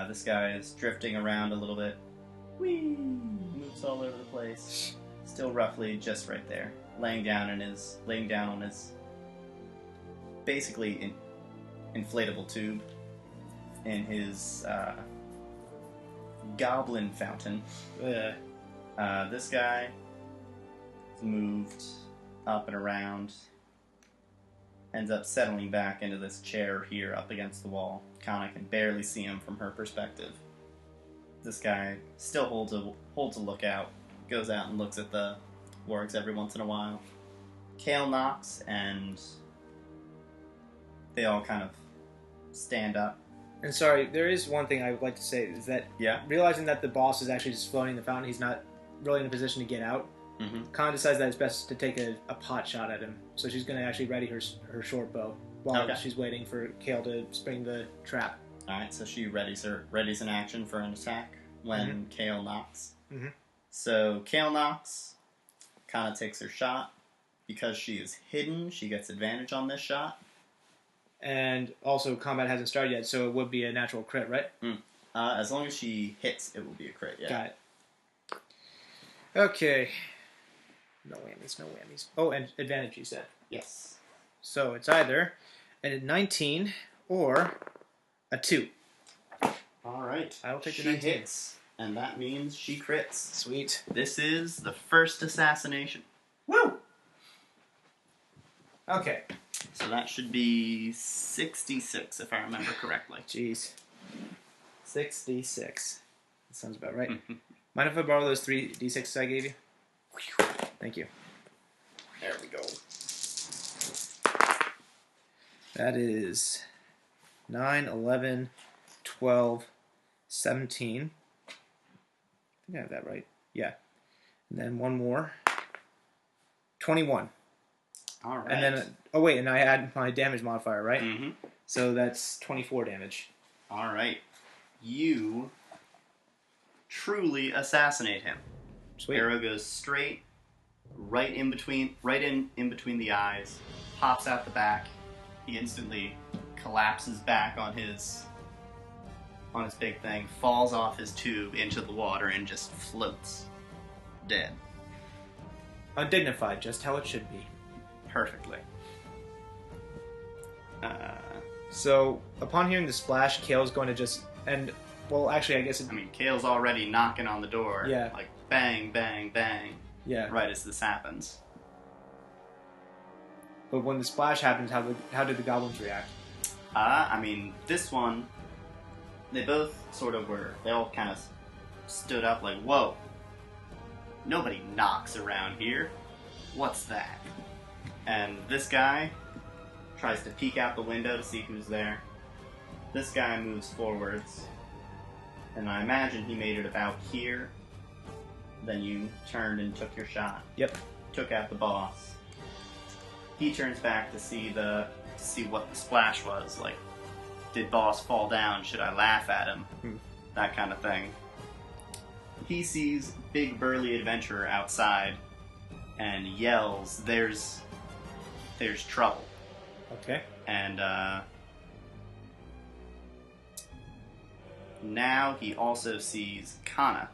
This guy is drifting around a little bit. Whee! Moves all over the place. Still roughly just right there. Laying down on his basically inflatable tube in his goblin fountain. This guy is moved up and around, ends up settling back into this chair here up against the wall. Kaana can barely see him from her perspective. This guy still holds a lookout, goes out and looks at the wargs every once in a while. Kayl knocks, and they all kind of stand up. And sorry, there is one thing I would like to say, is that realizing that the boss is actually just floating in the fountain, he's not really in a position to get out. Kaana decides that it's best to take a pot shot at him, so she's going to actually ready her short bow while she's waiting for Kayl to spring the trap. Alright, so she readies an action for an attack when Kayl knocks. So Kayl knocks, Kaana takes her shot. Because she is hidden, she gets advantage on this shot. And also, combat hasn't started yet, so it would be a natural crit, right? As long as she hits, it will be a crit, yeah. Got it. Okay. No whammies. Oh, and advantage, you said. Yes. So it's either a 19 or a 2. Alright. I will take the 19. She hits, and that means she crits. Sweet. This is the first assassination. Woo! Okay. So that should be 66, if I remember correctly. Jeez. 66. That sounds about right. Mind if I borrow those 3 d6s I gave you? Thank you. There we go. That is 9, 11, 12, 17. I think I have that right. Yeah. And then one more. 21. All right. And then, oh wait, and I add my damage modifier, right? So that's 24 damage. All right. You truly assassinate him. Sweet. Arrow goes straight, right in between the eyes, pops out the back. He instantly collapses back on his big thing, falls off his tube into the water, and just floats, dead. Undignified, just how it should be. Perfectly. So, upon hearing the splash, Kayl's going to just... And, well, actually, I guess... Kayl's already knocking on the door. Yeah. Like, bang, bang, bang. Yeah. Right as this happens. But when the splash happens, how did the goblins react? This one... They both sort of were... They all kind of stood up like, whoa. Nobody knocks around here. What's that? And this guy tries to peek out the window to see who's there. This guy moves forwards, and I imagine he made it about here. Then you turned and took your shot. Yep. Took out the boss. He turns back to see what the splash was. Like, did boss fall down? Should I laugh at him? That kind of thing. He sees big burly adventurer outside and yells, there's trouble. Okay. And now he also sees Kaana.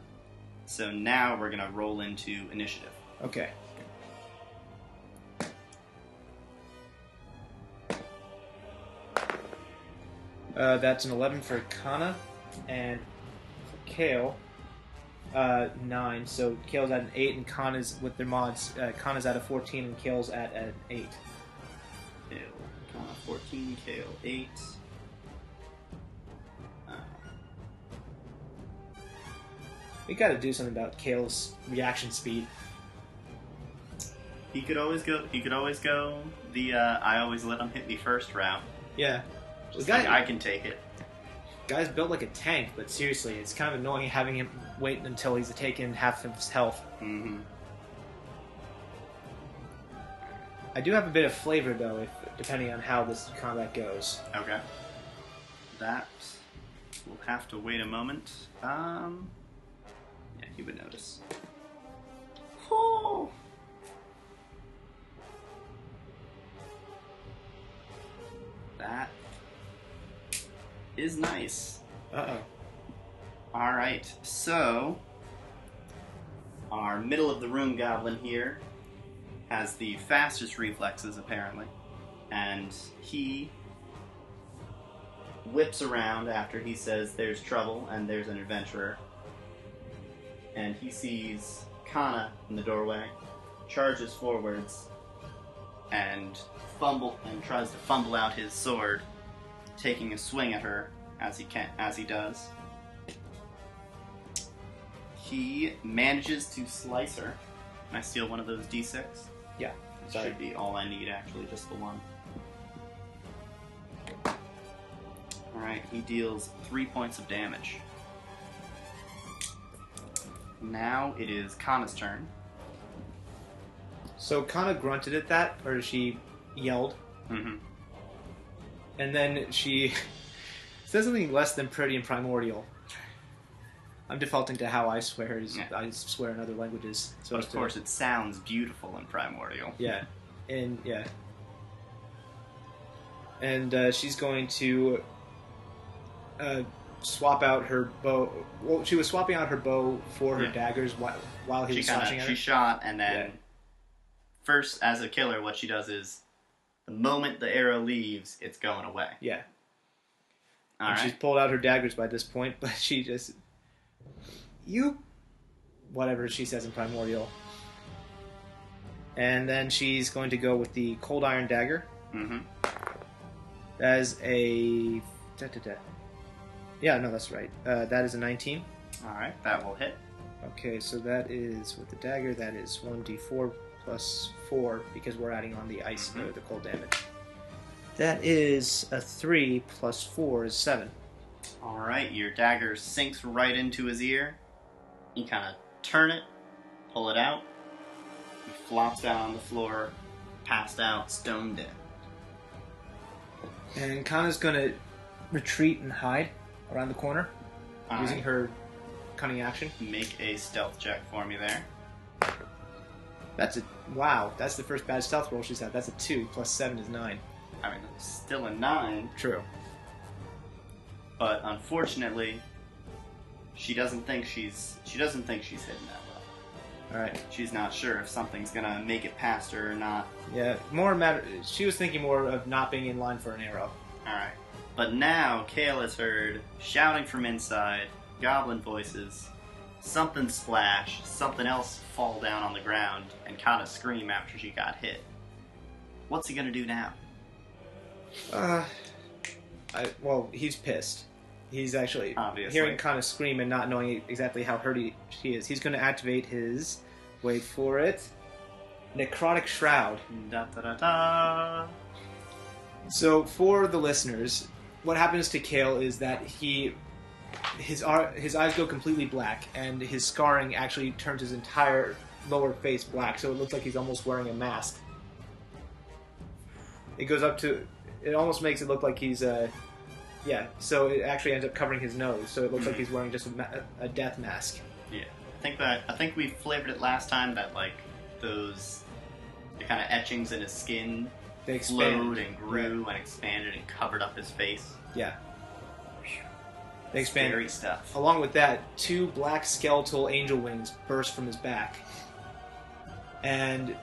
So now we're going to roll into initiative. Okay. That's an 11 for Kaana, and for Kayl, 9. So Kayl's at an 8, and Kaana's, with their mods, Kaana's at a 14, and Kayl's at an 8. Kaana 14, Kayl 8. We gotta do something about Kayl's reaction speed. He could always go the I always let him hit me first route. Yeah. Just like I can take it. Guy's built like a tank, but seriously, it's kind of annoying having him wait until he's taken half of his health. I do have a bit of flavor, though, depending on how this combat goes. Okay. That will have to wait a moment. Yeah, he would notice. Oh. That is nice. Uh-oh. Alright, so our middle of the room goblin here has the fastest reflexes, apparently, and he whips around after he says there's trouble and there's an adventurer, and he sees Kaana in the doorway, charges forwards, and tries to fumble out his sword, taking a swing at her as he does. He manages to slice her. Can I steal one of those d6? Yeah. That should be all I need, actually, just the one. Alright, he deals 3 points of damage. Now it is Kaana's turn. So Kaana grunted at that, or she yelled. Mm-hmm. And then she says something less than pretty and primordial. I'm defaulting to how I swear. I swear in other languages. So of course, it sounds beautiful and primordial. Yeah, and she's going to swap out her bow. Well, she was swapping out her bow for her daggers while he was slashing at her. She shot, and then first, as a killer, what she does is the moment the arrow leaves, it's going away. Yeah. All right. She's pulled out her daggers by this point, but she just... whatever she says in primordial. And then she's going to go with the cold iron dagger. Mm-hmm. As a... Yeah, no, that's right. That is a 19. Alright, that will hit. Okay, so that is, with the dagger, that is 1d4 plus 4, because we're adding on the ice, the cold damage. That is a 3 plus 4 is 7. Alright, your dagger sinks right into his ear. You kind of turn it, pull it out. He flops down on the floor, passed out, stone dead. And Kaana's going to retreat and hide around the corner, using her cunning action. Make a stealth check for me there. Wow, that's the first bad stealth roll she's had. That's a 2, plus 7 is 9. I mean, it's still a 9. True. But unfortunately, she doesn't think she's hidden that well. Alright. She's not sure if something's gonna make it past her or not. Yeah, she was thinking more of not being in line for an arrow. Alright. But now, Kayl has heard shouting from inside, goblin voices, something splash, something else fall down on the ground, and Kaana scream after she got hit. What's he gonna do now? He's pissed. He's actually obviously hearing Kaana scream and not knowing exactly how hurt she is. He's going to activate his, wait for it, Necrotic Shroud. Da, da, da, da. So for the listeners, what happens to Kayl is that his eyes go completely black, and his scarring actually turns his entire lower face black, so it looks like he's almost wearing a mask. It almost makes it look like he's so it actually ends up covering his nose, so it looks like he's wearing just a death mask. Yeah, I think we flavored it last time that like the kind of etchings in his skin flowed and grew and expanded and covered up his face. Yeah. They expand. Scary stuff. Along with that, 2 black skeletal angel wings burst from his back. And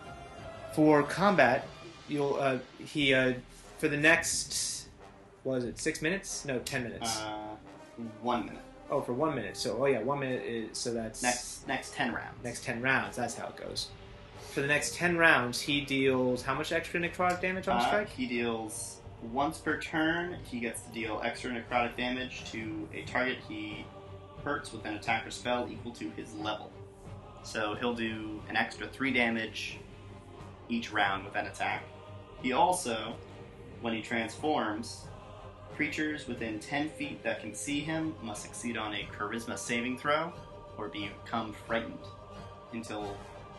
for combat, for the next, 6 minutes? No, 10 minutes. 1 minute. Oh, for 1 minute. So, 1 minute is, so that's... Next 10 rounds. Next 10 rounds, that's how it goes. For the next 10 rounds, he deals how much extra necrotic damage on strike? He deals, once per turn, he gets to deal extra necrotic damage to a target he hurts with an attack or spell equal to his level. So he'll do an extra 3 damage each round with an attack. He also, when he transforms, creatures within 10 feet that can see him must succeed on a charisma saving throw or become frightened until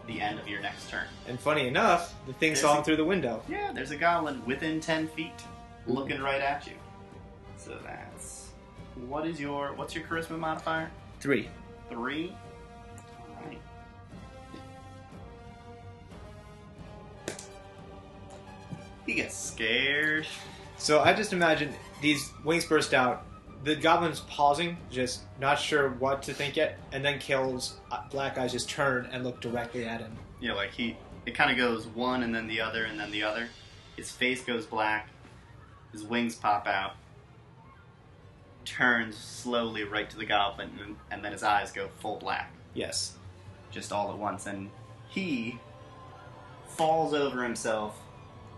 the end of your next turn. And funny enough, the thing saw him through the window. Yeah, there's a goblin within 10 feet looking right at you. So that's... what's your charisma modifier? 3. 3? Alright. He gets scared. So I just imagine these wings burst out, the goblin's pausing, just not sure what to think yet, and then Kayl's black eyes just turn and look directly at him. Yeah, like it kind of goes one and then the other and then the other. His face goes black, his wings pop out, turns slowly right to the goblin, and then his eyes go full black. Yes. just all at once, and he falls over himself,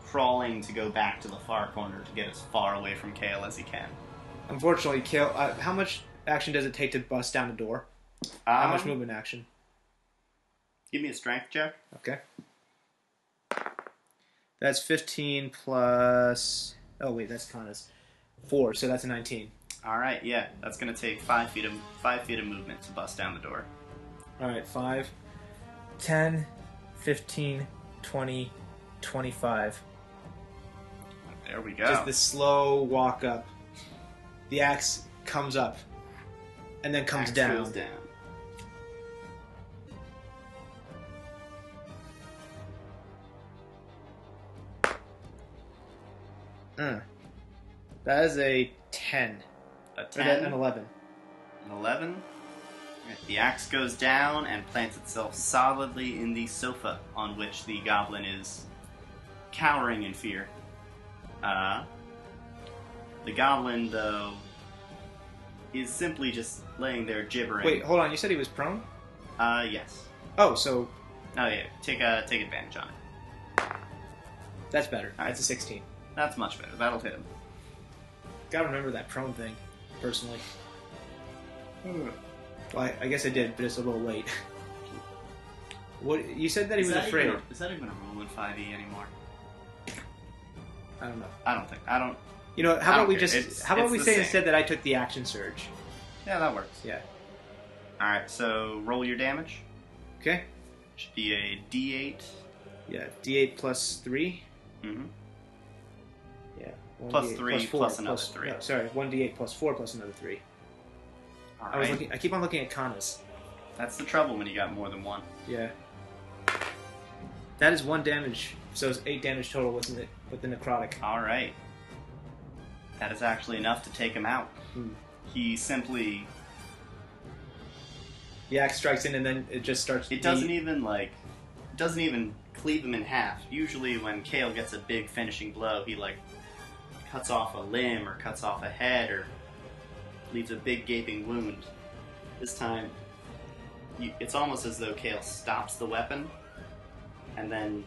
crawling to go back to the far corner to get as far away from Kayl as he can. Unfortunately, Kayl, how much action does it take to bust down a door? How much movement action? Give me a strength check. Okay. That's 15 plus... Oh, wait, that's Kaana's. 4, so that's a 19. Alright, yeah. That's going to take 5 feet of movement to bust down the door. Alright, 5, 10, 15, 20, 25. There we go. Just the slow walk up. The axe comes up, and then comes down. Goes down. That is a 10. A 10? An 11. An 11? The axe goes down and plants itself solidly in the sofa on which the goblin is cowering in fear. The goblin, though, is simply just laying there gibbering. Wait, hold on. You said he was prone? Yes. Oh, so... Oh, yeah. Take advantage on it. That's better. That's a 16. That's much better. That'll hit him. Gotta remember that prone thing, personally. Well, I guess I did, but it's a little late. What you said that he was afraid. Is that even a rule in 5e anymore? I don't know. I don't. You know, how about we just... How about we say same. instead that I took the action surge? Yeah, that works. Yeah. Alright, so roll your damage. Okay. Should be a d8. Yeah, d8 plus 3. Mm-hmm. Yeah. Plus 3 plus 4, plus another plus, 3. No, sorry, 1d8 plus 4 plus another 3. Alright. I keep on looking at Kaana's. That's the trouble when you got more than one. Yeah. That is 1 damage, so it's 8 damage total with the necrotic. Alright. That is actually enough to take him out. He simply... The axe strikes in and then it just starts... It doesn't even cleave him in half. Usually when Kayl gets a big finishing blow, he cuts off a limb or cuts off a head or leaves a big gaping wound. This time, it's almost as though Kayl stops the weapon and then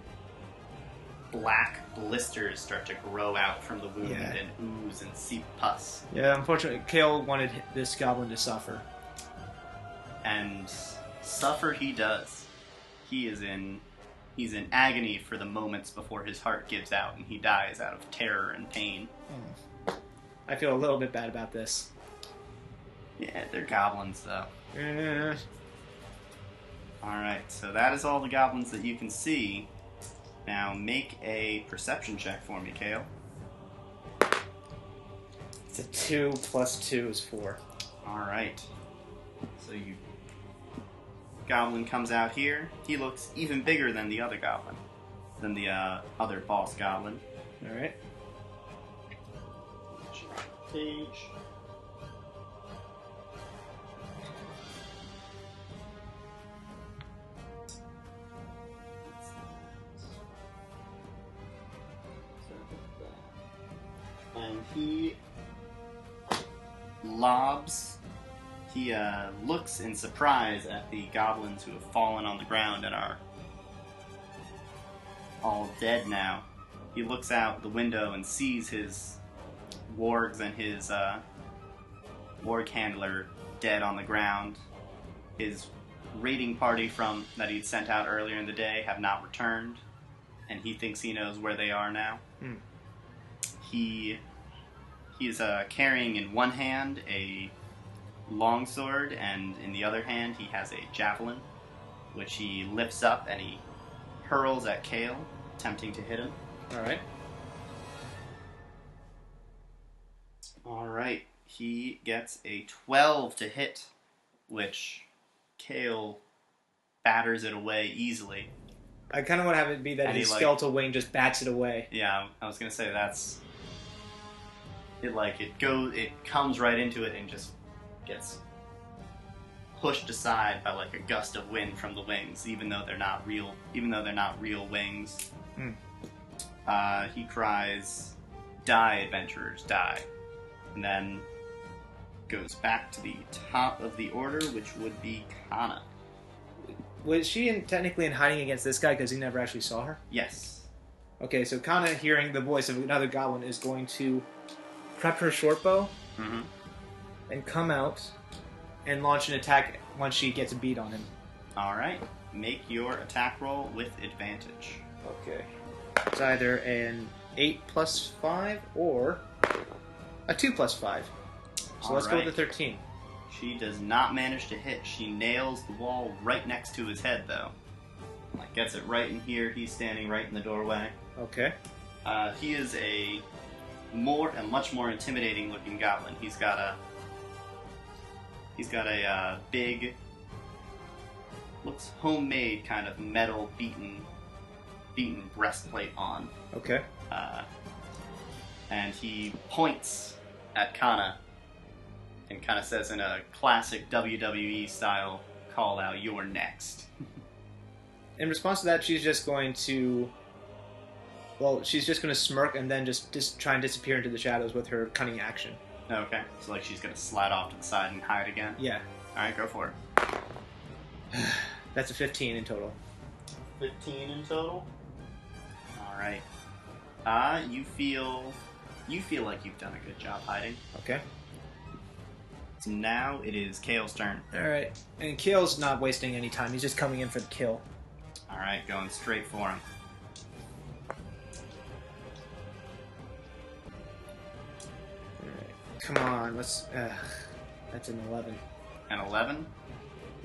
black blisters start to grow out from the wound and ooze and seep pus. Yeah, unfortunately, Kayl wanted this goblin to suffer. And suffer he does. He's in agony for the moments before his heart gives out and he dies out of terror and pain. I feel a little bit bad about this. Yeah, they're goblins though. Yeah. Alright, so that is all the goblins that you can see. Now make a perception check for me, Kayl. It's a 2 plus 2 is 4. Alright. So goblin comes out here. He looks even bigger than the other goblin. Than the other boss goblin. Alright. Page. And he lobs. He looks in surprise at the goblins who have fallen on the ground and are all dead now. He looks out the window and sees his wargs and his warg handler dead on the ground. His raiding party that he'd sent out earlier in the day have not returned, and he thinks he knows where they are now. He is carrying in one hand a longsword, and in the other hand he has a javelin, which he lifts up and he hurls at Kayl, attempting to hit him. Alright, he gets a 12 to hit, which Kayl batters it away easily. I kind of want to have it be that his skeletal wing just bats it away. Yeah, I was gonna say that's... It comes right into it and just gets pushed aside by a gust of wind from the wings, even though they're not real wings. He cries, "Die, adventurers, die," and then goes back to the top of the order, which would be Kaana. Was she technically in hiding against this guy because he never actually saw her? Yes. Okay, so Kaana, hearing the voice of another goblin, is going to prep her short bow and come out and launch an attack once she gets a beat on him. Alright. Make your attack roll with advantage. Okay. It's either an 8 plus 5 or a 2 plus 5. So let's go with the 13. She does not manage to hit. She nails the wall right next to his head, though. Like, gets it right in here. He's standing right in the doorway. Okay. He is a much more intimidating looking goblin. He's got a big, looks homemade kind of metal beaten breastplate on. Okay. And he points at Kaana and kind of says in a classic WWE style call out, "You're next." In response to that, she's just going to smirk and then just try and disappear into the shadows with her cunning action. Okay, so like she's going to slide off to the side and hide again? Yeah. Alright, go for it. That's a 15 in total. 15 in total? Alright. You feel like you've done a good job hiding. Okay. So now it is Kayl's turn. Alright. And Kayl's not wasting any time. He's just coming in for the kill. Alright, going straight for him. Alright. Come on, let's... that's an 11. An 11?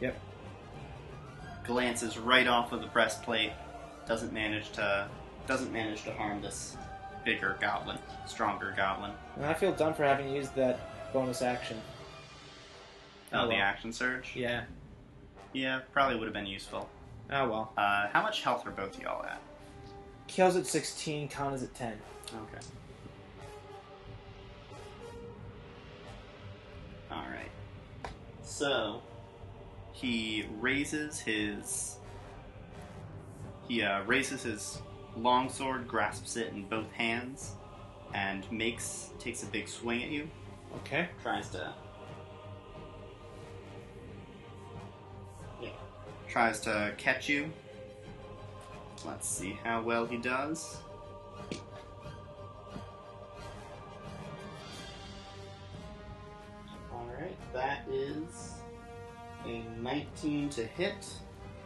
Yep. Glances right off of the breastplate. Doesn't manage to harm this bigger goblin, stronger goblin. And I feel dumb for having used that bonus action. Oh, the action surge? Yeah. Yeah, probably would have been useful. Oh, well. How much health are both of y'all at? Kayl's at 16, Kaana's at 10. Okay. Alright. So, he raises his longsword, grasps it in both hands, and takes a big swing at you. Okay. Tries to catch you. Let's see how well he does. Alright, that is a 19 to hit.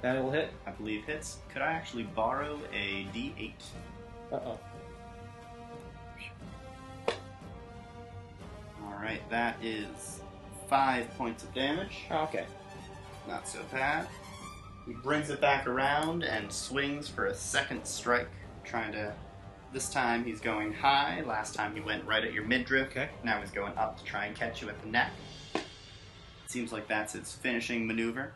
That'll hit. I believe hits. Could I actually borrow a D8? Uh-oh. Alright, that is 5 points of damage. Oh, okay. Not so bad. He brings it back around and swings for a second strike, this time he's going high. Last time he went right at your midriff. Okay. Now he's going up to try and catch you at the neck. Seems like that's his finishing maneuver.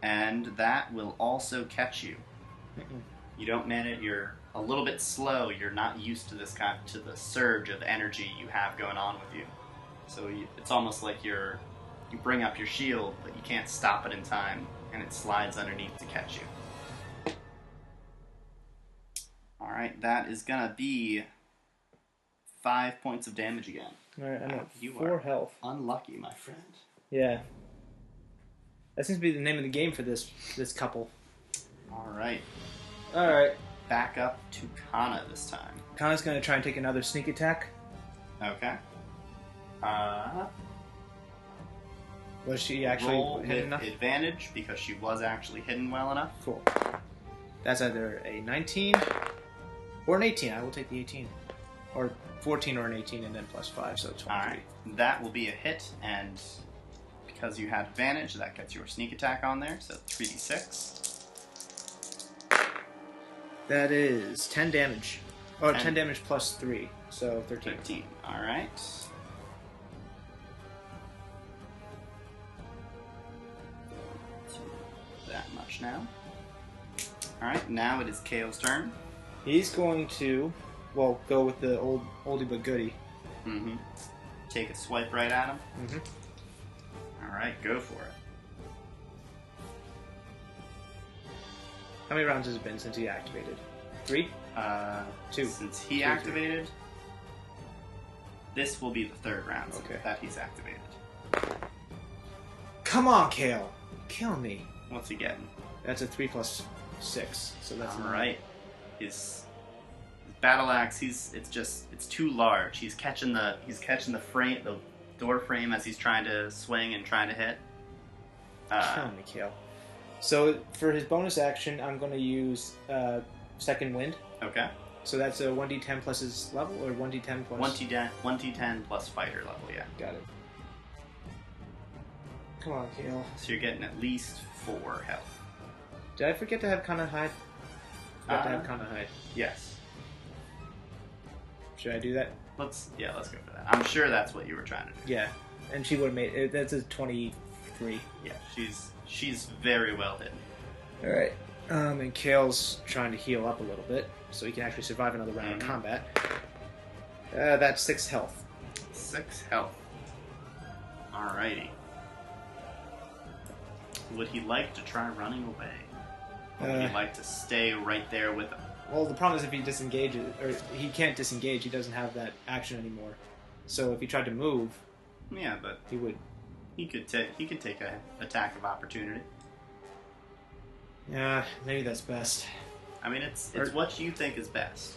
And that will also catch you. You don't manage, you're a little bit slow, you're not used to to the surge of energy you have going on with you. So it's almost like you bring up your shield, but you can't stop it in time, and it slides underneath to catch you. Alright, that is gonna be 5 points of damage again. Alright, I'm at you 4 health. Unlucky, my friend. Yeah. That seems to be the name of the game for this couple. Alright. Alright. Back up to Kaana this time. Kaana's gonna try and take another sneak attack. Okay. Was she actually roll hidden with enough? Advantage because she was actually hidden well enough. Cool. That's either a 19 or an 18. I will take the 18. Or 14 or an 18 and then plus 5, so 23. Alright. That will be a hit, and because you had advantage, that gets your sneak attack on there, so 3d6. That is 10 damage. Oh, 10 damage plus 3, so 13. 13. Alright. That much now. Alright, now it is Kayl's turn. He's going to, go with the oldie but goodie. Mm-hmm. Take a swipe right at him. Mm-hmm. Alright, go for it. How many rounds has it been since he activated? 3? 2. Since he activated, this will be the third round okay. that he's activated. Come on, Kayl! Kill me. What's he getting? That's a 3 plus 6, so that's all right. His battle axe, it's too large. He's catching the frame, the door frame, as he's trying to swing and trying to hit. Kill me, Kayl. So for his bonus action, I'm going to use Second Wind. Okay. So that's a 1d10 plus his level, or 1d10 plus... 1d10 plus fighter level, yeah. Got it. Come on, Kayl. So you're getting at least 4 health. Did I forget to have Kaana hide? Forgot to have Kaana hide. Yes. Should I do that? Let's go for that. I'm sure that's what you were trying to do. Yeah, and she would have made it. That's a 23. Yeah, she's very well hidden. All right. And Kayl's trying to heal up a little bit so he can actually survive another round of combat. That's 6 health. 6 health. Alrighty. Would he like to try running away? Or would he like to stay right there with him? Well, the problem is if he disengages, or he can't disengage, he doesn't have that action anymore. So if he tried to move, yeah, but he would. He could take an attack of opportunity. Yeah, maybe that's best. I mean, it's what you think is best.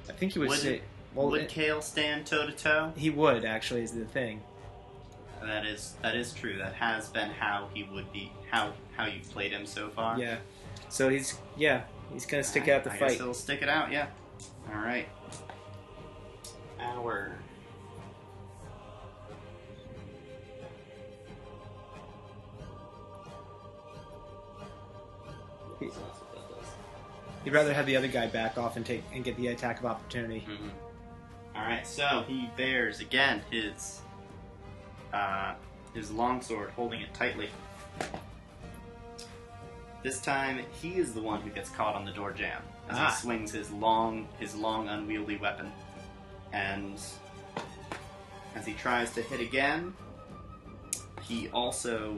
I think he would say. Well, would Kayl stand toe to toe? He would actually, is the thing. That is true. That has been how he would be. How you've played him so far. Yeah. So he's gonna stick out the fight. I guess he'll stick it out. Yeah. All right. He'd rather have the other guy back off and get the attack of opportunity. Mm-hmm. All right, so he bears again his longsword, holding it tightly. This time, he is the one who gets caught on the door jamb as he swings his long, unwieldy weapon, and as he tries to hit again, he also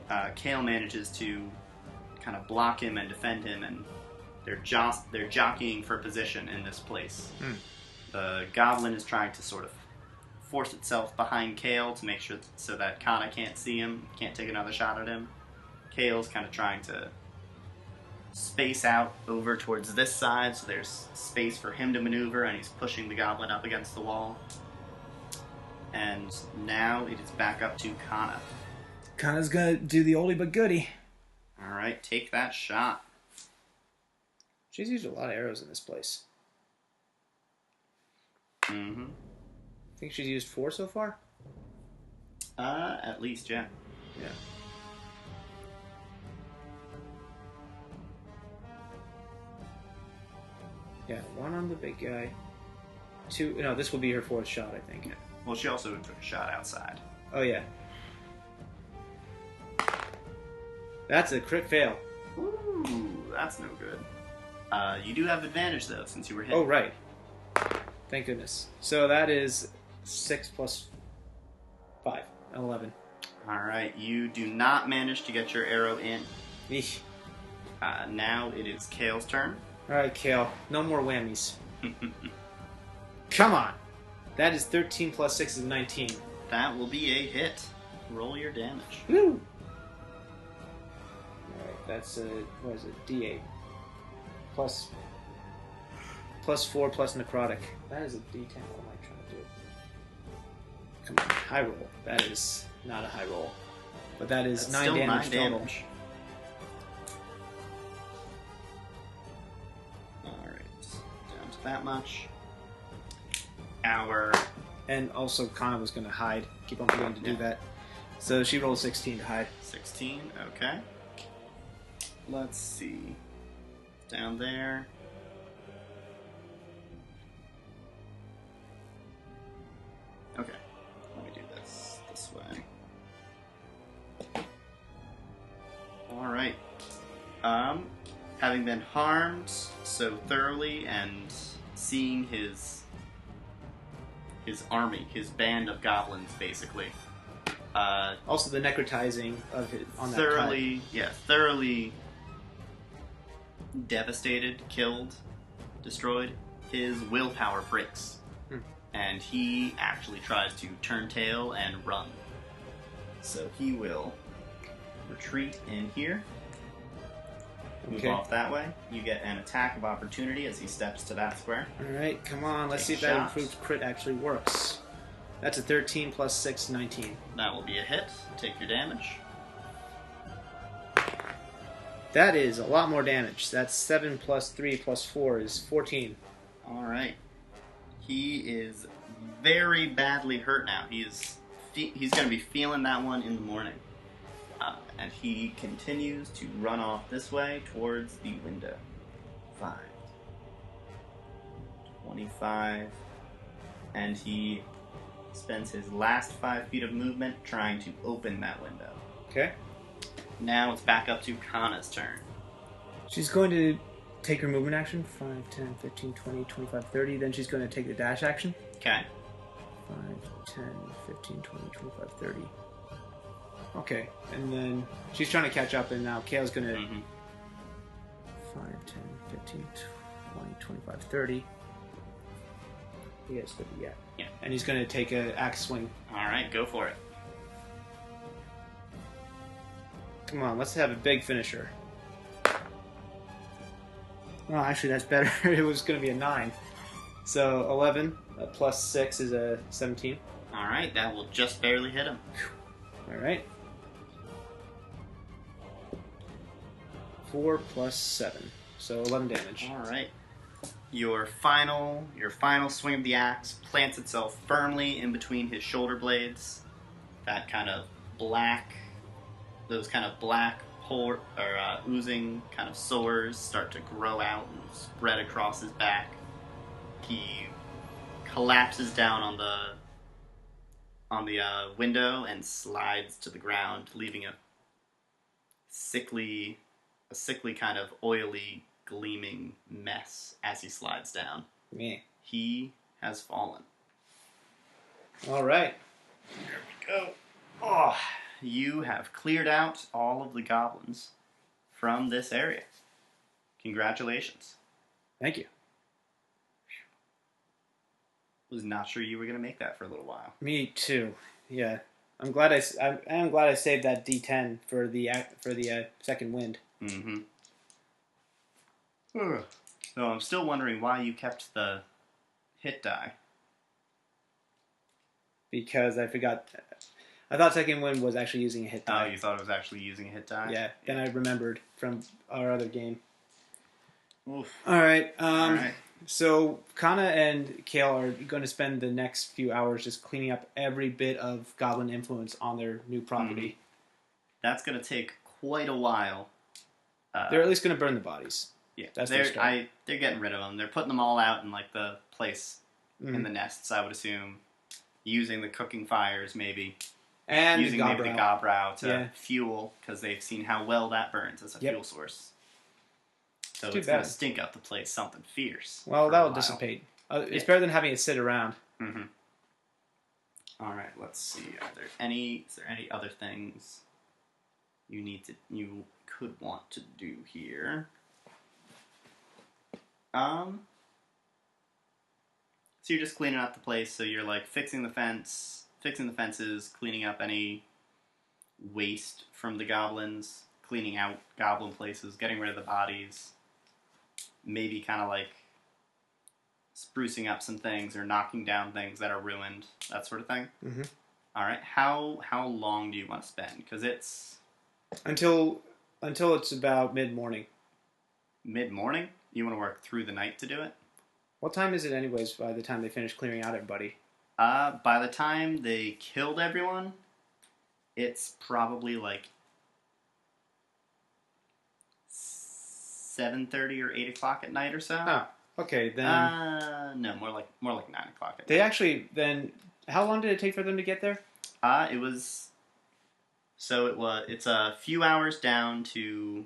Kayl manages to kind of block him and defend him, and they're jockeying for position in this place. The goblin is trying to sort of force itself behind Kayl to make sure so that Kaana can't see him, can't take another shot at him. Kayl's kind of trying to space out over towards this side so there's space for him to maneuver, and he's pushing the goblin up against the wall. And now it is back up to Kaana. Kaana's gonna do the oldie but goodie. Alright, take that shot. She's used a lot of arrows in this place. Mm-hmm. I think she's used 4 so far? At least, yeah. Yeah. Yeah, 1 on the big guy. 2, no, this will be her 4th shot, I think. Yeah. Well, she also took a shot outside. Oh, yeah. That's a crit fail. Ooh, that's no good. You do have advantage, though, since you were hit. Oh, right. Thank goodness. So that is 6 plus 5, 11. Alright, you do not manage to get your arrow in. Eesh. Now it is Kayl's turn. Alright, Kayl. No more whammies. Come on! That is 13 plus 6 is 19. That will be a hit. Roll your damage. Woo! Alright, that's a, what is it, D8. Plus 4 plus necrotic. That is a D10. What am I trying to do? Come on, high roll. That is not a high roll. But that is that's 9 still damage 9 total. Damage. Alright, down to that much. And also Kaana was going to hide. Keep on forgetting to do that. So she rolled 16 to hide. 16, okay. Let's see. Down there. Okay, let me do this way. Alright. Having been harmed so thoroughly and seeing his army, his band of goblins, basically. Also the necrotizing of it on thoroughly, thoroughly devastated, killed, destroyed. His willpower breaks, and he actually tries to turn tail and run. So he will retreat in here. Move Okay. off that way. You get an attack of opportunity as he steps to that square. Alright, come on. Let's see if that improved crit actually works. That's a 13 plus 6, 19. That will be a hit. Take your damage. That is a lot more damage. That's 7 plus 3 plus 4 is 14. Alright. He is very badly hurt now. He's going to be feeling that one in the morning. And he continues to run off this way towards the window. 5. 25. And he spends his last 5 feet of movement trying to open that window. Okay. Now it's back up to Kaana's turn. She's going to take her movement action. 5, 10, 15, 20, 25, 30. Then she's going to take the dash action. Okay. 5, 10, 15, 20, 25, 30. Okay, and then she's trying to catch up, and now Kayl's going to 5, 10, 15, 20, 25, 30. He gets 30, yeah. And he's going to take an axe swing. Alright, go for it. Come on, let's have a big finisher. Oh, actually, that's better. It was going to be a 9. So 11 plus 6 is a 17. Alright, that will just barely hit him. Alright. 4 plus 7. So 11 damage. Alright. Your final swing of the axe plants itself firmly in between his shoulder blades. That kind of black, those kind of black oozing kind of sores start to grow out and spread across his back. He collapses down on the window and slides to the ground, leaving a sickly kind of oily, gleaming mess as he slides down. Yeah. He has fallen. All right. Here we go. Oh, you have cleared out all of the goblins from this area. Congratulations. Thank you. Was not sure you were going to make that for a little while. Me too. Yeah. I'm glad I saved that D10 for the second wind. Mm-hmm. So I'm still wondering why you kept the hit die. Because I forgot. I thought second wind was actually using a hit die. Oh, you thought it was actually using a hit die? Yeah. Then I remembered from our other game. Oof. All right. All right. So Kaana and Kayl are going to spend the next few hours just cleaning up every bit of goblin influence on their new property. Mm-hmm. That's going to take quite a while. They're at least going to burn the bodies. Yeah, that's they're getting rid of them. They're putting them all out in like the place in the nests, I would assume, using the cooking fires maybe, and using maybe the gobrow to fuel because they've seen how well that burns as a fuel source. So it's going to stink up the place something fierce. Well, that will dissipate. It's better than having it sit around. Mm-hmm. All right, let's see. Is there any other things you could want to do here? So you're just cleaning up the place. So you're like fixing the fences, cleaning up any waste from the goblins, cleaning out goblin places, getting rid of the bodies. Maybe kind of like sprucing up some things or knocking down things that are ruined, that sort of thing. Mm-hmm. All right. How long do you want to spend? Because it's until it's about mid-morning. Mid-morning? You want to work through the night to do it? What time is it, anyways? By the time they finish clearing out everybody? By the time they killed everyone, it's probably like 7:30 or 8 o'clock at night or so. Oh, okay then. No, more like 9 o'clock at night. They actually then. How long did it take for them to get there? It's a few hours down to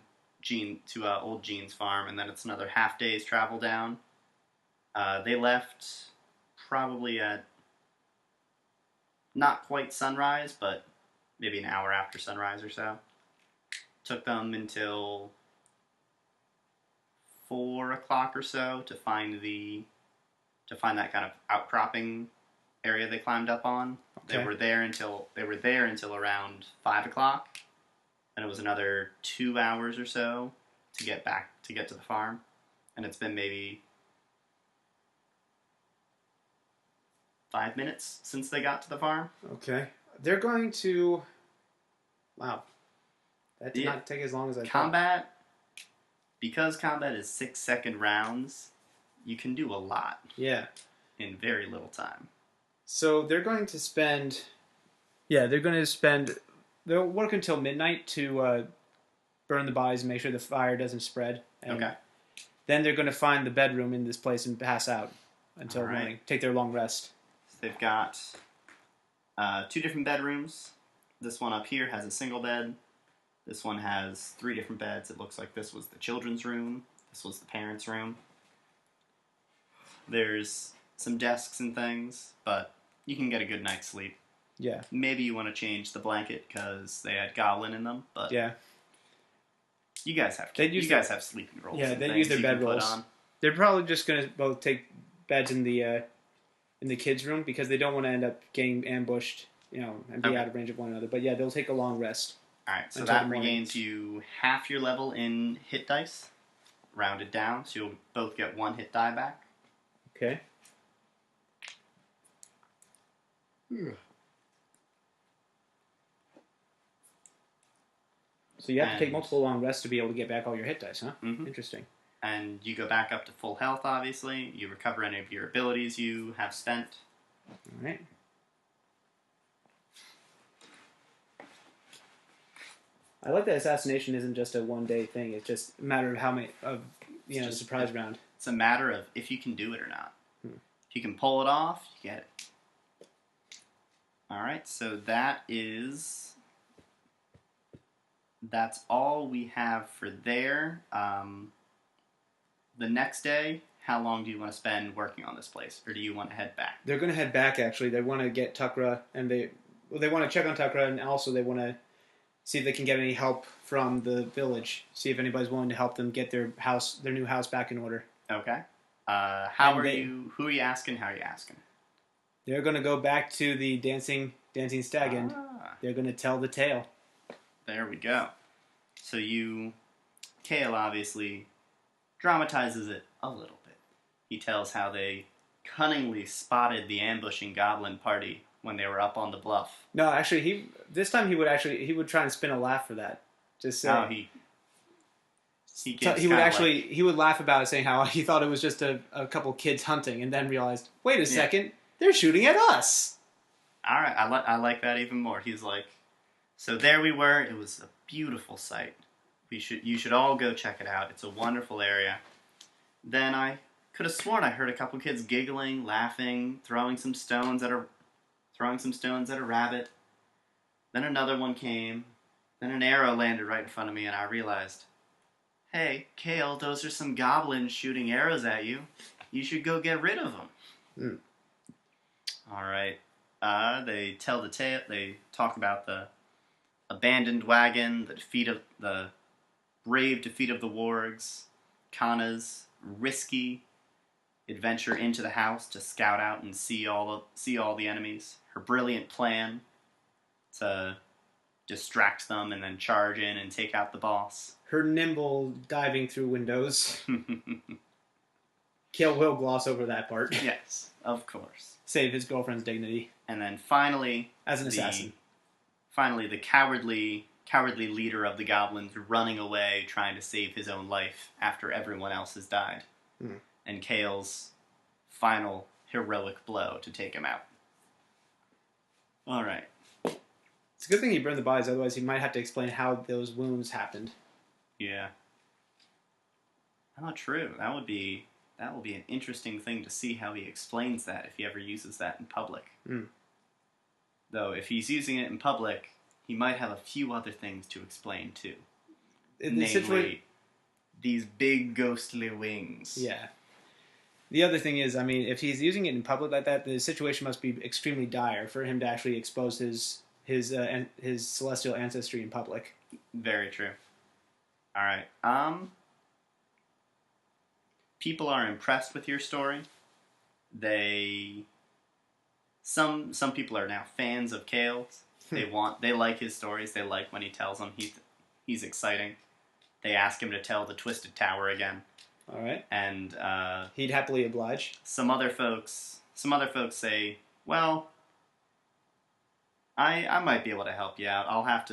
old Gene's farm, and then it's another half day's travel down. They left probably at not quite sunrise, but maybe an hour after sunrise or so. Took them until 4 o'clock or so to find that kind of outcropping area they climbed up on. Okay. They were there until around 5 o'clock, and it was another 2 hours or so to get to the farm, and it's been maybe 5 minutes since they got to the farm. Okay. They're going to... Wow. That did not take as long as I thought. Because combat is 6-second rounds, you can do a lot. Yeah. In very little time. So they're going to spend... Yeah, they'll work until midnight to burn the bodies and make sure the fire doesn't spread. And okay. Then they're going to find the bedroom in this place and pass out until morning. Take their long rest. So they've got 2 different bedrooms. This one up here has a single bed. This one has 3 different beds. It looks like this was the children's room. This was the parents' room. There's some desks and things, but you can get a good night's sleep. Yeah. Maybe you want to change the blanket because they had goblin in them, but yeah. You guys have sleeping rolls. Yeah, they use their bed rolls. They're probably just going to both take beds in the kids' room because they don't want to end up getting ambushed, and be out of range of one another. But yeah, they'll take a long rest. All right, so that regains you half your level in hit dice, rounded down, so you'll both get 1 hit die back. Okay. So you have to take multiple long rests to be able to get back all your hit dice, huh? Mm-hmm. Interesting. And you go back up to full health, obviously. You recover any of your abilities you have spent. All right. I like that assassination isn't just a one-day thing. It's just a matter of how many surprise round. It's a matter of if you can do it or not. If you can pull it off, you get it. All right, so that's all we have for there. The next day, how long do you want to spend working on this place, or do you want to head back? They're going to head back, actually. They want to get Tukra, and they want to check on Tukra, and also they want to see if they can get any help from the village. See if anybody's willing to help them get their new house back in order. Okay. Who are you asking? How are you asking? They're going to go back to the dancing stag, and they're going to tell the tale. There we go. So Kayl obviously dramatizes it a little bit. He tells how they cunningly spotted the ambushing goblin party when they were up on the bluff. No, actually, he would try and spin a laugh for that. Just say he would laugh about it, saying how he thought it was just a couple kids hunting, and then realized, wait a second, they're shooting at us. All right, I like that even more. He's like, so there we were. It was a beautiful sight. You should all go check it out. It's a wonderful area. Then I could have sworn I heard a couple kids giggling, laughing, throwing some stones at a rabbit. Then another one came. Then an arrow landed right in front of me, and I realized, hey, Kayl, those are some goblins shooting arrows at you. You should go get rid of them. All right. They tell the tale. They talk about the abandoned wagon, the brave defeat of the wargs, Kaana's risky adventure into the house to scout out and see all the enemies, her brilliant plan to distract them and then charge in and take out the boss, her nimble diving through windows. Kayl will gloss over that part. Yes, of course. Save his girlfriend's dignity. And then finally, as an assassin. Finally, the cowardly leader of the goblins running away, trying to save his own life after everyone else has died. And Kayl's final heroic blow to take him out. All right. It's a good thing he burned the bodies, otherwise he might have to explain how those wounds happened. Yeah. Oh, true. That would be an interesting thing to see how he explains that if he ever uses that in public. Though, if he's using it in public, he might have a few other things to explain too. Namely, these big ghostly wings. Yeah. The other thing is, if he's using it in public like that, the situation must be extremely dire for him to actually expose his celestial ancestry in public. Very true. All right. People are impressed with your story. Some people are now fans of Kayl's. They like his stories. They like when he tells them. He's exciting. They ask him to tell the Twisted Tower again. All right. And he'd happily oblige. Some other folks say, "Well, I might be able to help you out. I'll have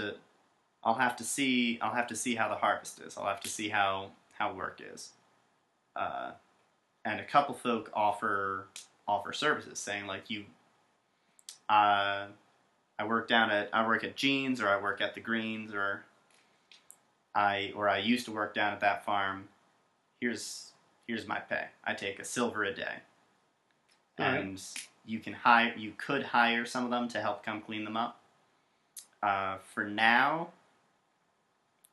to see how the harvest is. I'll have to see how work is." And a couple folk offer services, saying like, I work at Jean's, or I work at the Greens, or I used to work down at that farm. Here's my pay. I take $1 a day. And you could hire some of them to help come clean them up. For now,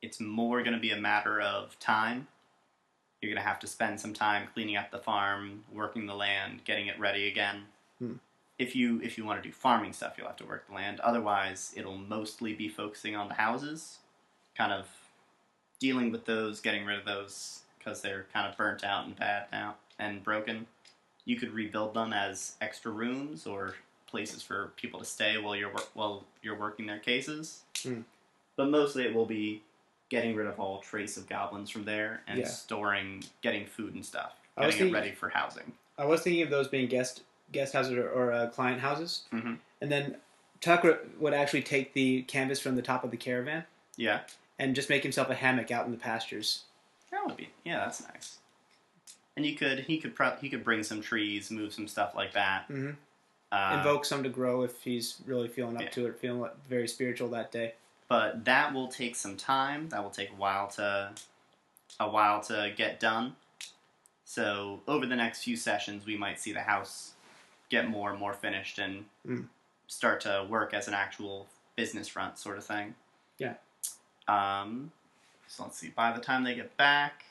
it's more going to be a matter of time. You're going to have to spend some time cleaning up the farm, working the land, getting it ready again. If you want to do farming stuff, you'll have to work the land. Otherwise, it'll mostly be focusing on the houses, kind of dealing with those, getting rid of those, because they're kind of burnt out and bad now and broken. You could rebuild them as extra rooms or places for people to stay while you're working their cases. But mostly it will be getting rid of all trace of goblins from there and storing, getting food and stuff, getting it ready for housing. I was thinking of those being guest houses or client houses. Mm-hmm. And then Tukra would actually take the canvas from the top of the caravan. Yeah. And just make himself a hammock out in the pastures. That would be, that's nice. And he could bring some trees, move some stuff like that. Mm-hmm. Invoke some to grow if he's really feeling up to it, feeling very spiritual that day. But that will take some time. That will take a while to get done. So over the next few sessions, we might see the house get more and more finished and start to work as an actual business front sort of thing. Yeah. So let's see. By the time they get back,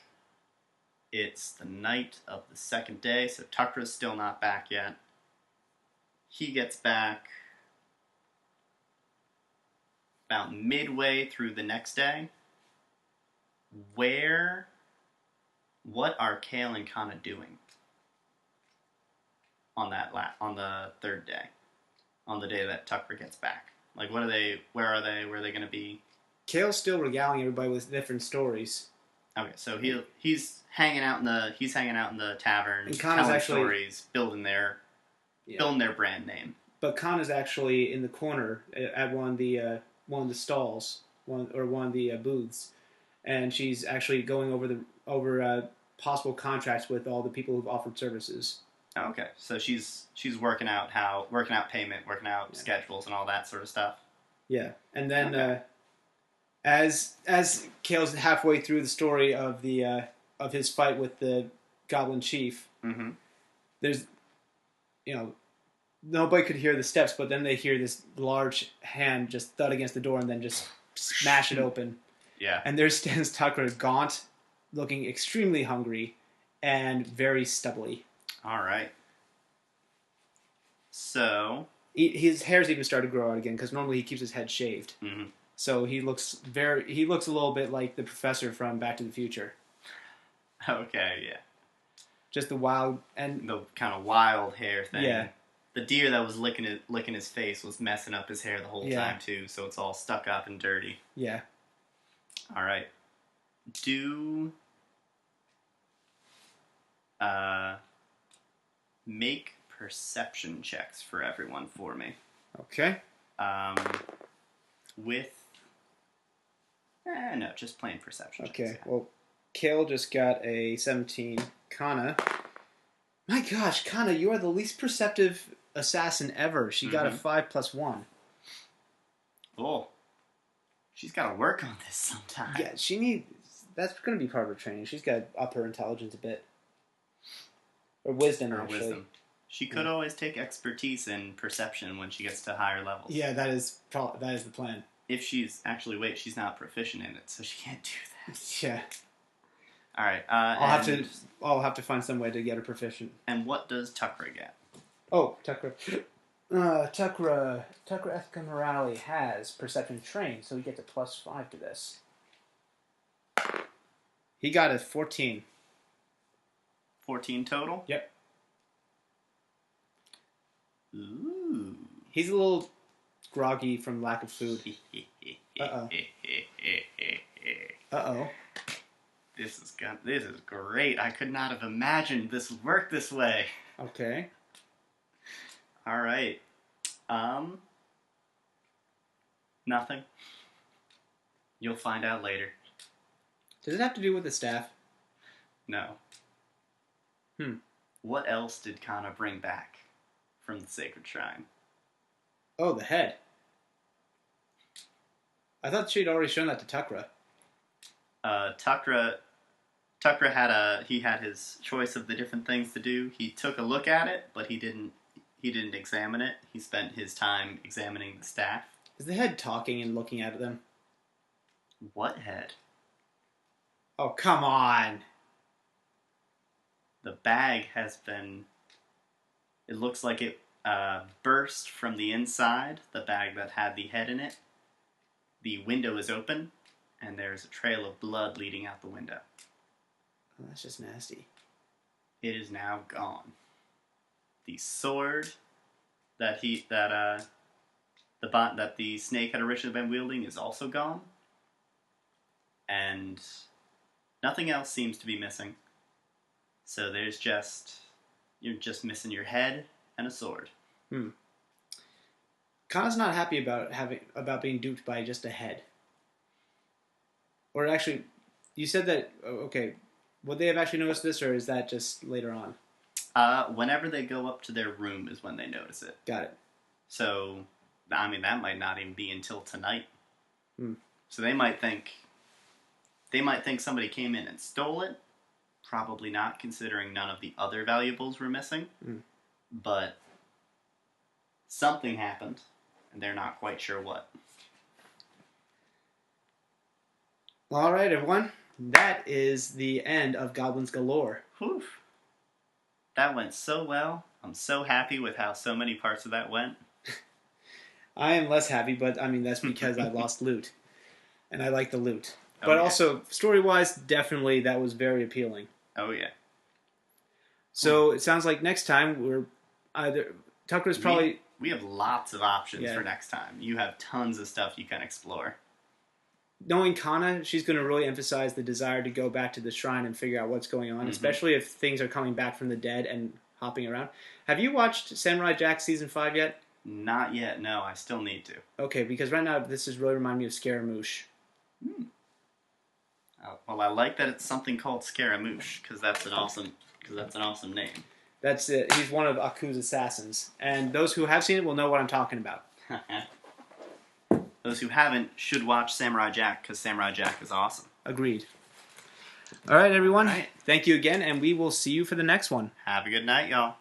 it's the night of the second day, so Tukra's still not back yet. He gets back about midway through the next day. What are Kayl and Kaana doing on the third day, on the day that Tukra gets back? Like, where are they? Where are they going to be? Kayl's still regaling everybody with different stories. Okay, so he's hanging out in the tavern, and telling stories, building their brand name. But Kaana's actually in the corner at one of the stalls, one of the booths, and she's actually going over possible contracts with all the people who've offered services. Oh, okay, so she's working out payment, working out schedules, and all that sort of stuff. Yeah, and then as Kayl's halfway through the story of his fight with the Goblin Chief, there's nobody could hear the steps, but then they hear this large hand just thud against the door and then just smash it open. Yeah, and there stands Tukra, gaunt, looking extremely hungry, and very stubbly. All right. So his hair's even started to grow out again because normally he keeps his head shaved. Mm-hmm. So he looks a little bit like the professor from Back to the Future. Okay, yeah. Just the wild and the kind of wild hair thing. Yeah. The deer that was licking his face was messing up his hair the whole time too, so it's all stuck up and dirty. Yeah. All right. Make perception checks for everyone for me. Okay. Just plain perception checks. Okay. Well, Kayl just got a 17. Kaana. My gosh, Kaana, you are the least perceptive assassin ever. She got a 5+1. Oh. She's got to work on this sometime. Yeah, that's going to be part of her training. She's got to up her intelligence a bit. Or wisdom, actually. Wisdom. She could always take expertise in perception when she gets to higher levels. Yeah, that is the plan. If she's not proficient in it, so she can't do that. Yeah. All right. I'll have to find some way to get her proficient. And what does Tukra get? Oh, Tukra. Tukra Ethka has perception trained, so he gets a +5 to this. He got a 14. 14 total? Yep. Ooh. He's a little groggy from lack of food. Uh-oh. Uh-oh. This is great. I could not have imagined this would work this way. Okay. All right. Nothing. You'll find out later. Does it have to do with the staff? No. What else did Kaana bring back from the sacred shrine? Oh, the head. I thought she'd already shown that to Tukra. Tukra had his choice of the different things to do. He took a look at it, but he didn't examine it. He spent his time examining the staff. Is the head talking and looking at them? What head? Oh, come on. The bag has been... It looks like it burst from the inside, the bag that had the head in it. The window is open, and there's a trail of blood leading out the window. Oh, that's just nasty. It is now gone. The sword that the snake had originally been wielding is also gone. And nothing else seems to be missing. So you're just missing your head and a sword. Kaana's not happy about being duped by just a head. Or actually, you said that, okay, would they have actually noticed this, or is that just later on? Whenever they go up to their room is when they notice it. Got it. So, I mean, that might not even be until tonight. So they might think somebody came in and stole it. Probably not, considering none of the other valuables were missing. But something happened, and they're not quite sure what. All right, everyone. That is the end of Goblins Galore. Whew. That went so well. I'm so happy with how so many parts of that went. I am less happy, but I mean, that's because I lost loot. And I like the loot. Oh, but yeah. Also, story-wise, definitely that was very appealing. Oh, yeah. So it sounds like next time we're either... Tucker's probably... We have lots of options for next time. You have tons of stuff you can explore. Knowing Kaana, she's going to really emphasize the desire to go back to the shrine and figure out what's going on, especially if things are coming back from the dead and hopping around. Have you watched Samurai Jack Season 5 yet? Not yet, no. I still need to. Okay, because right now this is really reminding me of Scaramouche. Well, I like that it's something called Scaramouche, because that's an awesome name. That's it. He's one of Aku's assassins. And those who have seen it will know what I'm talking about. Those who haven't should watch Samurai Jack, because Samurai Jack is awesome. Agreed. All right, everyone. All right. Thank you again, and we will see you for the next one. Have a good night, y'all.